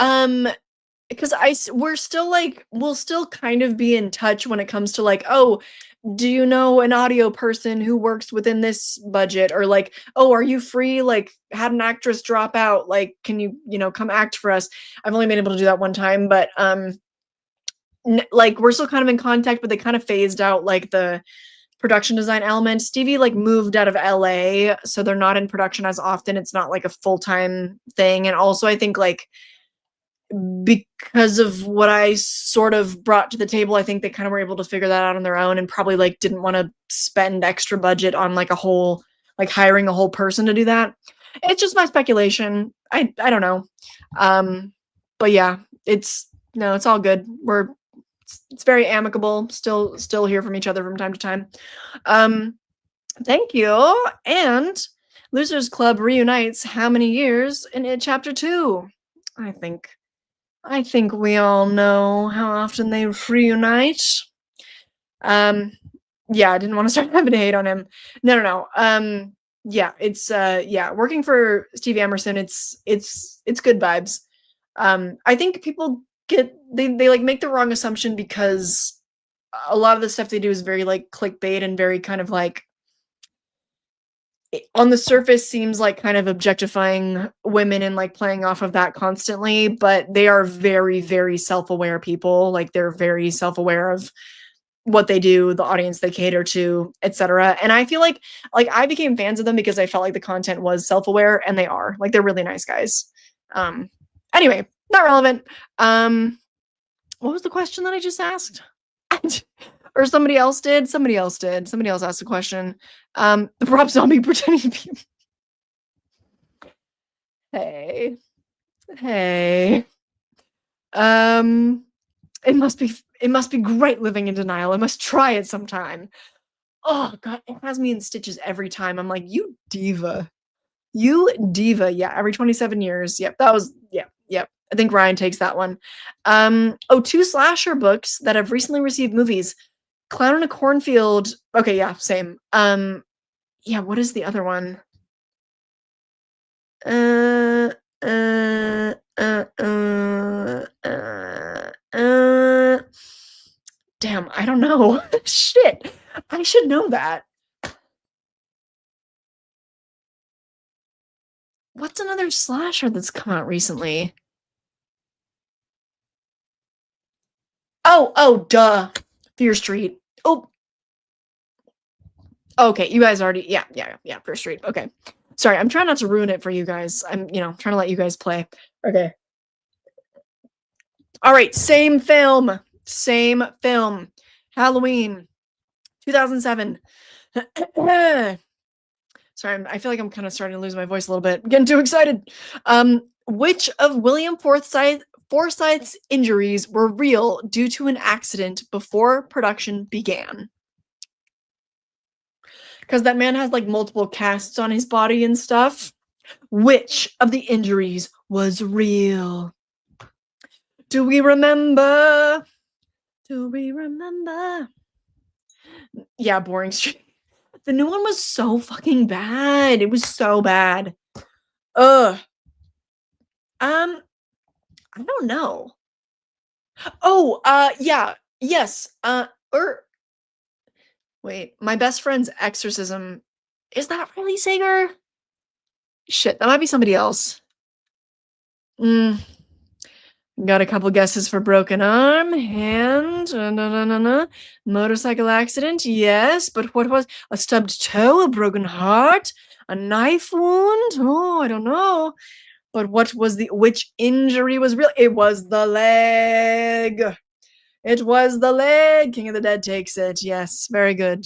Because we'll still kind of be in touch when it comes to like, oh, do you know an audio person who works within this budget? Or like, oh, are you free? Like, had an actress drop out, like, can you come act for us? I've only been able to do that one time, but like we're still kind of in contact, but they kind of phased out like the production design element. Stevie like moved out of LA, so they're not in production as often. It's not like a full-time thing. And also I think like because of what I sort of brought to the table, I think they kind of were able to figure that out on their own and probably like didn't want to spend extra budget on like hiring a whole person to do that. It's just my speculation. I don't know. But yeah, it's no, it's all good. It's very amicable. Still hear from each other from time to time. Um, thank you. And Losers Club reunites how many years in it chapter 2? I think I think we all know how often they reunite. Yeah, I didn't want to start having to hate on him. No. Yeah, it's yeah, working for Steve Emerson, it's good vibes. I think people they like make the wrong assumption because a lot of the stuff they do is very like clickbait and very kind of like on the surface seems like kind of objectifying women and like playing off of that constantly, but they are very, very self-aware people. Like they're very self-aware of what they do, the audience they cater to, etc. And I feel like I became fans of them because I felt like the content was self-aware, and they are. Like they're really nice guys. Um anyway, not relevant. What was the question that I just asked? Or somebody else did? Somebody else did. Somebody else asked a question. The prop zombie pretending to be Hey. Hey. Um it must be great living in denial. I must try it sometime. Oh god, it has me in stitches every time. I'm like, you diva. You diva. Yeah, every 27 years. Yep, that was yep. I think Ryan takes that one. Oh, 2 slasher books that have recently received movies. Clown in a Cornfield. Okay, yeah, same. Yeah, what is the other one? Uh, uh, uh, uh, uh, uh, damn, I don't know. Shit, I should know that. What's another slasher that's come out recently? Duh. Fear Street. Oh, okay. You guys already, yeah. Fear Street. Okay. Sorry, I'm trying not to ruin it for you guys. I'm, trying to let you guys play. Okay. All right. Same film. Same film. Halloween, 2007. Sorry, I feel like I'm kind of starting to lose my voice a little bit. I'm getting too excited. Which of William Forsythe's injuries were real due to an accident before production began? Because that man has like multiple casts on his body and stuff. Which of the injuries was real? Do we remember? Do we remember? Yeah, Boring Street. The new one was so fucking bad. It was so bad. Ugh. I don't know. Oh, yeah. Yes. Wait, My Best Friend's Exorcism. Is that really Sager? Shit, that might be somebody else. Got a couple guesses for broken arm, hand, motorcycle accident, yes, but what was a stubbed toe, a broken heart, a knife wound? Oh, I don't know. But which injury was real? It was the leg. It was the leg. King of the Dead takes it. Yes, very good.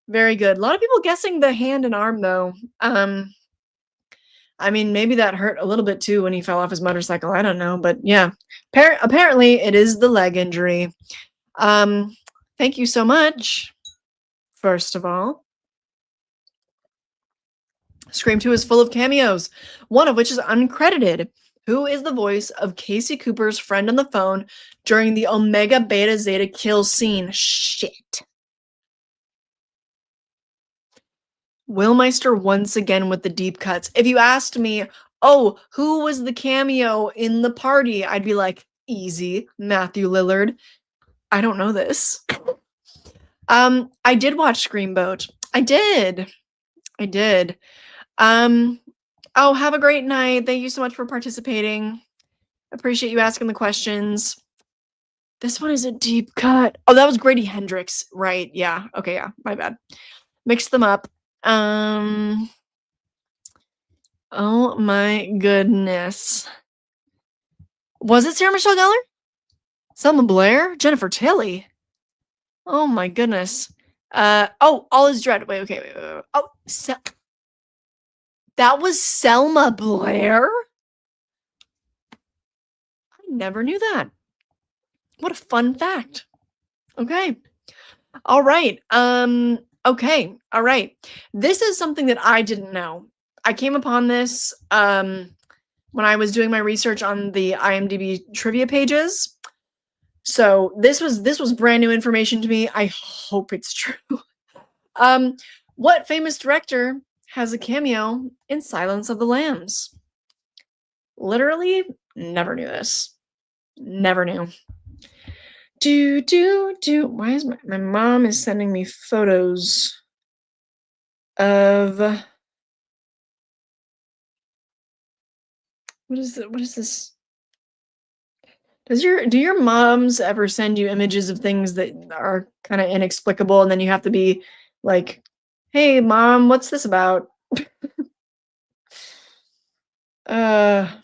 Very good. A lot of people guessing the hand and arm though. I mean, maybe that hurt a little bit too when he fell off his motorcycle. I don't know, but yeah. Apparently it is the leg injury. Thank you so much. First of all, Scream 2 is full of cameos, one of which is uncredited. Who is the voice of Casey Cooper's friend on the phone during the Omega Beta Zeta kill scene? Shit. Will Meister once again with the deep cuts. If you asked me, oh, who was the cameo in the party? I'd be like, easy, Matthew Lillard. I don't know this. I did watch Screamboat. I did. Oh, have a great night. Thank you so much for participating. Appreciate you asking the questions. This one is a deep cut. Oh, that was Grady Hendrix, right? Yeah. Okay, yeah. My bad. Mix them up. Oh my goodness. Was it Sarah Michelle Gellar? Selma Blair? Jennifer Tilly? Oh my goodness. Oh, All Is Dread. Wait. Oh, That was Selma Blair? I never knew that. What a fun fact. Okay. All right. Okay. All right. This is something that I didn't know. I came upon this when I was doing my research on the IMDb trivia pages. So this was brand new information to me. I hope it's true. Um, what famous director has a cameo in Silence of the Lambs? Literally, never knew this. Never knew. Why is my mom is sending me photos of what is this? Do your moms ever send you images of things that are kind of inexplicable and then you have to be like, "Hey mom, what's this about?" Uh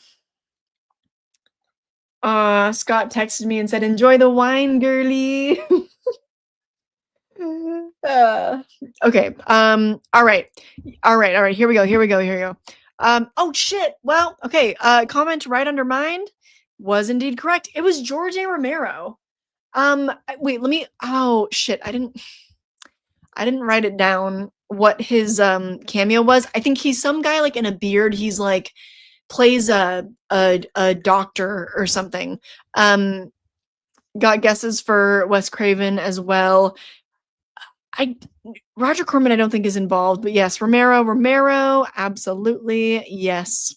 Scott texted me and said, "Enjoy the wine, girly." uh, okay. All right. All right. All right. Here we go. Here we go. Here we go. Oh shit. Well, okay. Comment right under mine was indeed correct. It was George A. Romero. Wait, let me. Oh shit. I didn't write it down what his cameo was. I think he's some guy like in a beard. He's like plays a doctor or something. Um, got guesses for Wes Craven as well. I Roger Corman I don't think is involved, but yes, Romero, absolutely. Yes.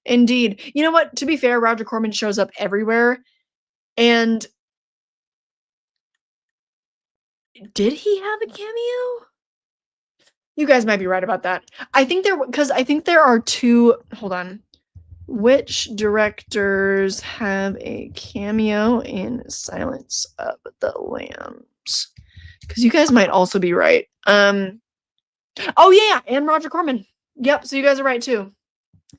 Indeed. You know what? To be fair, Roger Corman shows up everywhere. And did he have a cameo? You guys might be right about that. I think there are two. Hold on. Which directors have a cameo in Silence of the Lambs? Because you guys might also be right. Oh yeah, and Roger Corman. Yep, so you guys are right too.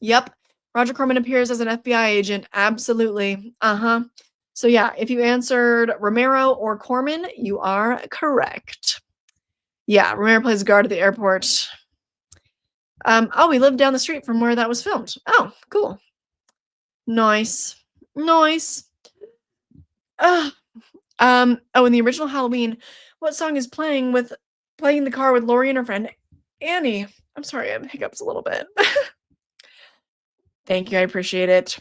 Yep. Roger Corman appears as an FBI agent. Absolutely. Uh-huh. So yeah, if you answered Romero or Corman, you are correct. Yeah, Romero plays a guard at the airport. Oh, we lived down the street from where that was filmed. Oh, cool. Nice. Nice. Oh, in the original Halloween, what song is playing in the car with Lori and her friend Annie? I'm sorry, I have hiccups a little bit. Thank you, I appreciate it.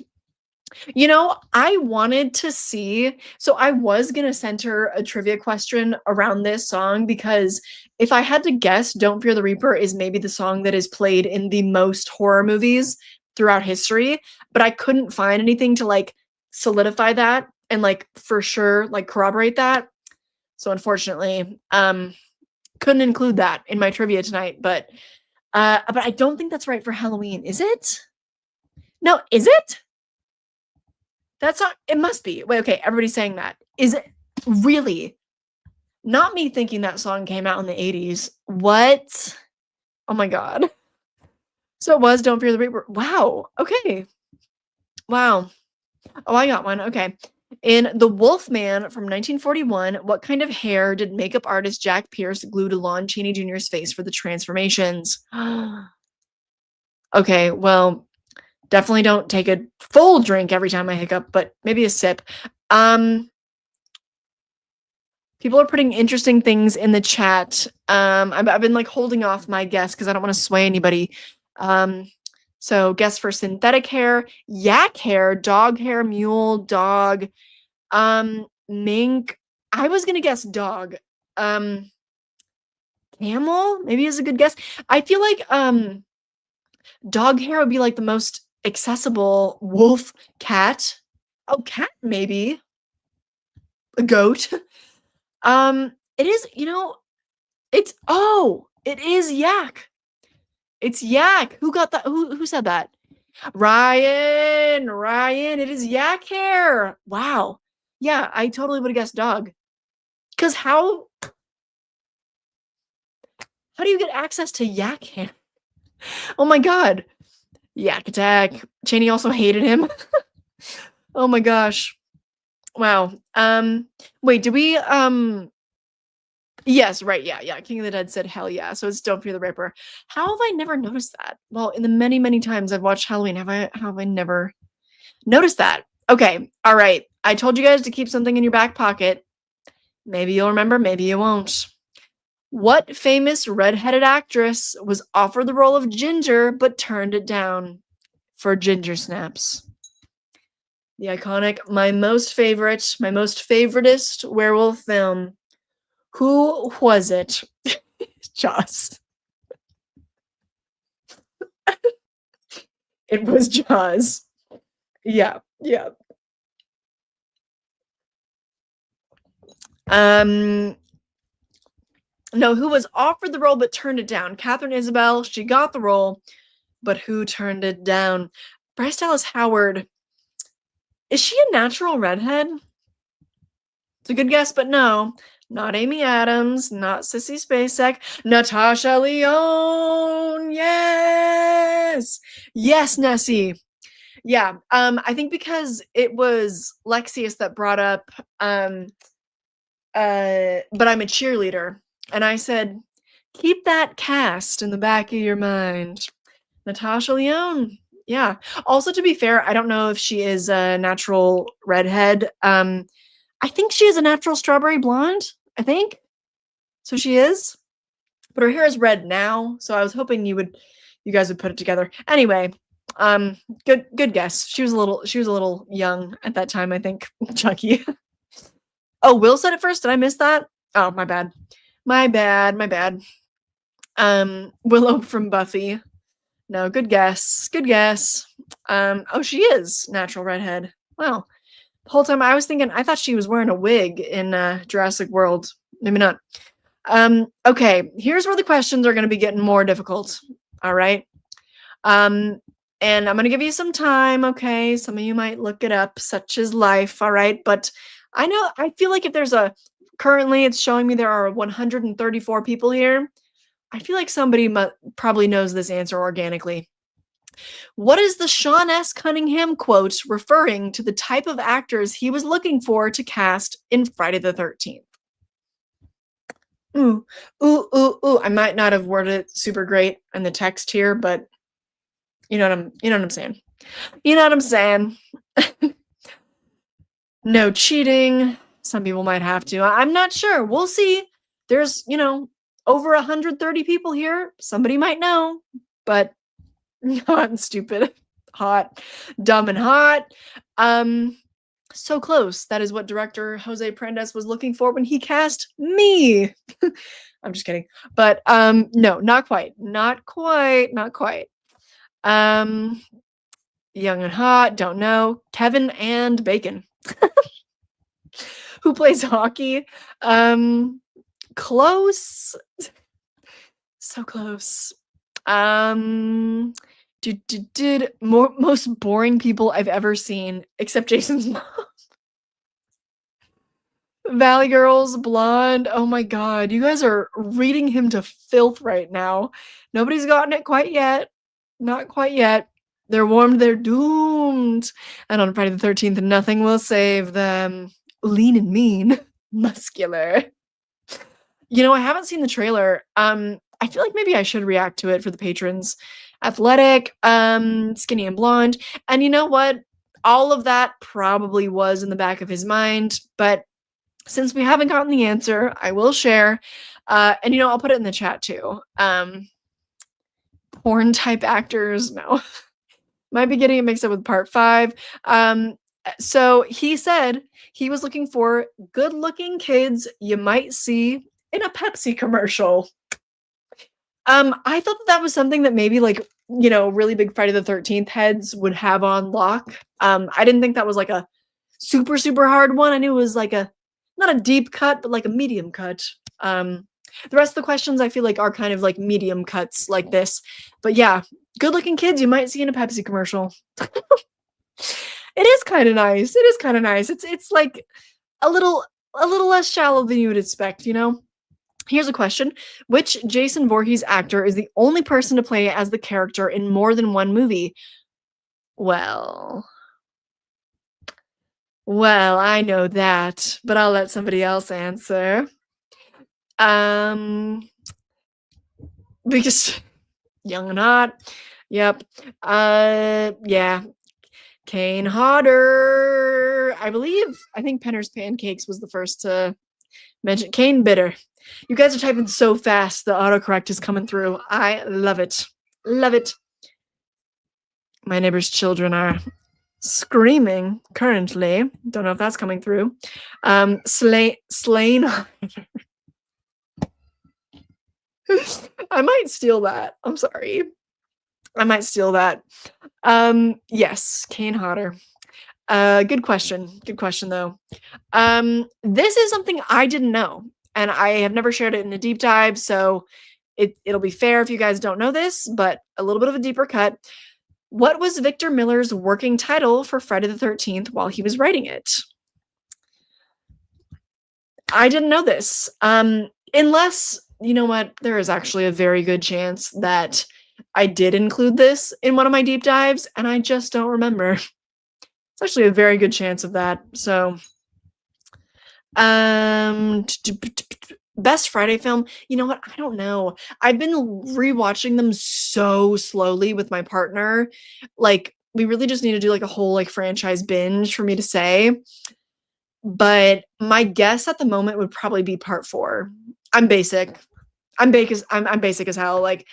You know, I wanted to see, so I was gonna center a trivia question around this song because if I had to guess, Don't Fear the Reaper is maybe the song that is played in the most horror movies throughout history, but I couldn't find anything to like solidify that and like for sure like corroborate that. So unfortunately, couldn't include that in my trivia tonight, but I don't think that's right for Halloween, is it? No, is it? That's not, it must be. Wait, okay, everybody's saying that. Is it really? Not me thinking that song came out in the 80s. What? Oh my God. So it was Don't Fear the Reaper. Wow. Okay. Wow. Oh, I got one. Okay. In The Wolfman from 1941, what kind of hair did makeup artist Jack Pierce glue to Lon Chaney Jr.'s face for the transformations? Okay, well, definitely don't take a full drink every time I hiccup, but maybe a sip. People are putting interesting things in the chat. I've been like holding off my guess because I don't want to sway anybody. So guess for synthetic hair, yak hair, dog hair, mule, dog, mink. I was gonna guess dog. Camel maybe is a good guess. I feel like dog hair would be like the most accessible. Wolf, cat. Oh, cat maybe. A goat. It is, it is yak. It's yak. Who got that? Who said that? Ryan, it is yak hair. Wow. Yeah, I totally would have guessed dog. Cause how do you get access to yak hair? Oh my God. Yak attack. Chaney also hated him. Oh my gosh. Wow. Wait, did we Yes, right, yeah. King of the Dead said, "Hell yeah," so it's Don't Fear the Reaper. How have I never noticed that? Well, in the many, many times I've watched Halloween, how have I never noticed that? Okay, alright. I told you guys to keep something in your back pocket. Maybe you'll remember, maybe you won't. What famous redheaded actress was offered the role of Ginger but turned it down for Ginger Snaps? The iconic, my most favoritist werewolf film. Who was it? Jaws. It was Jaws. Yeah. Um, no, who was offered the role but turned it down? Catherine Isabel, she got the role, but who turned it down? Bryce Dallas Howard. Is she a natural redhead? It's a good guess, but no. Not Amy Adams, not Sissy Spacek, Natasha Lyonne. Yes. Yes, Nessie. Yeah. I think because it was Lexius that brought up but I'm a cheerleader. And I said, keep that cast in the back of your mind. Natasha Lyonne. Yeah. Also, to be fair, I don't know if she is a natural redhead. I think she is a natural strawberry blonde. I think so. She is, but her hair is red now. So I was hoping you guys would put it together. Anyway, good guess. She was a little young at that time. I think Chucky. Oh, Will said it first. Did I miss that? Oh, my bad. My bad. Willow from Buffy. No, good guess. Good guess. Oh, she is natural redhead. Wow. The whole time I was thinking, I thought she was wearing a wig in Jurassic World. Maybe not. Okay, here's where the questions are going to be getting more difficult. All right. Um, and I'm going to give you some time. Okay. Some of you might look it up, such as life. All right. But I feel like if there's currently it's showing me there are 134 people here. I feel like somebody probably knows this answer organically. What is the Sean S. Cunningham quote referring to the type of actors he was looking for to cast in Friday the 13th? Ooh, ooh. I might not have worded it super great in the text here, but you know what I'm saying. You know what I'm saying? No cheating. Some people might have to. I'm not sure. We'll see. There's, over 130 people here. Somebody might know, but hot and stupid. Hot, dumb and hot. Um, so close. That is what director Jose Prendes was looking for when he cast me. I'm just kidding. But no, not quite. Not quite. Um, young and hot, don't know. Kevin and Bacon. Who plays hockey? Close. So close. Most boring people I've ever seen, except Jason's mom. Valley Girls, blonde. Oh my god, you guys are reading him to filth right now. Nobody's gotten it quite yet. Not quite yet. They're warned, they're doomed. And on Friday the 13th, nothing will save them. Lean and mean. Muscular. I haven't seen the trailer. I feel like maybe I should react to it for the patrons. Athletic, skinny and blonde. And you know what? All of that probably was in the back of his mind, but since we haven't gotten the answer, I will share. And I'll put it in the chat too. Porn type actors, no. Might be getting it mixed up with part 5. So he said he was looking for good looking kids you might see in a Pepsi commercial. I thought that was something that maybe really big Friday the 13th heads would have on lock. I didn't think that was like a super, super hard one. I knew it was like not a deep cut, but like a medium cut. The rest of the questions I feel like are kind of like medium cuts like this. But yeah, good looking kids you might see in a Pepsi commercial. It is kind of nice. It is kind of nice. It's like a little less shallow than you would expect, Here's a question. Which Jason Voorhees actor is the only person to play as the character in more than one movie? Well, I know that, but I'll let somebody else answer. Um, because young and hot. Yep. Yeah. Kane Hodder. I think Penner's Pancakes was the first to mention Kane Bitter. You guys are typing so fast, the autocorrect is coming through. I love it. Love it. My neighbor's children are screaming currently. Don't know if that's coming through. Slain. I might steal that. I'm sorry. I might steal that. Yes, Kane Hodder. Good question. Good question though. This is something I didn't know, and I have never shared it in a deep dive, so it'll be fair if you guys don't know this, but a little bit of a deeper cut. What was Victor Miller's working title for Friday the 13th while he was writing it? I didn't know this. Unless, you know what, there is actually a very good chance that I did include this in one of my deep dives, and I just don't remember. It's actually a very good chance of that. So, best Friday film. You know what? I don't know. I've been rewatching them so slowly with my partner. Like, we really just need to do like a whole like franchise binge for me to say. But my guess at the moment would probably be part 4. I'm basic. I'm basic as hell. Like,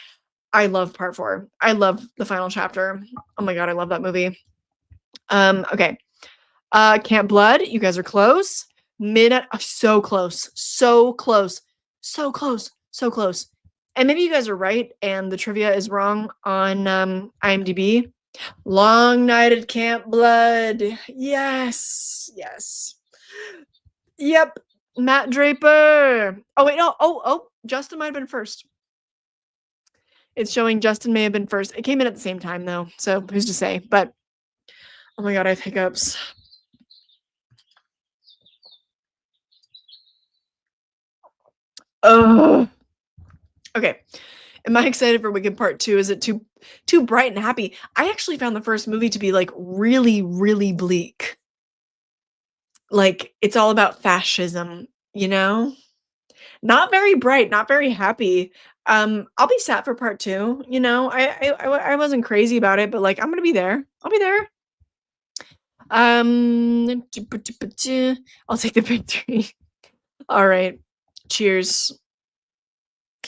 I love part 4. I love the final chapter. Oh my god, I love that movie. Okay. Camp Blood, you guys are close. So close. So close. So close. So close. And maybe you guys are right and the trivia is wrong on IMDb. Long Night at Camp Blood. Yes. Yes. Yep. Matt Draper. Oh wait, no. Oh, Justin might have been first. It's showing Justin may have been first. It came in at the same time though, so who's to say? But oh my god, I have hiccups. Ugh. Okay. Am I excited for Wicked Part 2? Is it too bright and happy? I actually found the first movie to be like really, really bleak. Like, it's all about fascism, you know? Not very bright, not very happy. I'll be sad for part 2, you know? I wasn't crazy about it, but like I'm gonna be there. I'll be there. I'll take the victory. All right. Cheers.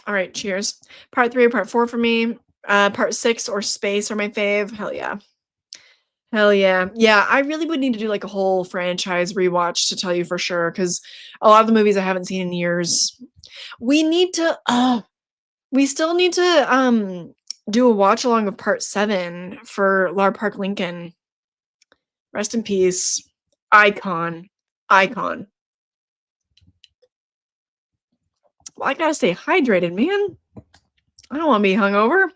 All right, cheers. Part 3 or part 4 for me. Part 6 or Space are my fave. Hell yeah. Hell yeah. Yeah, I really would need to do like a whole franchise rewatch to tell you for sure, because a lot of the movies I haven't seen in years. We need to we still need to do a watch along of part 7 for Lar Park Lincoln. Rest in peace. Icon. Icon. Well, I gotta stay hydrated, man. I don't want to be hungover.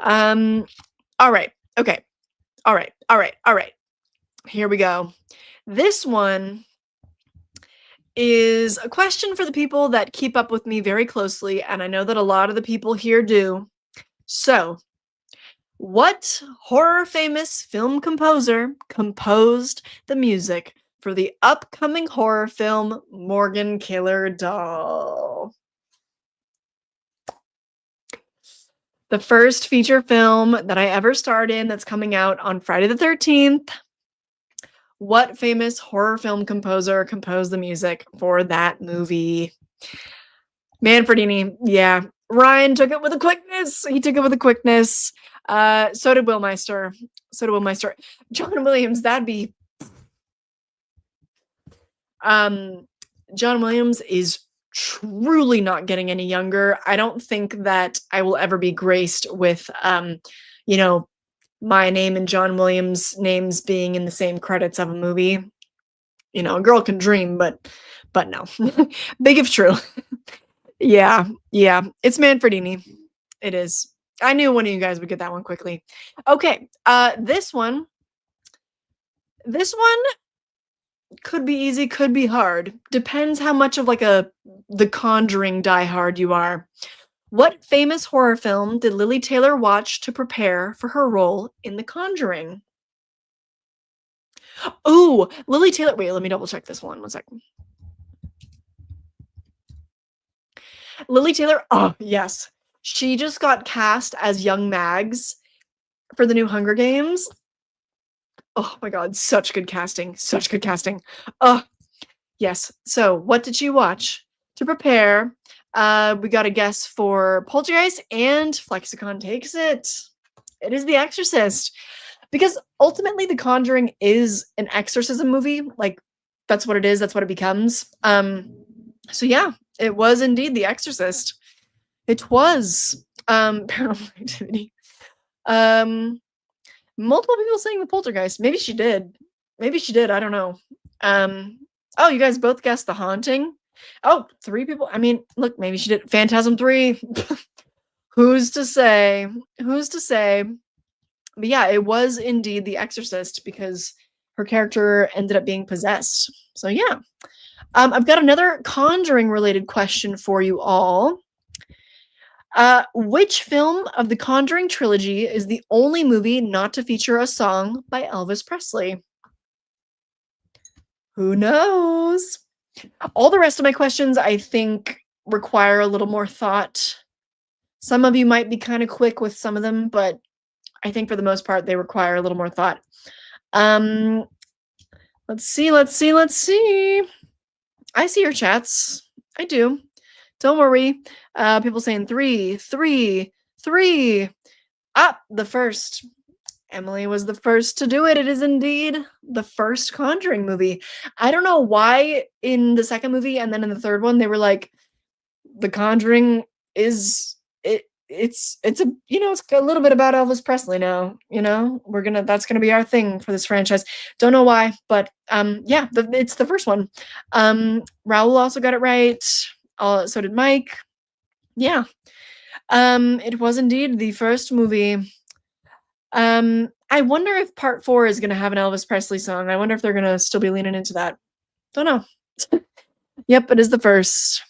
All right. Okay. All right. Here we go. This one is a question for the people that keep up with me very closely, and I know that a lot of the people here do. So, what horror famous film composer composed the music for the upcoming horror film Morgan Killer Doll? The first feature film that I ever starred in that's coming out on Friday the 13th. What famous horror film composer composed the music for that movie? Manfredini. Yeah. Ryan took it with a quickness. He took it with a quickness. So did Willmeister. John Williams, that'd be John Williams is truly not getting any younger. I don't think that I will ever be graced with you know, my name and John Williams' names being in the same credits of a movie. You know, a girl can dream, but no. Big if true. Yeah. It's Manfredini. It is. I knew one of you guys would get that one quickly. Okay. This one could be easy, could be hard. Depends how much of like The Conjuring diehard you are. What famous horror film did Lily Taylor watch to prepare for her role in The Conjuring? Ooh, Lily Taylor. Wait, let me double check this one. 1 second. Lily Taylor, oh, yes. She just got cast as young Mags for the new Hunger Games. Oh my god, such good casting, such good casting. Oh, yes. So, what did you watch to prepare? We got a guess for Poltergeist, and Flexicon takes it. It is The Exorcist. Because ultimately, The Conjuring is an exorcism movie. Like, that's what it is, that's what it becomes. So yeah, it was indeed The Exorcist. It was Paranormal Activity. Multiple people saying The Poltergeist. Maybe she did. Maybe she did. I don't know. Oh, you guys both guessed The Haunting. Oh, 3 people. I mean, look, maybe she did. Phantasm 3. Who's to say? Who's to say? But yeah, it was indeed The Exorcist because her character ended up being possessed. So yeah. I've got another Conjuring related question for you all. Which film of the Conjuring trilogy is the only movie not to feature a song by Elvis Presley? Who knows? All the rest of my questions, I think, require a little more thought. Some of you might be kind of quick with some of them, but I think for the most part, they require a little more thought. Let's see. I see your chats. I do. Don't worry. People saying 3, 3, 3. The first. Emily was the first to do it. It is indeed the first Conjuring movie. I don't know why in the second movie and then in the third one they were like, The Conjuring is it's a, you know, it's a little bit about Elvis Presley now, you know. That's gonna be our thing for this franchise. Don't know why, but yeah, it's the first one. Raul also got it right. So did Mike. Yeah. It was indeed the first movie. I wonder if part 4 is gonna have an Elvis Presley song. I wonder if they're gonna still be leaning into that. Don't know. Yep, it is the first.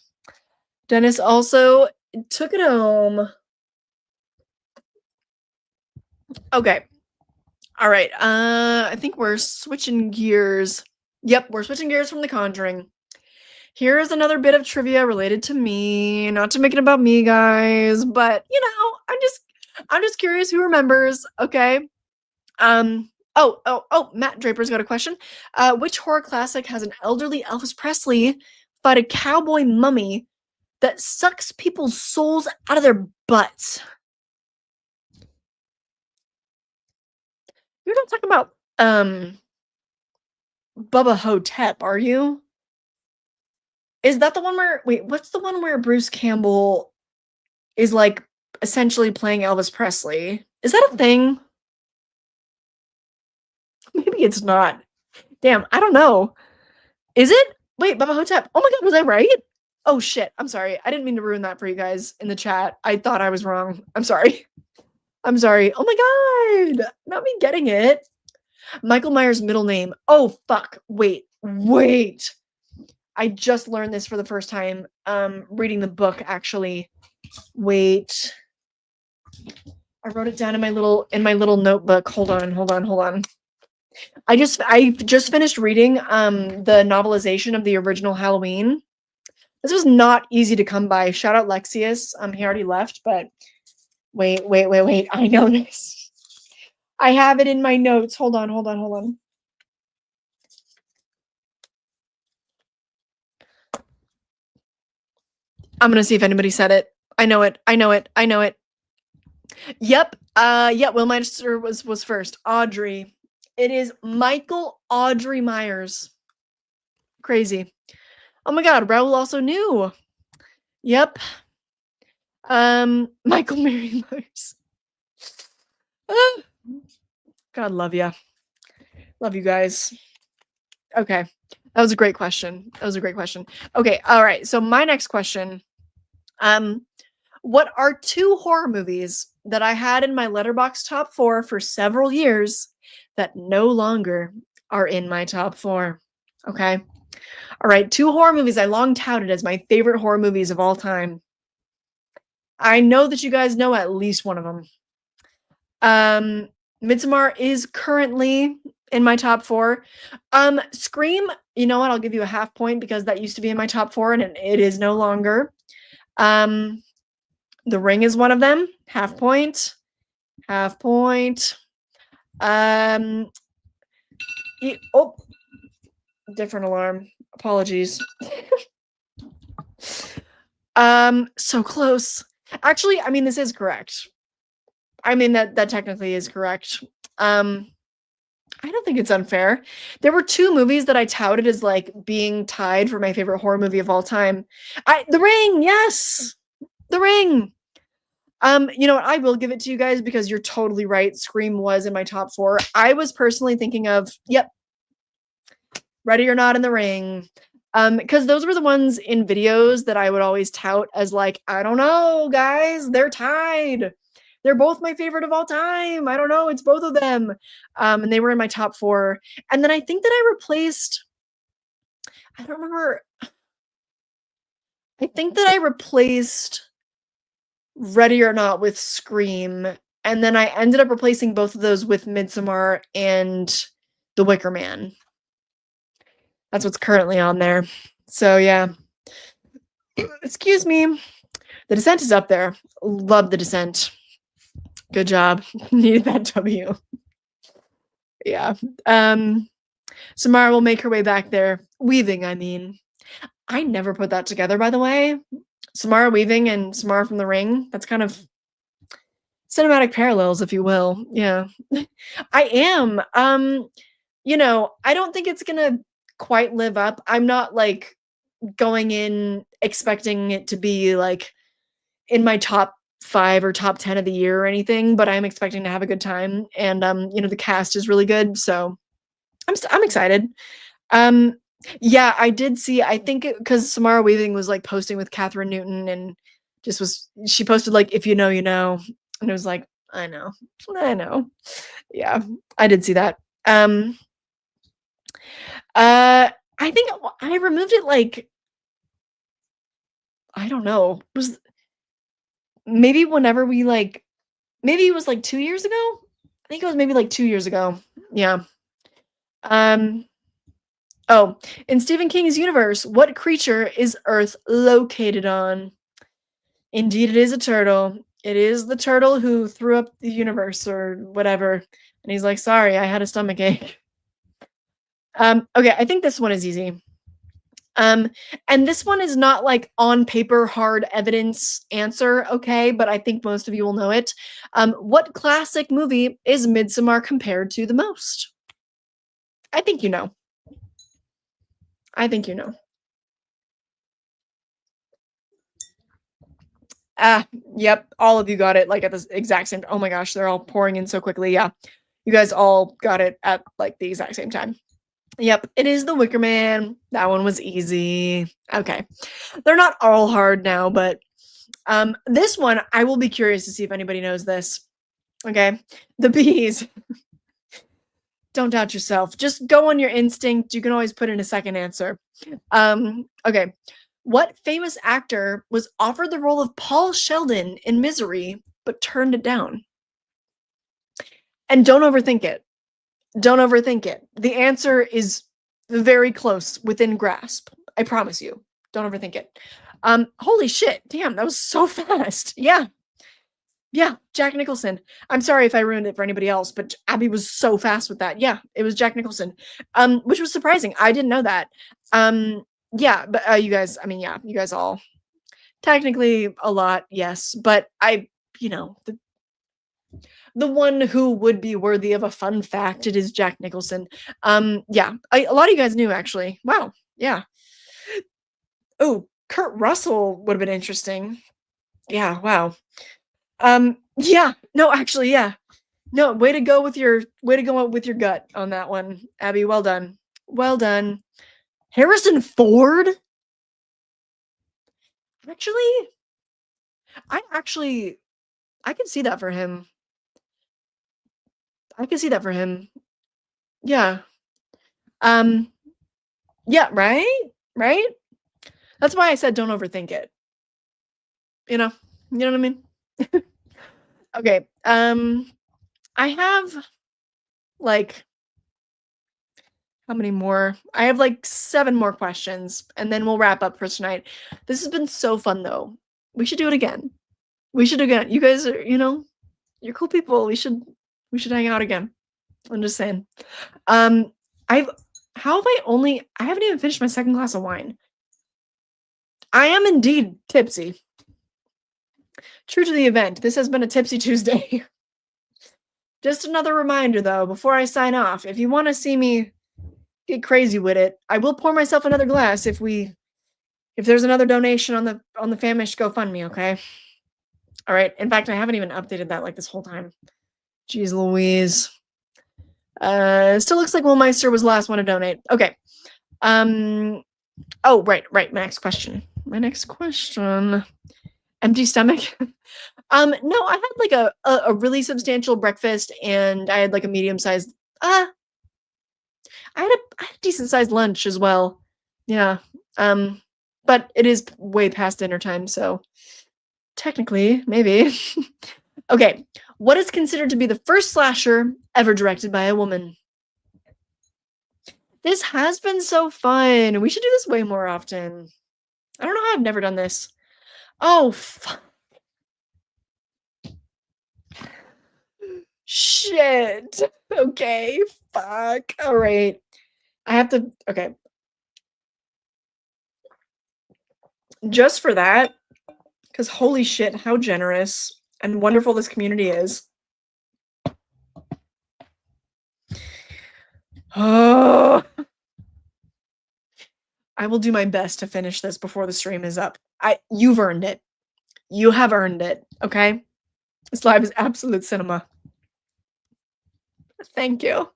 Dennis also took it home. Okay. All right. I think we're switching gears. Yep, we're switching gears from The Conjuring. Here's another bit of trivia related to me. Not to make it about me, guys, but you know, I'm just curious who remembers. Okay. Matt Draper's got a question. Which horror classic has an elderly Elvis Presley fight a cowboy mummy that sucks people's souls out of their butts? You're not talking about Bubba Hotep, are you? Is that the one where what's the one where Bruce Campbell is like essentially playing Elvis Presley? Is that a thing? Maybe it's not. Damn, I don't know. Is it? Wait, Bubba Hotep. Oh my god, was I right? Oh shit. I'm sorry. I didn't mean to ruin that for you guys in the chat. I thought I was wrong. I'm sorry. I'm sorry. Oh my god. Not me getting it. Michael Myers' middle name. Oh fuck. Wait. I just learned this for the first time reading the book actually. Wait. I wrote it down in my little notebook. Hold on. I just finished reading the novelization of the original Halloween. This was not easy to come by. Shout out Lexius. He already left, but wait. I know this. I have it in my notes. Hold on. I'm gonna see if anybody said it. I know it. Yep. Will Meister was first. Audrey. It is Michael Audrey Myers. Crazy. Oh my god, Raul also knew. Yep. Michael Mary Myers. God love ya. Love you guys. Okay. That was a great question. Okay, all right. So my next question. What are 2 horror movies that I had in my Letterboxd top 4 for several years that no longer are in my top 4? Okay. All right, 2 horror movies I long touted as my favorite horror movies of all time. I know that you guys know at least one of them. Midsommar is currently in my top 4. Scream, you know what? I'll give you a half point because that used to be in my top 4 and it is no longer. The Ring is one of them. Half point. Half point. Oh, different alarm. Apologies. So close. Actually, I mean, this is correct. I mean, that technically is correct. I don't think it's unfair. There were 2 movies that I touted as, like, being tied for my favorite horror movie of all time. The Ring, yes! The Ring! You know what? I will give it to you guys because you're totally right. Scream was in my top 4. I was personally thinking of, yep, Ready or Not in The Ring. Because those were the ones in videos that I would always tout as like, I don't know, guys, they're tied. They're both my favorite of all time. I don't know, it's both of them. And they were in my top 4. And then I think that I replaced, I don't remember. I think that I replaced Ready or Not with Scream. And then I ended up replacing both of those with Midsommar and The Wicker Man. That's what's currently on there. So yeah. Excuse me. The Descent is up there. Love The Descent. Good job. Needed that W. Yeah. Samara will make her way back there. Weaving, I mean. I never put that together, by the way. Samara Weaving and Samara from The Ring. That's kind of cinematic parallels, if you will. Yeah. I am. You know, I don't think it's gonna quite live up. I'm not like going in expecting it to be like in my top 5 or top 10 of the year or anything, but I'm expecting to have a good time. And you know, the cast is really good, so I'm excited. Yeah, I did see. I think because Samara Weaving was like posting with Catherine Newton and she posted like, if you know, you know, and it was like, I know. Yeah, I did see that. I think I removed it like, I don't know. Was maybe whenever we like, maybe it was like 2 years ago. I think it was maybe like 2 years ago. Yeah. Oh, in Stephen King's universe, what creature is Earth located on? Indeed, it is a turtle. It is the turtle who threw up the universe or whatever. And he's like, sorry, I had a stomachache. Okay, I think this one is easy. And this one is not like on paper hard evidence answer, okay, but I think most of you will know it. What classic movie is Midsommar compared to the most? I think you know. I think you know. Ah, yep, all of you got it like at the exact same. Oh my gosh, they're all pouring in so quickly. Yeah, you guys all got it at like the exact same time. Yep, it is The Wicker Man. That one was easy. Okay, they're not all hard now, but this one I will be curious to see if anybody knows this. Okay, the bees. Don't doubt yourself. Just go on your instinct. You can always put in a second answer. Okay. What famous actor was offered the role of Paul Sheldon in Misery but turned it down? And don't overthink it. Don't overthink it. The answer is very close, within grasp. I promise you. Don't overthink it. Holy shit. Damn, that was so fast. Yeah. Yeah, Jack Nicholson. I'm sorry if I ruined it for anybody else, but Abby was so fast with that. Yeah, it was Jack Nicholson. Which was surprising. I didn't know that. Yeah, but you guys, I mean, yeah, you guys all technically a lot, yes, but you know, the one who would be worthy of a fun fact, it is Jack Nicholson. Yeah, a lot of you guys knew actually. Wow, yeah. Oh, Kurt Russell would have been interesting. Yeah, wow. Yeah, no, actually, yeah. No, way to go with your gut on that one, Abby. Well done. Well done. Harrison Ford? Actually, I I can see that for him. I can see that for him. Yeah. Um, yeah, right? Right? That's why I said don't overthink it. You know? You know what I mean? Okay. I have like how many more? I have like 7 more questions and then we'll wrap up for tonight. This has been so fun though. We should do it again. We should do it again. You guys are, you're cool people. We should hang out again. I'm just saying. Um, I've how have I haven't even finished my second glass of wine. I am indeed tipsy. True to the event, this has been a Tipsy Tuesday. Just another reminder though, before I sign off, if you want to see me get crazy with it, I will pour myself another glass if there's another donation on the Famished GoFundMe, okay? All right. In fact, I haven't even updated that like this whole time. Jeez Louise. Still looks like Will Meister was the last one to donate. Okay. Oh, right. My next question. Empty stomach. No, I had like a really substantial breakfast and I had like a medium-sized I had a decent sized lunch as well. Yeah. But it is way past dinner time, so technically, maybe. Okay. What is considered to be the first slasher ever directed by a woman? This has been so fun. We should do this way more often. I don't know how I've never done this. Oh, fuck. Shit. Okay. Fuck. All right. I have to. Okay. Just for that, because holy shit, how generous and wonderful this community is. Oh. I will do my best to finish this before the stream is up. You've earned it. You have earned it, okay? This live is absolute cinema. Thank you.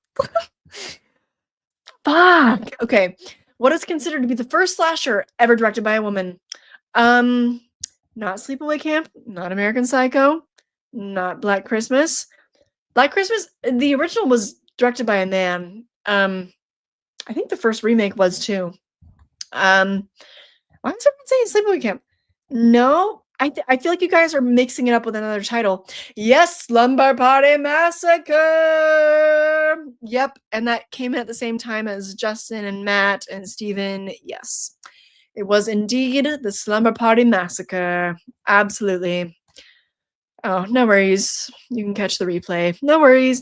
Fuck. Okay. What is considered to be the first slasher ever directed by a woman? Not Sleepaway Camp, not American Psycho, not Black Christmas. Black Christmas, the original was directed by a man. I think the first remake was too. Why is everyone saying Sleepaway Camp? No, I feel like you guys are mixing it up with another title. Yes, Slumber Party Massacre. Yep, and that came at the same time as Justin and Matt and Steven. Yes, it was indeed the Slumber Party Massacre. Absolutely. Oh, no worries. You can catch the replay. No worries.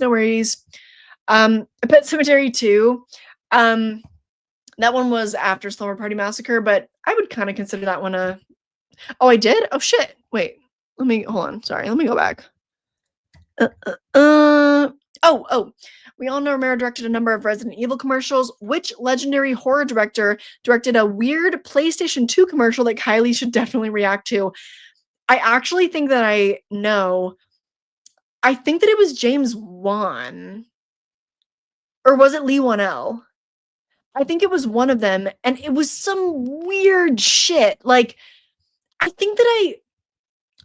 Pet Cemetery 2. That one was after Slumber Party Massacre, but I would kind of consider that one a... Oh, I did? Oh, shit. Wait. Hold on. Sorry. Let me go back. We all know Romero directed a number of Resident Evil commercials. Which legendary horror director directed a weird PlayStation 2 commercial that Kylie should definitely react to? I actually think that I know. I think that it was James Wan. Or was it Lee 1L? I think it was one of them, and it was some weird shit. Like, I think that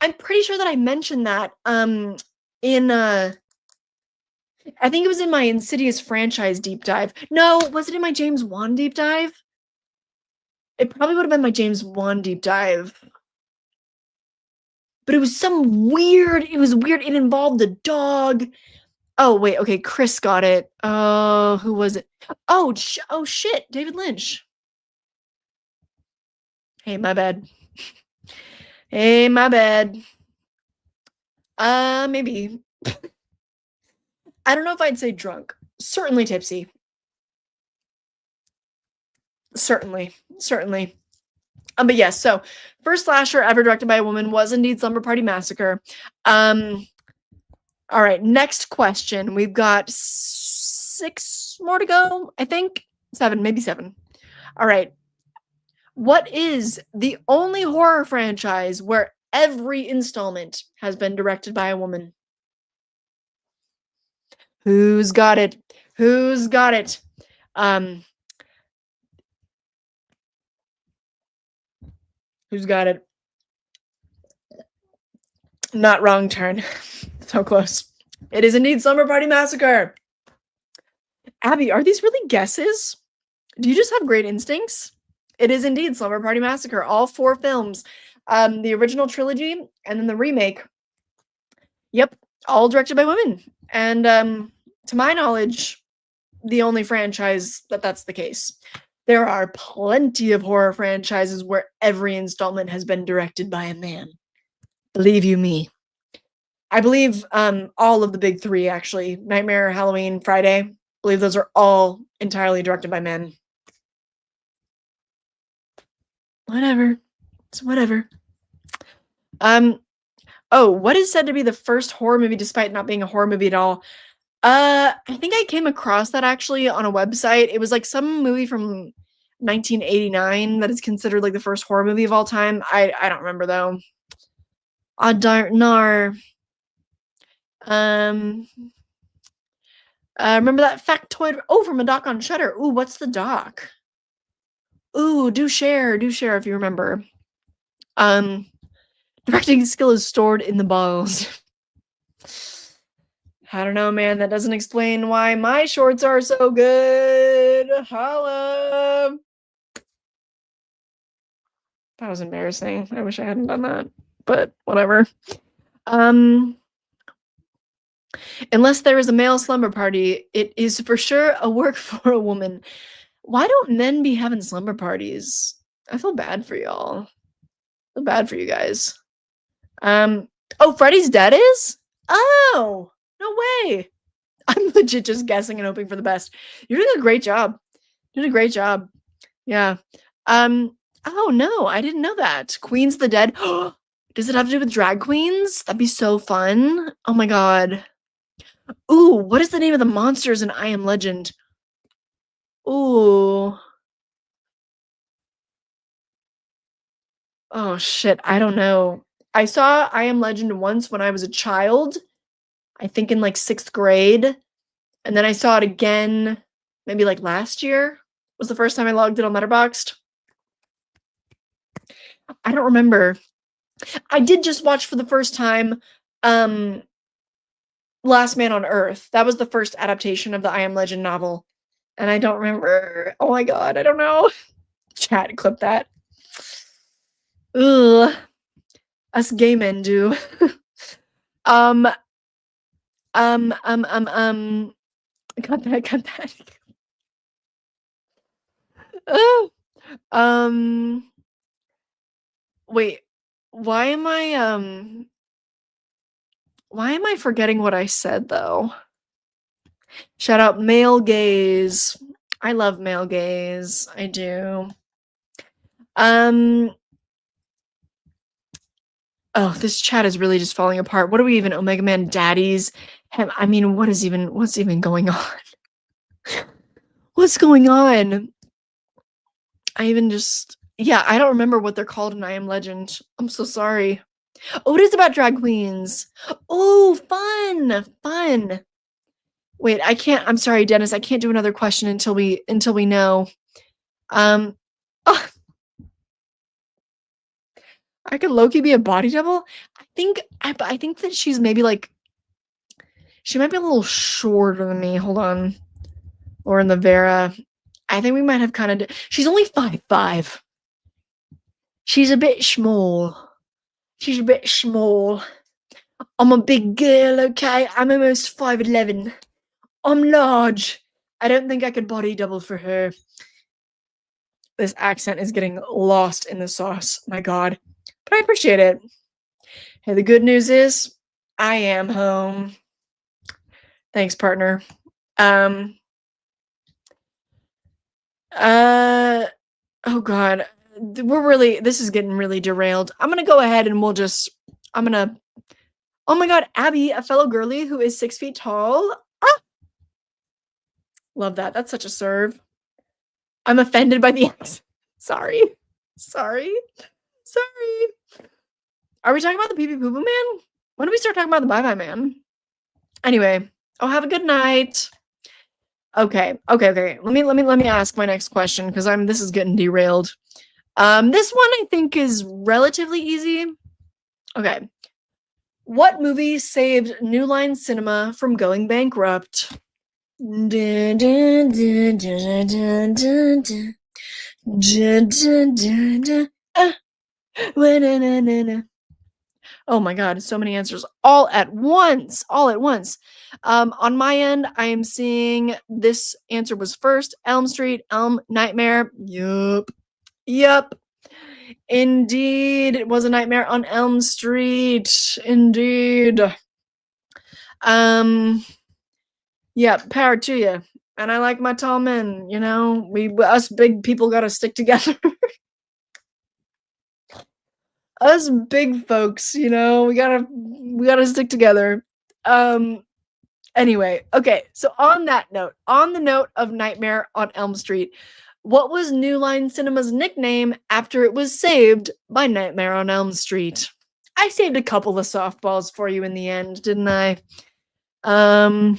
I'm pretty sure that I mentioned that in I think it was in my Insidious franchise deep dive. No, was it in my James Wan deep dive? It probably would have been my James Wan deep dive. But it was it was weird. It involved a dog. Oh, wait, okay, Chris got it. Who was it? Oh, shit, David Lynch. Hey, my bad. Hey, my bad. Maybe. I don't know if I'd say drunk. Certainly tipsy. Certainly. But yes, so first slasher ever directed by a woman was indeed Slumber Party Massacre. All right, next question. We've got 6 more to go, I think. 7, maybe 7. All right. What is the only horror franchise where every installment has been directed by a woman? Who's got it? Who's got it? Who's got it? Not wrong turn. So close. It is indeed Slumber Party Massacre. Abby, are these really guesses? Do you just have great instincts? It is indeed Slumber Party Massacre. All 4 films. The original trilogy and then the remake. Yep. All directed by women. And to my knowledge, the only franchise that's the case. There are plenty of horror franchises where every installment has been directed by a man. Believe you me. I believe all of the big three, actually. Nightmare, Halloween, Friday. I believe those are all entirely directed by men. Whatever. It's whatever. Oh, what is said to be the first horror movie despite not being a horror movie at all? I think I came across that actually on a website. It was like some movie from 1989 that is considered like the first horror movie of all time. I don't remember though. I don't know. Remember that factoid? Oh, from a doc on Shudder. Ooh, what's the doc? Ooh, do share if you remember. Directing skill is stored in the balls. I don't know, man. That doesn't explain why my shorts are so good. Holla. That was embarrassing. I wish I hadn't done that, but whatever. Unless there is a male slumber party, it is for sure a work for a woman. Why don't men be having slumber parties? I feel bad for y'all. I feel bad for you guys. Oh, Freddy's Dead is? Oh, no way. I'm legit just guessing and hoping for the best. You're doing a great job. You did a great job. Yeah. Oh no, I didn't know that. Queen's the Dead. Does it have to do with drag queens? That'd be so fun. Oh my god. Ooh, what is the name of the monsters in I Am Legend? Ooh. Oh shit, I don't know. I saw I Am Legend once when I was a child. I think in like 6th grade. And then I saw it again maybe like last year. Was the first time I logged it on Letterboxd. I don't remember. I did just watch for the first time Last Man on Earth. That was the first adaptation of the I Am Legend novel. And I don't remember. Oh my god, I don't know. Chat, clip that. Ugh. Us gay men do. Got that. Wait, why am I forgetting what I said though? Shout out male gaze. I love male gaze. I do. Oh, this chat is really just falling apart. What are we even Omega Man daddies? I mean, what's even going on? What's going on? I don't remember what they're called in I Am Legend. I'm so sorry. Oh, it is about drag queens. Oh, fun. Wait, I'm sorry, Dennis. I can't do another question until we know. Oh, I could low-key be a body double. I think that she's maybe like, she might be a little shorter than me. Hold on. Or in the Vera. I think we might have kind of. She's only 5'5". She's a bit small. I'm a big girl, okay? I'm almost 5'11". I'm large. I don't think I could body double for her. This accent is getting lost in the sauce. My god. But I appreciate it. Hey, the good news is I am home. Thanks, partner. Oh god. This is getting really derailed. I'm gonna go ahead and oh my god, Abby, a fellow girly who is 6 feet tall. Ah! Love that. That's such a serve. I'm offended by the accent. Sorry. Are we talking about the pee pee poo poo man? When do we start talking about the bye bye man? Anyway, have a good night. Okay. Let me ask my next question because this is getting derailed. This one I think is relatively easy. Okay. What movie saved New Line Cinema from going bankrupt? Oh my god, so many answers all at once, all at once. On my end, I am seeing this answer was first, Elm Street, Elm, Nightmare. Yup. Yup. Indeed, it was a Nightmare on Elm Street. Indeed. Um, yeah, power to you. And I like my tall men, you know. Us big people gotta stick together. Us big folks, you know, we gotta stick together. Um, anyway, okay, so on that note, on the note of Nightmare on Elm Street, what was New Line Cinema's nickname after it was saved by Nightmare on Elm Street? I saved a couple of softballs for you in the end, didn't I? Um,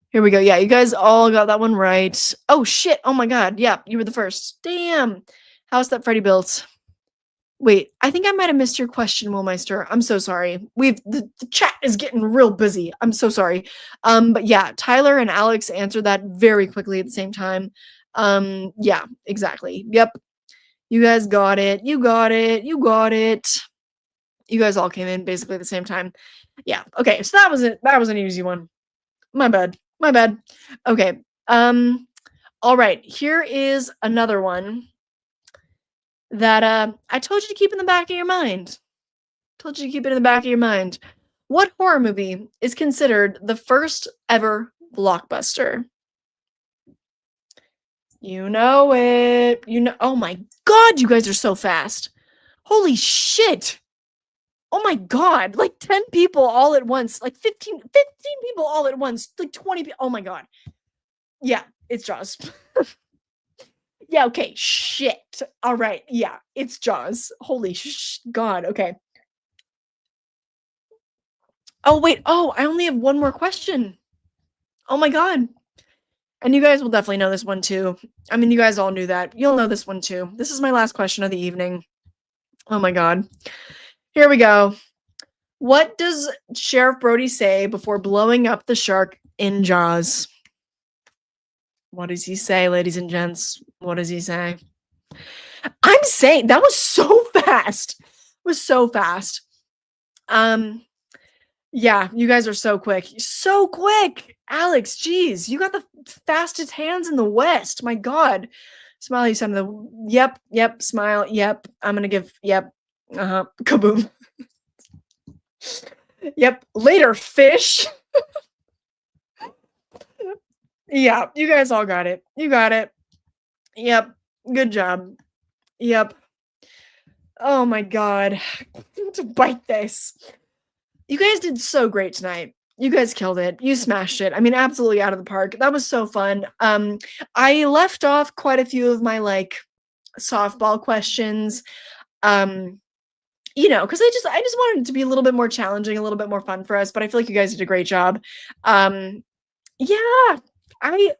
here we go. Yeah, you guys all got that one right. Oh shit! Oh my god! Yeah, you were the first. Damn. House that Freddy built. Wait, I think I might have missed your question, Woolmeister. I'm so sorry. The chat is getting real busy. I'm so sorry. But yeah, Tyler and Alex answered that very quickly at the same time. Yeah, exactly. Yep. You guys got it. You got it. You got it. You guys all came in basically at the same time. Yeah. Okay, so that was it. That was an easy one. My bad. My bad. Okay. All right. Here is another one that I told you to keep in the back of your mind. Told you to keep it in the back of your mind. What horror movie is considered the first ever blockbuster? You know it. You know. Oh my god, you guys are so fast. Holy shit. Oh my god. Like 10 people all at once. Like 15 people all at once. Like 20 people. Oh my god. Yeah, it's Jaws. Yeah, okay. Shit. All right. Yeah, it's Jaws. Holy god. Okay. Oh, wait. Oh, I only have one more question. Oh my god. And you guys will definitely know this one too. I mean, you guys all knew that. You'll know this one too. This is my last question of the evening. Oh my god. Here we go. What does Sheriff Brody say before blowing up the shark in Jaws? What does he say, ladies and gents? What does he say? I'm saying that was so fast. It was so fast. Yeah, you guys are so quick. So quick. Alex, geez, you got the fastest hands in the West. My God. Smiley son of the yep, smile, yep. I'm gonna give yep. Kaboom. Yep. Later, fish. Yeah, you guys all got it. You got it. Yep. Good job. Yep. Oh my god. To bite this. You guys did so great tonight. You guys killed it. You smashed it. I mean, absolutely out of the park. That was so fun. I left off quite a few of my like softball questions. You know, because I just wanted it to be a little bit more challenging, a little bit more fun for us. But I feel like you guys did a great job. Yeah, I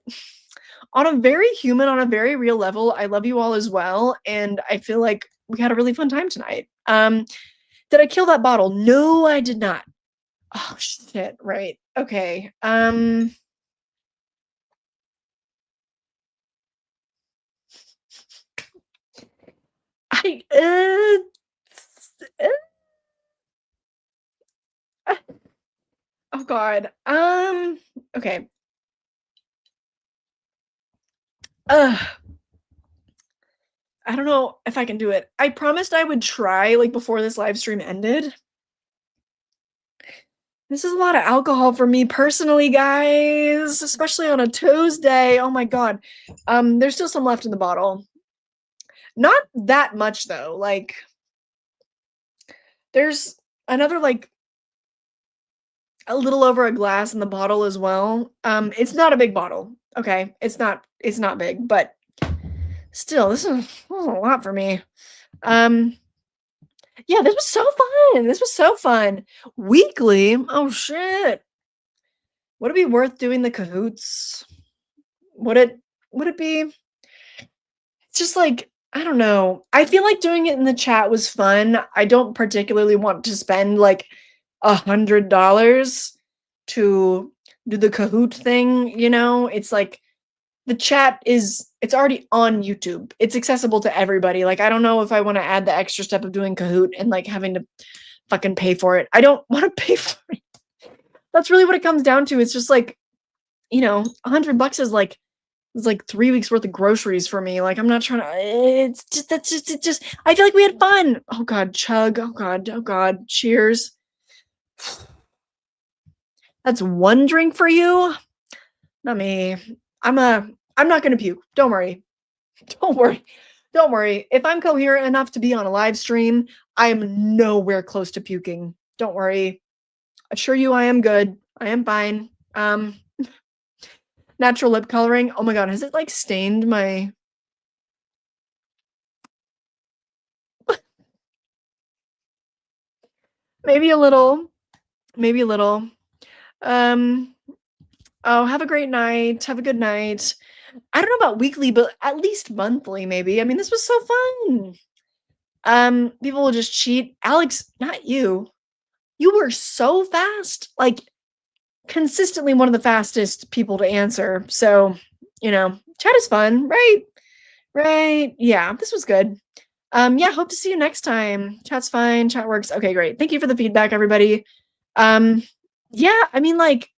on a very human, on a very real level, I love you all as well, and I feel like we had a really fun time tonight. Did I kill that bottle? No, I did not. Oh shit, right. Okay. I oh god. Okay. Uh I don't know if I can do it. I promised I would try like before this live stream ended. This is a lot of alcohol for me personally, guys, especially on a Tuesday. Oh my god. There's still some left in the bottle. Not that much though. Like there's another like a little over a glass in the bottle as well. It's not a big bottle. Okay. It's not big, but still this is a lot for me. Yeah, this was so fun. This was so fun. Weekly. Oh shit. Would it be worth doing the cahoots? Would it be? It's just like I don't know. I feel like doing it in the chat was fun. I don't particularly want to spend like $100 to do the Kahoot thing, you know? It's like the chat it's already on YouTube. It's accessible to everybody. Like, I don't know if I want to add the extra step of doing Kahoot and like having to fucking pay for it. I don't want to pay for it. That's really what it comes down to. It's just like, $100 is like, it's like 3 weeks worth of groceries for me. Like, I'm not trying to, it's just, I feel like we had fun. Oh God, chug. Oh God. Oh God. Cheers. That's one drink for you. Not me. I'm not gonna puke. Don't worry. Don't worry. Don't worry. If I'm coherent enough to be on a live stream, I am nowhere close to puking. Don't worry. Assure you I am good. I am fine. Natural lip coloring. Oh my God, has it like stained my maybe a little. Maybe a little. Oh, have a great night. Have a good night. I don't know about weekly, but at least monthly, maybe. I mean, this was so fun. People will just cheat. Alex, not you. You were so fast. Like, consistently one of the fastest people to answer. So, chat is fun, right? Right. Yeah, this was good. Yeah, hope to see you next time. Chat's fine. Chat works. Okay, great. Thank you for the feedback, everybody. Yeah, I mean, like,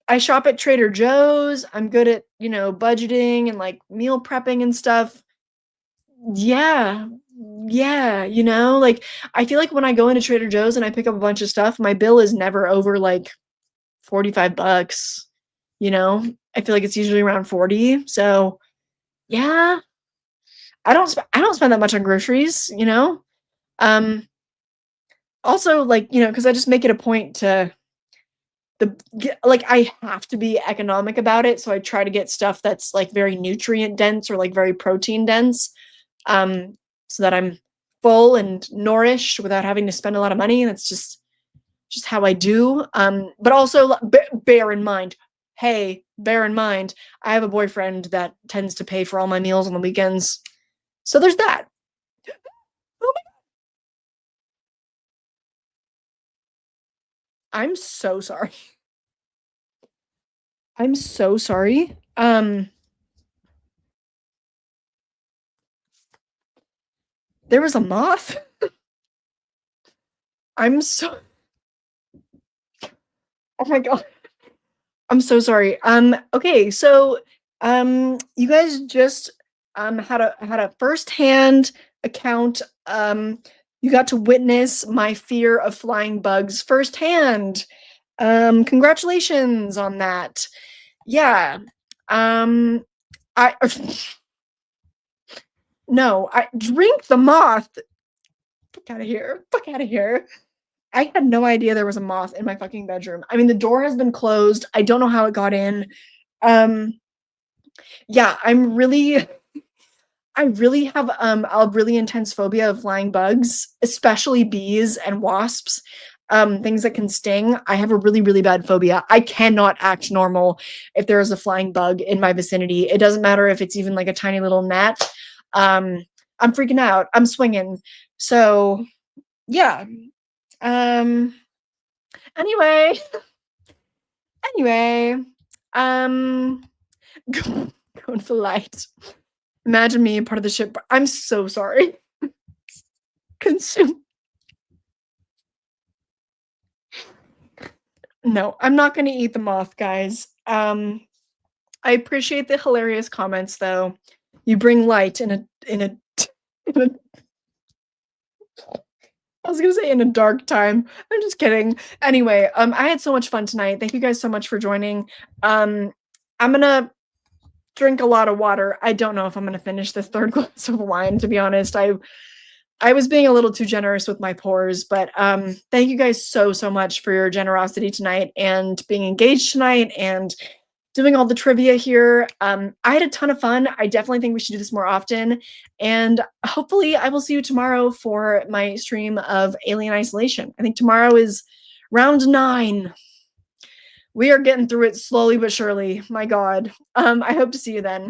I shop at Trader Joe's. I'm good at, budgeting and like meal prepping and stuff. Yeah. Yeah, like I feel like when I go into Trader Joe's and I pick up a bunch of stuff, my bill is never over like $45. I feel like it's usually around 40. So, yeah. I don't spend that much on groceries, Also like, cuz I just make it a point to like I have to be economic about it, so I try to get stuff that's like very nutrient dense or like very protein dense, so that I'm full and nourished without having to spend a lot of money. That's just how I do. But also bear in mind, bear in mind, I have a boyfriend that tends to pay for all my meals on the weekends, so there's that. Oh my- I'm so sorry. I'm so sorry. There was a moth. I'm so Oh my God. I'm so sorry. Okay, so you guys just had a firsthand account. You got to witness my fear of flying bugs firsthand. Congratulations on that. Yeah. I no, I drink the moth. Fuck out of here. Fuck out of here. I had no idea there was a moth in my fucking bedroom. I mean, the door has been closed. I don't know how it got in. Yeah, I really have a really intense phobia of flying bugs, especially bees and wasps. Things that can sting. I have a really, really bad phobia. I cannot act normal if there is a flying bug in my vicinity. It doesn't matter if it's even like a tiny little gnat. I'm freaking out. I'm swinging. So, yeah. Um, anyway, anyway, um, going for light. Imagine me part of the ship. I'm so sorry. Consume. No, I'm not going to eat the moth, guys. I appreciate the hilarious comments, though. You bring light in a in a I was gonna say in a dark time. I'm just kidding. Anyway, I had so much fun tonight. Thank you guys so much for joining. I'm gonna drink a lot of water. I don't know if I'm gonna finish this third glass of wine, to be honest. I was being a little too generous with my pours, but thank you guys so much for your generosity tonight and being engaged tonight and doing all the trivia here. I had a ton of fun. I definitely think we should do this more often. And hopefully I will see you tomorrow for my stream of Alien Isolation. I think tomorrow is round 9. We are getting through it slowly but surely. My God. I hope to see you then.